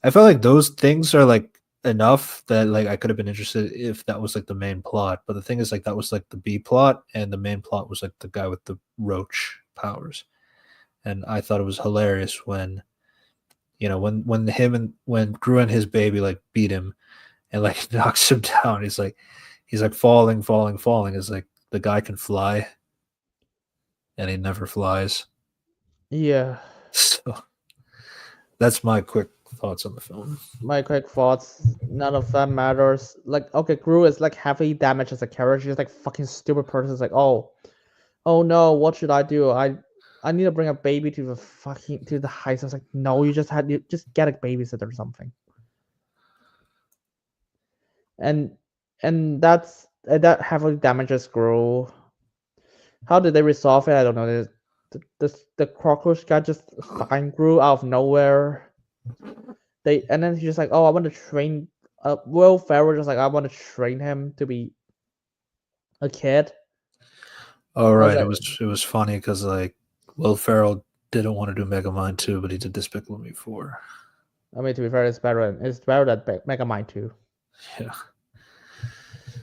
I felt like those things are like enough that like I could have been interested if that was like the main plot. But the thing is like that was like the B plot and the main plot was like the guy with the roach powers. And I thought it was hilarious when you know when Gru and his baby like beat him and like knocks him down. He's like falling. It's like the guy can fly and he never flies. Yeah. So that's my quick thoughts on the film. My quick thoughts. None of that matters. Like, okay, Gru is like heavily damaged as a character. She's like fucking stupid person. It's like, oh no, what should I do? I need to bring a baby to the house. I was like, no, you just get a babysitter or something. And that heavily damages Gru. How did they resolve it? I don't know. The cockroach guy just find Gru out of nowhere. And then he's just like, oh, I want to train. Will Ferrell just like, I want to train him to be a kid. Oh right, like, it was funny because like Will Ferrell didn't want to do Megamind 2, but he did Despicable Me 4. I mean, to be fair, it's better than Megamind 2. Yeah.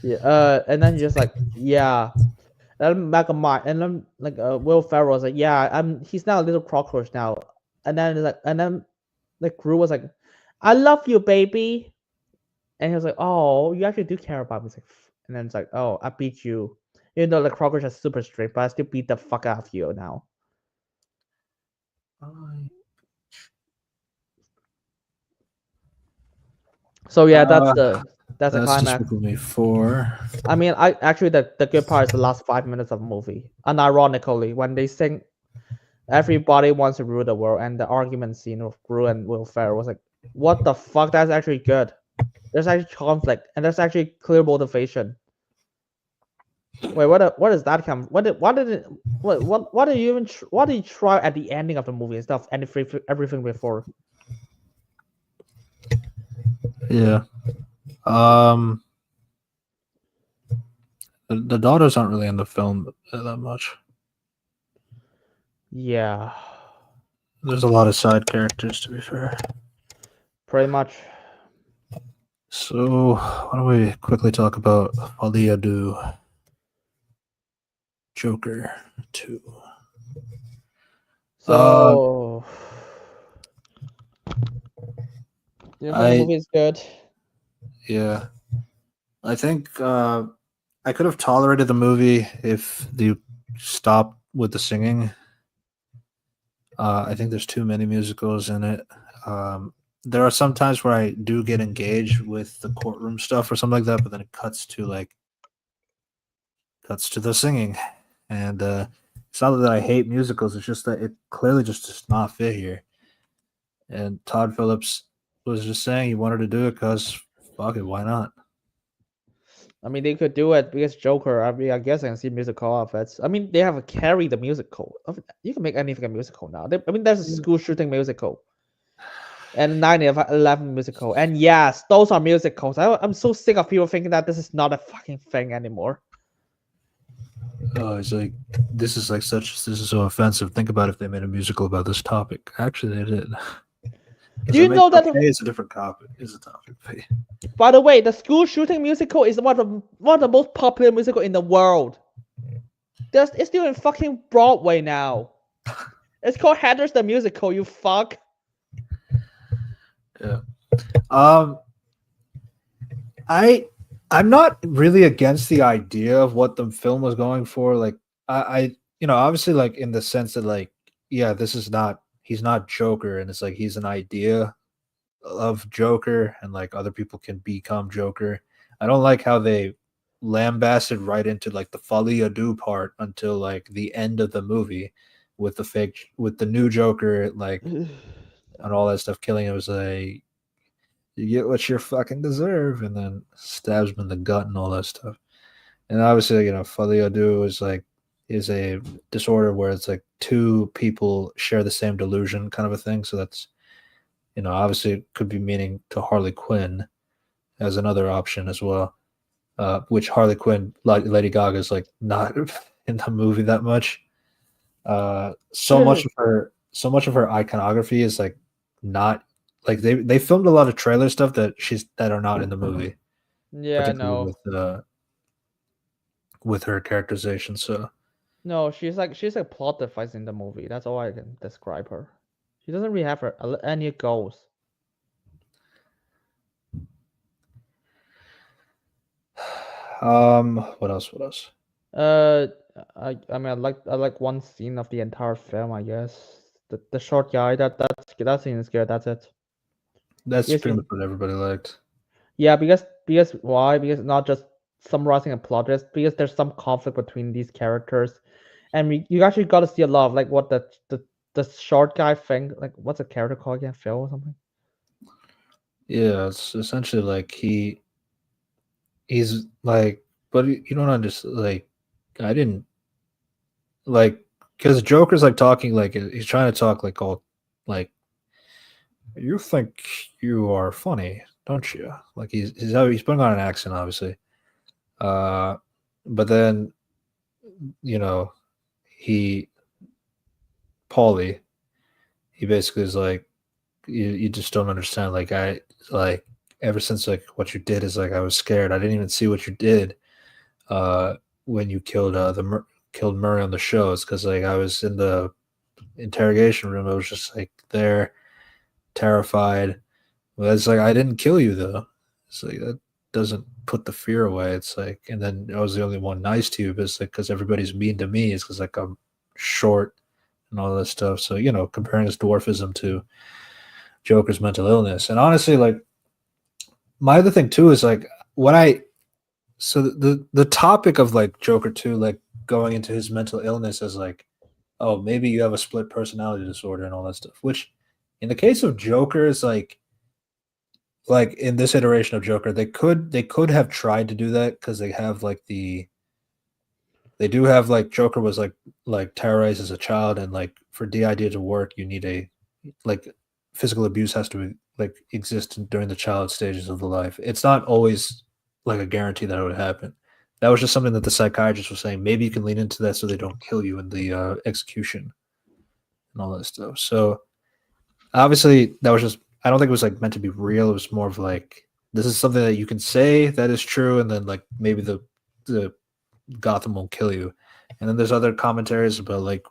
Yeah. And then he's just like, yeah. And Megamind, and then like Will Ferrell was like, yeah, he's now a little cockroach now. And then Gru was like, I love you, baby. And he was like, oh, you actually do care about me. Like, and then it's like, oh, I beat you. Even though the cockroach is super strict, but I still beat the fuck out of you now. So yeah, that's the climax. Despicable Me 4. I mean, the good part is the last 5 minutes of the movie. And ironically, when they sing everybody wants to rule the world, and the argument scene of Gru and Will Ferrell was like, what the fuck? That's actually good. There's actually conflict, and there's actually clear motivation. Wait, what does that come? What did you try at the ending of the movie instead of everything before? Yeah. The daughters aren't really in the film that much. Yeah. There's a lot of side characters, to be fair. Pretty much. So, why don't we quickly talk about Alia Du Joker 2. So, you think the movie is good? Yeah. I think I could have tolerated the movie if you stopped with the singing. I think there's too many musicals in it. There are some times where I do get engaged with the courtroom stuff or something like that, but then it cuts to the singing. And it's not that I hate musicals, it's just that it clearly just does not fit here. And Todd Phillips was just saying he wanted to do it because fuck it, why not? I mean, they could do it because Joker. I mean, I guess I can see musical outfits. I mean, they have Carrie the musical. You can make anything a musical now. There's a school shooting musical, and 9/11 musical. And yes, those are musicals. I'm so sick of people thinking that this is not a fucking thing anymore. Oh, it's like this is so offensive. Think about if they made a musical about this topic. Actually, they did. Do you know that? Okay, it's a different topic. It's a topic. By the way, the school shooting musical is one of the most popular musical in the world. It's still in fucking Broadway now. It's called Heathers the Musical. You fuck. Yeah. I'm not really against the idea of what the film was going for. Like I obviously like in the sense that like, yeah, he's not Joker, and it's like he's an idea of Joker, and like other people can become Joker. I don't like how they lambasted right into like the folie à deux part until like the end of the movie with the new Joker, like and all that stuff killing. It was like, you get what you fucking deserve, and then stabs him in the gut and all that stuff. And obviously, folie à deux is a disorder where it's like two people share the same delusion kind of a thing. So that's, obviously it could be meaning to Harley Quinn as another option as well. Which Harley Quinn, Lady Gaga, is like not in the movie that much. So much of her iconography is like not like they filmed a lot of trailer stuff that are not in the movie. Yeah, no. With her characterization, so no, she's like plot device in the movie. That's all I can describe her. She doesn't really have any goals. What else? I mean, I like one scene of the entire film. I guess the short guy that scene is good. That's it. That's pretty much what everybody liked. Yeah, because why? Because not just summarizing a plot, just because there's some conflict between these characters, and you actually got to see a lot of like what the short guy thing. Like, what's a character called again? Phil or something? Yeah, it's essentially like he's like, but you don't understand. Like, I didn't like, because Joker's like talking like he's trying to talk like all like, you think you are funny, don't you? Like he's putting on an accent, obviously. But then, Paulie, he basically is like, you just don't understand. Like ever since like what you did is like I was scared. I didn't even see what you did when you killed killed Murray on the show. It's because like I was in the interrogation room. I was just like there, terrified. Well, it's like I didn't kill you though. It's like that doesn't put the fear away. It's like, and then I was the only one nice to you, but it's like because everybody's mean to me. It's because like I'm short and all that stuff. So comparing his dwarfism to Joker's mental illness. And honestly, like my other thing too is like the topic of like Joker 2, like going into his mental illness as like, oh, maybe you have a split personality disorder and all that stuff, which in the case of Joker is like in this iteration of Joker, they could have tried to do that because they have like they do have like Joker was like terrorized as a child, and like for the idea to work, you need a like physical abuse has to like exist during the child stages of the life. It's not always like a guarantee that it would happen. That was just something that the psychiatrist was saying. Maybe you can lean into that so they don't kill you in the execution and all that stuff. So obviously that was just, I don't think it was like meant to be real. It was more of like, this is something that you can say that is true, and then like maybe the Gotham won't kill you. And then there's other commentaries about like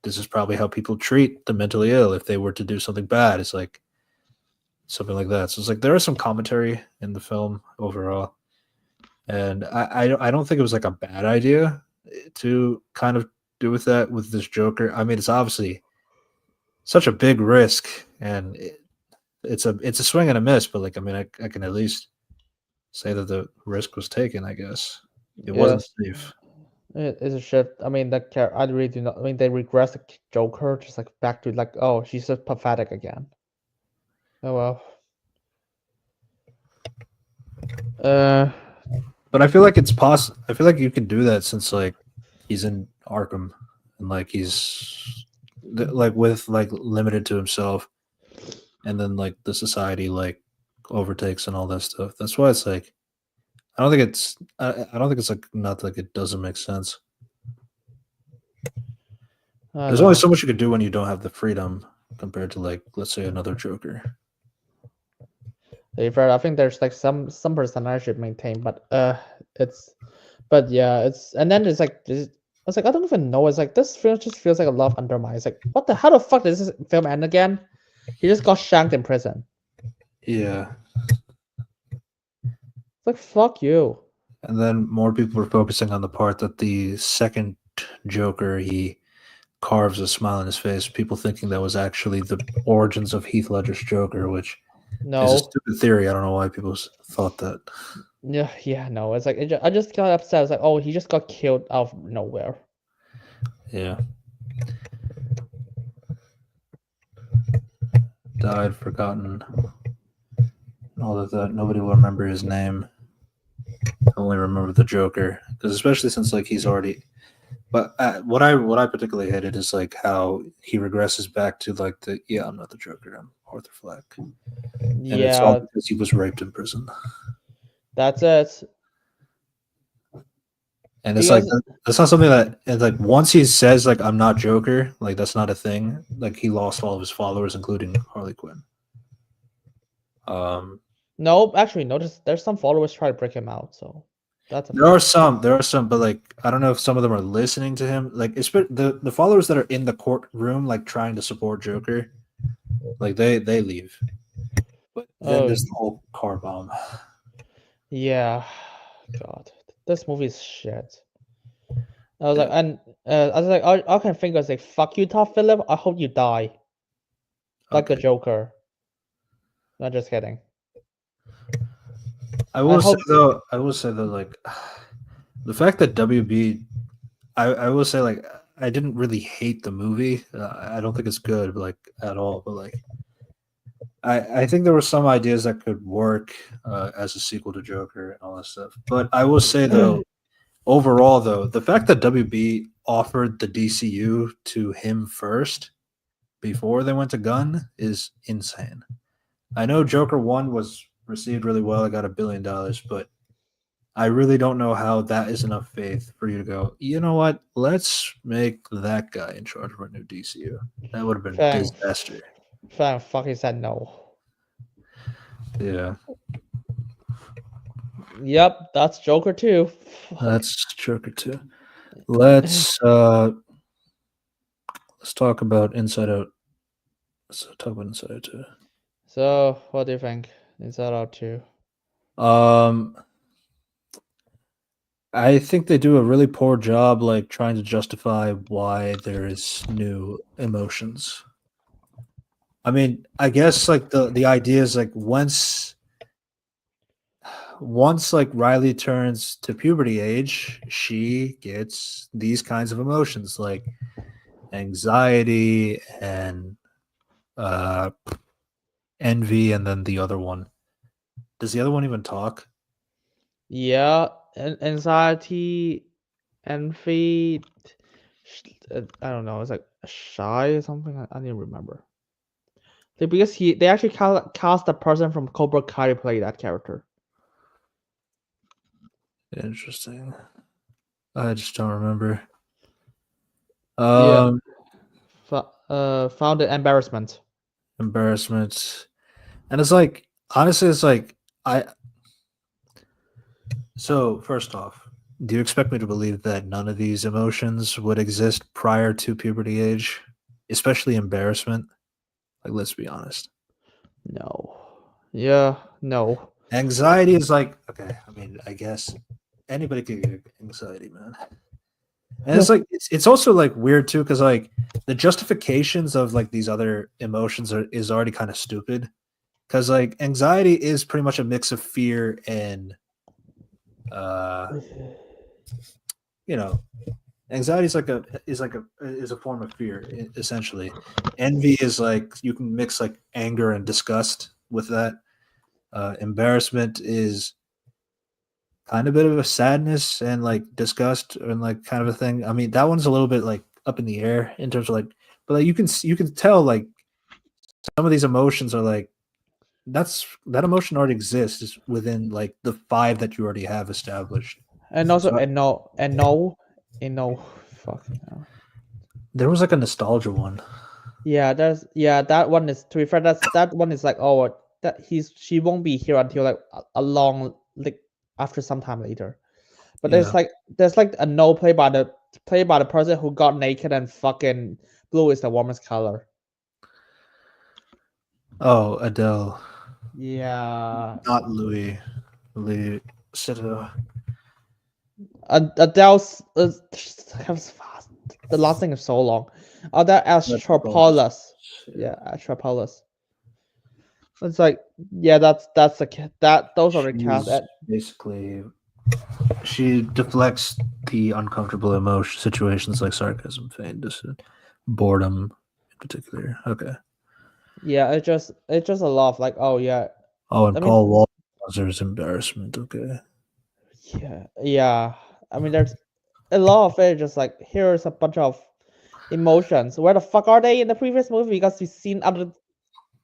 this is probably how people treat the mentally ill if they were to do something bad. It's like something like that. So it's like there is some commentary in the film overall, and I don't think it was like a bad idea to kind of do with that with this Joker. I mean, it's obviously such a big risk, and it's a swing and a miss. But like, I mean, I can at least say that the risk was taken. I guess it wasn't safe. It is a shift. I mean, I really do not. I mean, they regress the Joker just like back to like, oh, she's just pathetic again. Oh well. But I feel like it's possible. I feel like you can do that since like he's in Arkham, and like he's like with like limited to himself, and then like the society like overtakes and all that stuff. That's why it's like I don't think it's. I don't think it's like not like it doesn't make sense. There's only so much you could do when you don't have the freedom compared to like, let's say, another Joker. I think there's like some percentage should maintain, but it's and then it's like I was like I don't even know. It's like this film just feels like a lot of undermine. It's like what the how the fuck does this film end again? He just got shanked in prison. Yeah. It's like fuck you. And then more people were focusing on the part that the second Joker, he carves a smile on his face. People thinking that was actually the origins of Heath Ledger's Joker, which is a stupid theory. I don't know why people thought that. Yeah, no. It's like I just got upset. It's like, oh, he just got killed out of nowhere. Yeah. Died, forgotten. All of that. Nobody will remember his name. I only remember the Joker, because especially since like he's already. But what I particularly hated is like how he regresses back to like I'm not the Joker, I'm Arthur Fleck, and it's all because he was raped in prison. That's it. And it's like that's not something that like once he says like I'm not Joker, like that's not a thing. Like he lost all of his followers, including Harley Quinn. No, actually, notice there's some followers try to break him out. So there are some, but like I don't know if some of them are listening to him. Like it's the followers that are in the courtroom, like trying to support Joker, like they leave. But then there's the whole car bomb. Yeah, God, this movie is shit. I was like, and I was like, all I can think was like, fuck you, Todd Phillip. I hope you die, like the Joker. Not just kidding. I will say though, like the fact that WB, I will say like I didn't really hate the movie. I don't think it's good, like at all. But like, I think there were some ideas that could work as a sequel to Joker and all that stuff. But I will say though, overall though, the fact that WB offered the DCU to him first before they went to Gunn is insane. I know Joker 1 was received really well. I got $1 billion, but I really don't know how that is enough faith for you to go, you know what? Let's make that guy in charge of our new DCU. That would have been a disaster. Fucking said no. Yeah. Yep, that's Joker 2. That's Joker 2. Let's talk about Inside Out. Let's talk about Inside Out 2. So, what do you think? Inside Out 2? I think they do a really poor job, like trying to justify why there is new emotions. I mean, I guess like the idea is like once like Riley turns to puberty age, she gets these kinds of emotions like anxiety and envy, and then the other one. Does the other one even talk? Yeah, anxiety, envy. I don't know. It's like shy or something. I didn't remember. Because they actually cast the person from Cobra Kai to play that character. Interesting. I just don't remember. Yeah. Found it embarrassment. Embarrassment. And it's like, honestly, it's like, so first off, do you expect me to believe that none of these emotions would exist prior to puberty age, especially embarrassment? Like, let's be honest. No. Yeah, no. Anxiety is like, okay, I mean, I guess anybody could get anxiety, man. And it's like it's also like weird too, because like the justifications of like these other emotions is already kind of stupid. Because like anxiety is pretty much a mix of fear and anxiety is a form of fear, essentially. Envy is like you can mix like anger and disgust with that. Embarrassment is kind of a bit of a sadness and like disgust and like kind of a thing. I mean, that one's a little bit like up in the air in terms of like, but like you can tell like some of these emotions are like that emotion already exists within like the 5 that you already have established. And also, So fuck. No. There was like a nostalgia one. Yeah, that one is, to be fair, that one is like, oh, that she won't be here until like a long, like after some time later. But Yeah. there's like a no play by the person who got naked and fucking blue is the warmest color. Oh, Adele, Yeah. not Louis. Louis Citadel. Adele's that was fast. The last thing is so long. That Astropolis. Yeah, Astropolis. It's like, yeah, that's the those are the cast. Basically, she deflects the uncomfortable emotion situations like sarcasm, pain, boredom, in particular. Okay. Yeah, it's just a lot of like, oh yeah. Oh, and I mean, Paul Walker's embarrassment. Okay. Yeah. I mean, there's a lot of it. Just like, here's a bunch of emotions. Where the fuck are they in the previous movie? Because we've seen other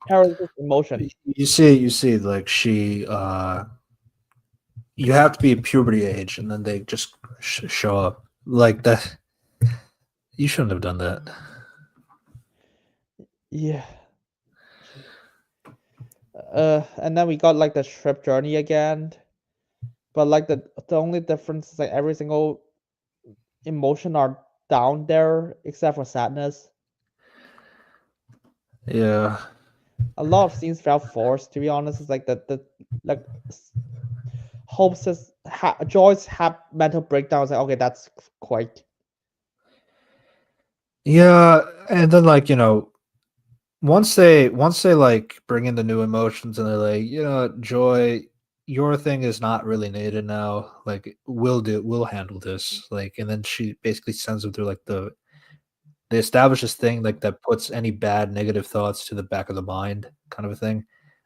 characters' emotions. You see, like she, you have to be puberty age, and then they just show up like that. You shouldn't have done that. Yeah. And then we got like the trip journey again, but like the only difference is like every single emotion are down there except for sadness. Yeah. A lot of scenes felt forced, to be honest. It's like the like Hope's Joyce have mental breakdowns. Like, okay, that's quite. Yeah, and then like once they like bring in the new emotions and they're like, Joy, your thing is not really needed now. Like we'll handle this. Like, and then she basically sends them through like they establish this thing like that puts any bad negative thoughts to the back of the mind, kind of a thing.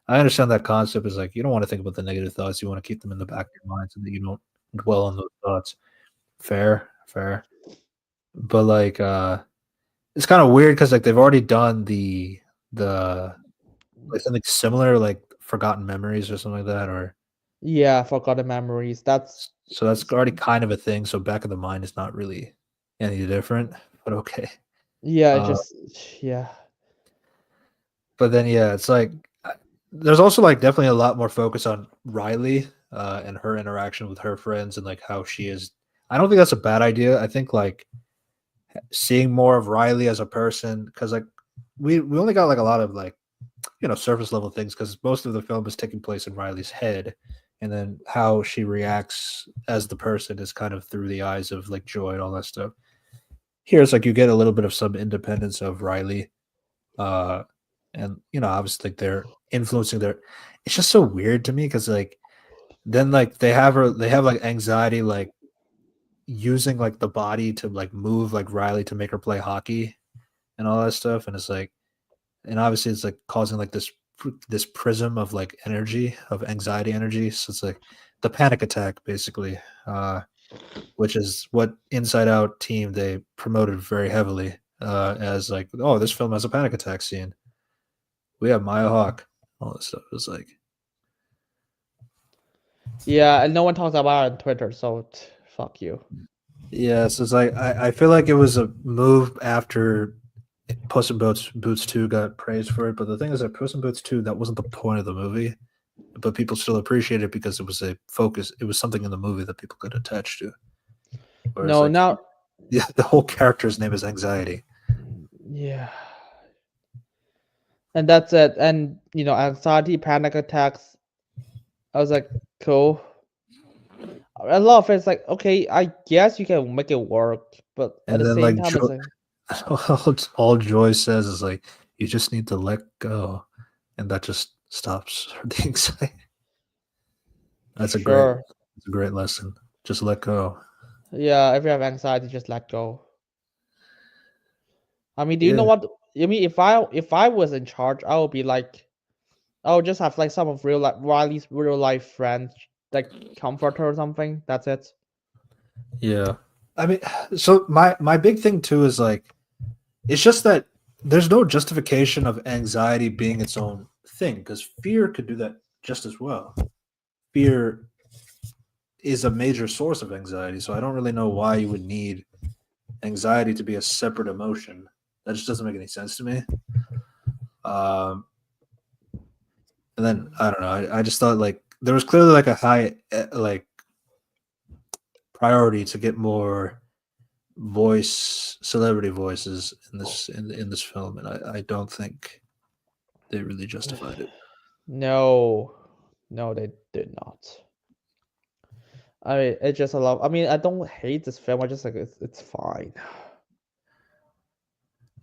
I understand that concept is like you don't want to think about the negative thoughts. You want to keep them in the back of your mind so that you don't dwell on those thoughts. Fair. But like it's kind of weird because like they've already done the like something similar, like Forgotten Memories or something like that, or Yeah, forgotten memories. That's already kind of a thing. So back of the mind is not really any different, but okay. yeah, yeah. But then yeah, it's like there's also like definitely a lot more focus on Riley and her interaction with her friends and like how she is. I don't think that's a bad idea. I think like seeing more of Riley as a person, because like we only got like a lot of like surface level things because most of the film is taking place in Riley's head, and then how she reacts as the person is kind of through the eyes of like Joy and all that stuff. Here it's like you get a little bit of some independence of Riley, and obviously like they're influencing their. It's just so weird to me because like then like they have like anxiety like using like the body to like move like Riley to make her play hockey and all that stuff, and it's like, and obviously it's like causing like this prism of like energy, of anxiety energy. So it's like the panic attack basically, which is what Inside Out team they promoted very heavily as like, oh, this film has a panic attack scene. We have Maya Hawke, all this stuff. It was like, yeah, and no one talks about it on Twitter, so fuck you. yeah, so it's like I feel like it was a move after Puss in Boots 2 got praised for it, but the thing is that Puss in Boots 2, that wasn't the point of the movie, but people still appreciate it because it was a focus. It was something in the movie that people could attach to. Whereas, No, like, now. Yeah, the whole character's name is Anxiety. Yeah. And that's it. And anxiety, panic attacks. I was like, cool. A lot of it's like, okay, I guess you can make it work, but at And the then same like time, it's like, all Joy says is like, you just need to let go, and that just stops the anxiety. That's a great lesson. Just let go. Yeah, if you have anxiety, just let go. I mean, do you know Yeah. what? I mean, if I was in charge, I would be like, I would just have like some of Riley's real life friends, like comfort her or something. That's it. Yeah. I mean, so my big thing too is like, it's just that there's no justification of anxiety being its own thing because fear could do that just as well. Fear is a major source of anxiety, so I don't really know why you would need anxiety to be a separate emotion. That just doesn't make any sense to me. And then I don't know. I just thought like there was clearly like a high like priority to get more celebrity voices in this film, and I don't think they really justified it. No, they did not. I mean, it's just a lot. I mean, I don't hate this film. I just like it's fine.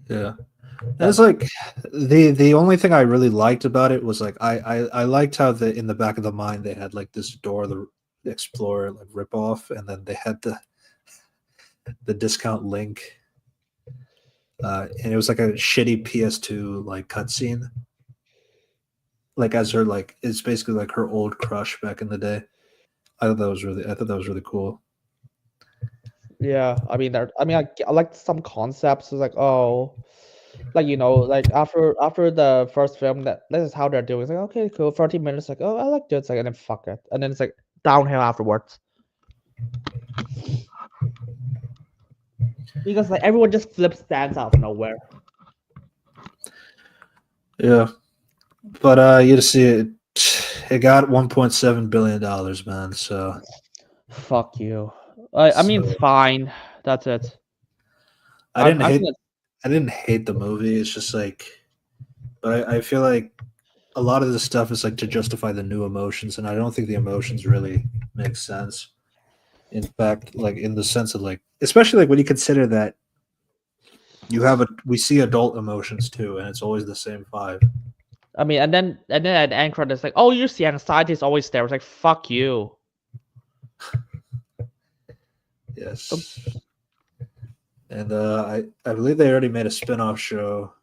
Yeah. And it's like the only thing I really liked about it was like I liked how in the back of the mind they had like this Dora the Explorer like ripoff, and then they had the discount link, and it was like a shitty PS2 like cutscene, like as her like it's basically like her old crush back in the day. I thought that was really cool. Yeah, I mean, I like some concepts. It's like, oh, like like after the first film, that this is how they're doing. It's like, okay, cool. 30 minutes, like, oh, I like this, like, and then fuck it, and then it's like downhill afterwards. Because like everyone just flips stands out of nowhere. Yeah, but you see it got $1.7 billion, man. So fuck you. I mean, it's fine. That's it. I didn't hate the movie. It's just like, but I feel like a lot of this stuff is like to justify the new emotions, and I don't think the emotions really make sense. In fact, like in the sense of like, especially like when you consider that we see adult emotions too, and it's always the same five. I mean, and then at the end credit, it's like, oh, you see, anxiety is always there. It's like, fuck you. Yes. And I believe they already made a spin-off show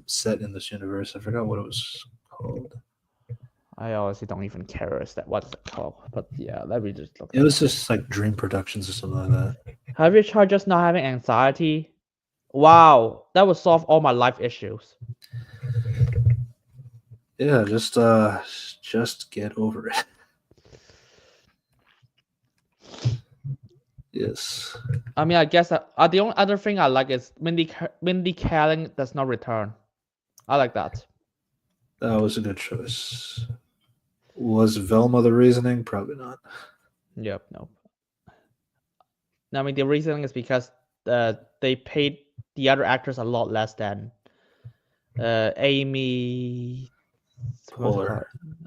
set in this universe. I forgot what it was called. I honestly don't even care what is it called. But yeah, let me just look. It was just like Dream Productions or something like that. Have you tried just not having anxiety? Wow, that would solve all my life issues. Yeah, just get over it. Yes. I mean, I guess the only other thing I like is Mindy Kaling does not return. I like that. That was a good choice. Was Velma the reasoning? Probably not. Yep, no. I mean, the reasoning is because they paid the other actors a lot less than Amy Poehler.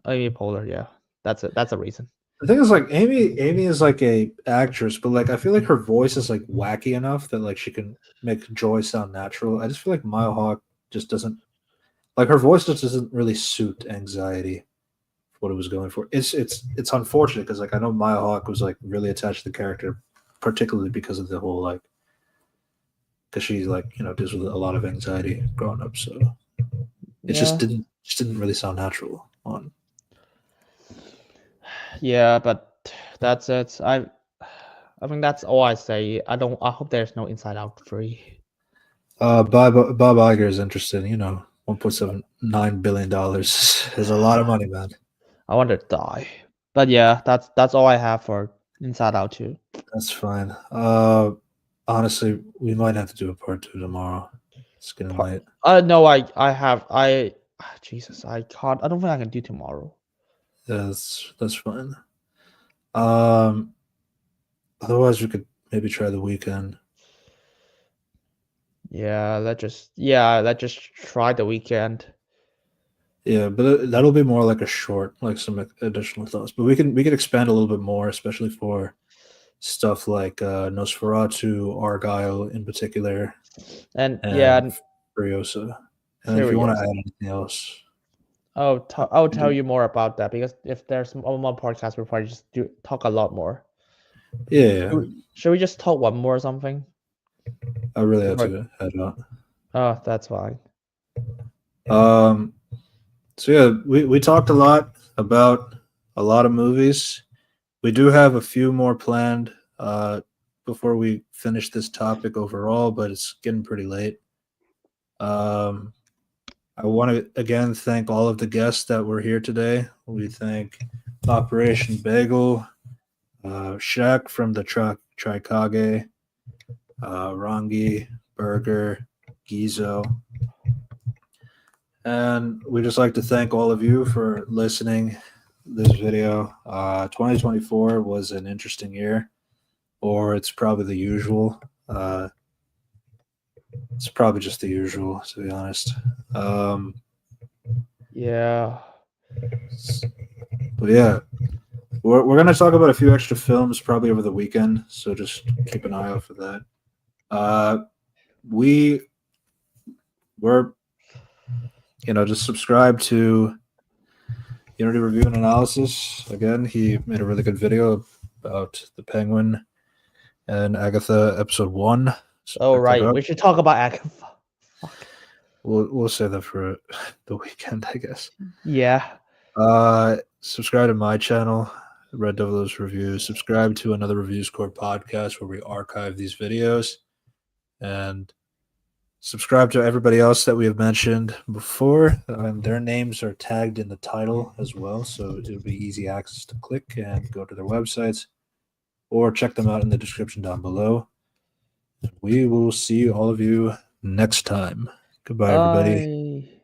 Amy Poehler, yeah. That's it. That's a reason. The thing is, like, Amy is like a actress, but like I feel like her voice is like wacky enough that like she can make Joy sound natural. I just feel like Mile Hawk just doesn't, like, her voice just doesn't really suit anxiety for what it was going for. It's unfortunate because like I know Mile Hawk was like really attached to the character, particularly because of the whole like, because she like deals with a lot of anxiety growing up, so it just didn't really sound natural on. Yeah, but that's it. I mean, that's all I say. I hope there's no Inside Out 3. Bob Iger is interested. $1.79 billion is a lot of money, man. I want to die. But yeah, that's all I have for Inside Out 2. That's fine. Honestly, we might have to do a part 2 tomorrow. It's getting late. No, Jesus, I can't. I don't think I can do tomorrow. Yeah, that's fine. Otherwise, we could maybe try the weekend. Yeah, let's just try the weekend. Yeah, but that'll be more like a short, like some additional thoughts. But we can expand a little bit more, especially for stuff like Nosferatu, Argylle in particular, and Furiosa. And if you want to add anything else, I'll tell you more about that, because if there's one more podcast, we'll probably just talk a lot more. Yeah. Should we just talk one more or something? I really have to head out. Oh, that's fine. So yeah, we talked a lot about a lot of movies. We do have a few more planned before we finish this topic overall, but it's getting pretty late. I want to again thank all of the guests that were here today. We thank Operation Bagel, Shaq from the Trikage, Rangi, Burger, Gizo. And we just like to thank all of you for listening this video. 2024 was an interesting year, or it's probably the usual. It's probably just the usual, to be honest. Yeah. But yeah, we're going to talk about a few extra films probably over the weekend, so just keep an eye out for that. We're just subscribe to Unity Review and Analysis. Again, he made a really good video about the Penguin and Agatha episode 1. So Oh, check that right. out. We should talk about Agatha. We'll save that for the weekend, I guess. Yeah. Subscribe to my channel, Red Devil's Reviews. Subscribe to another Reviews Corp podcast where we archive these videos. And subscribe to everybody else that we have mentioned before. Their names are tagged in the title as well, so it'll be easy access to click and go to their websites or check them out in the description down below. We will see all of you next time. Goodbye, everybody. Bye.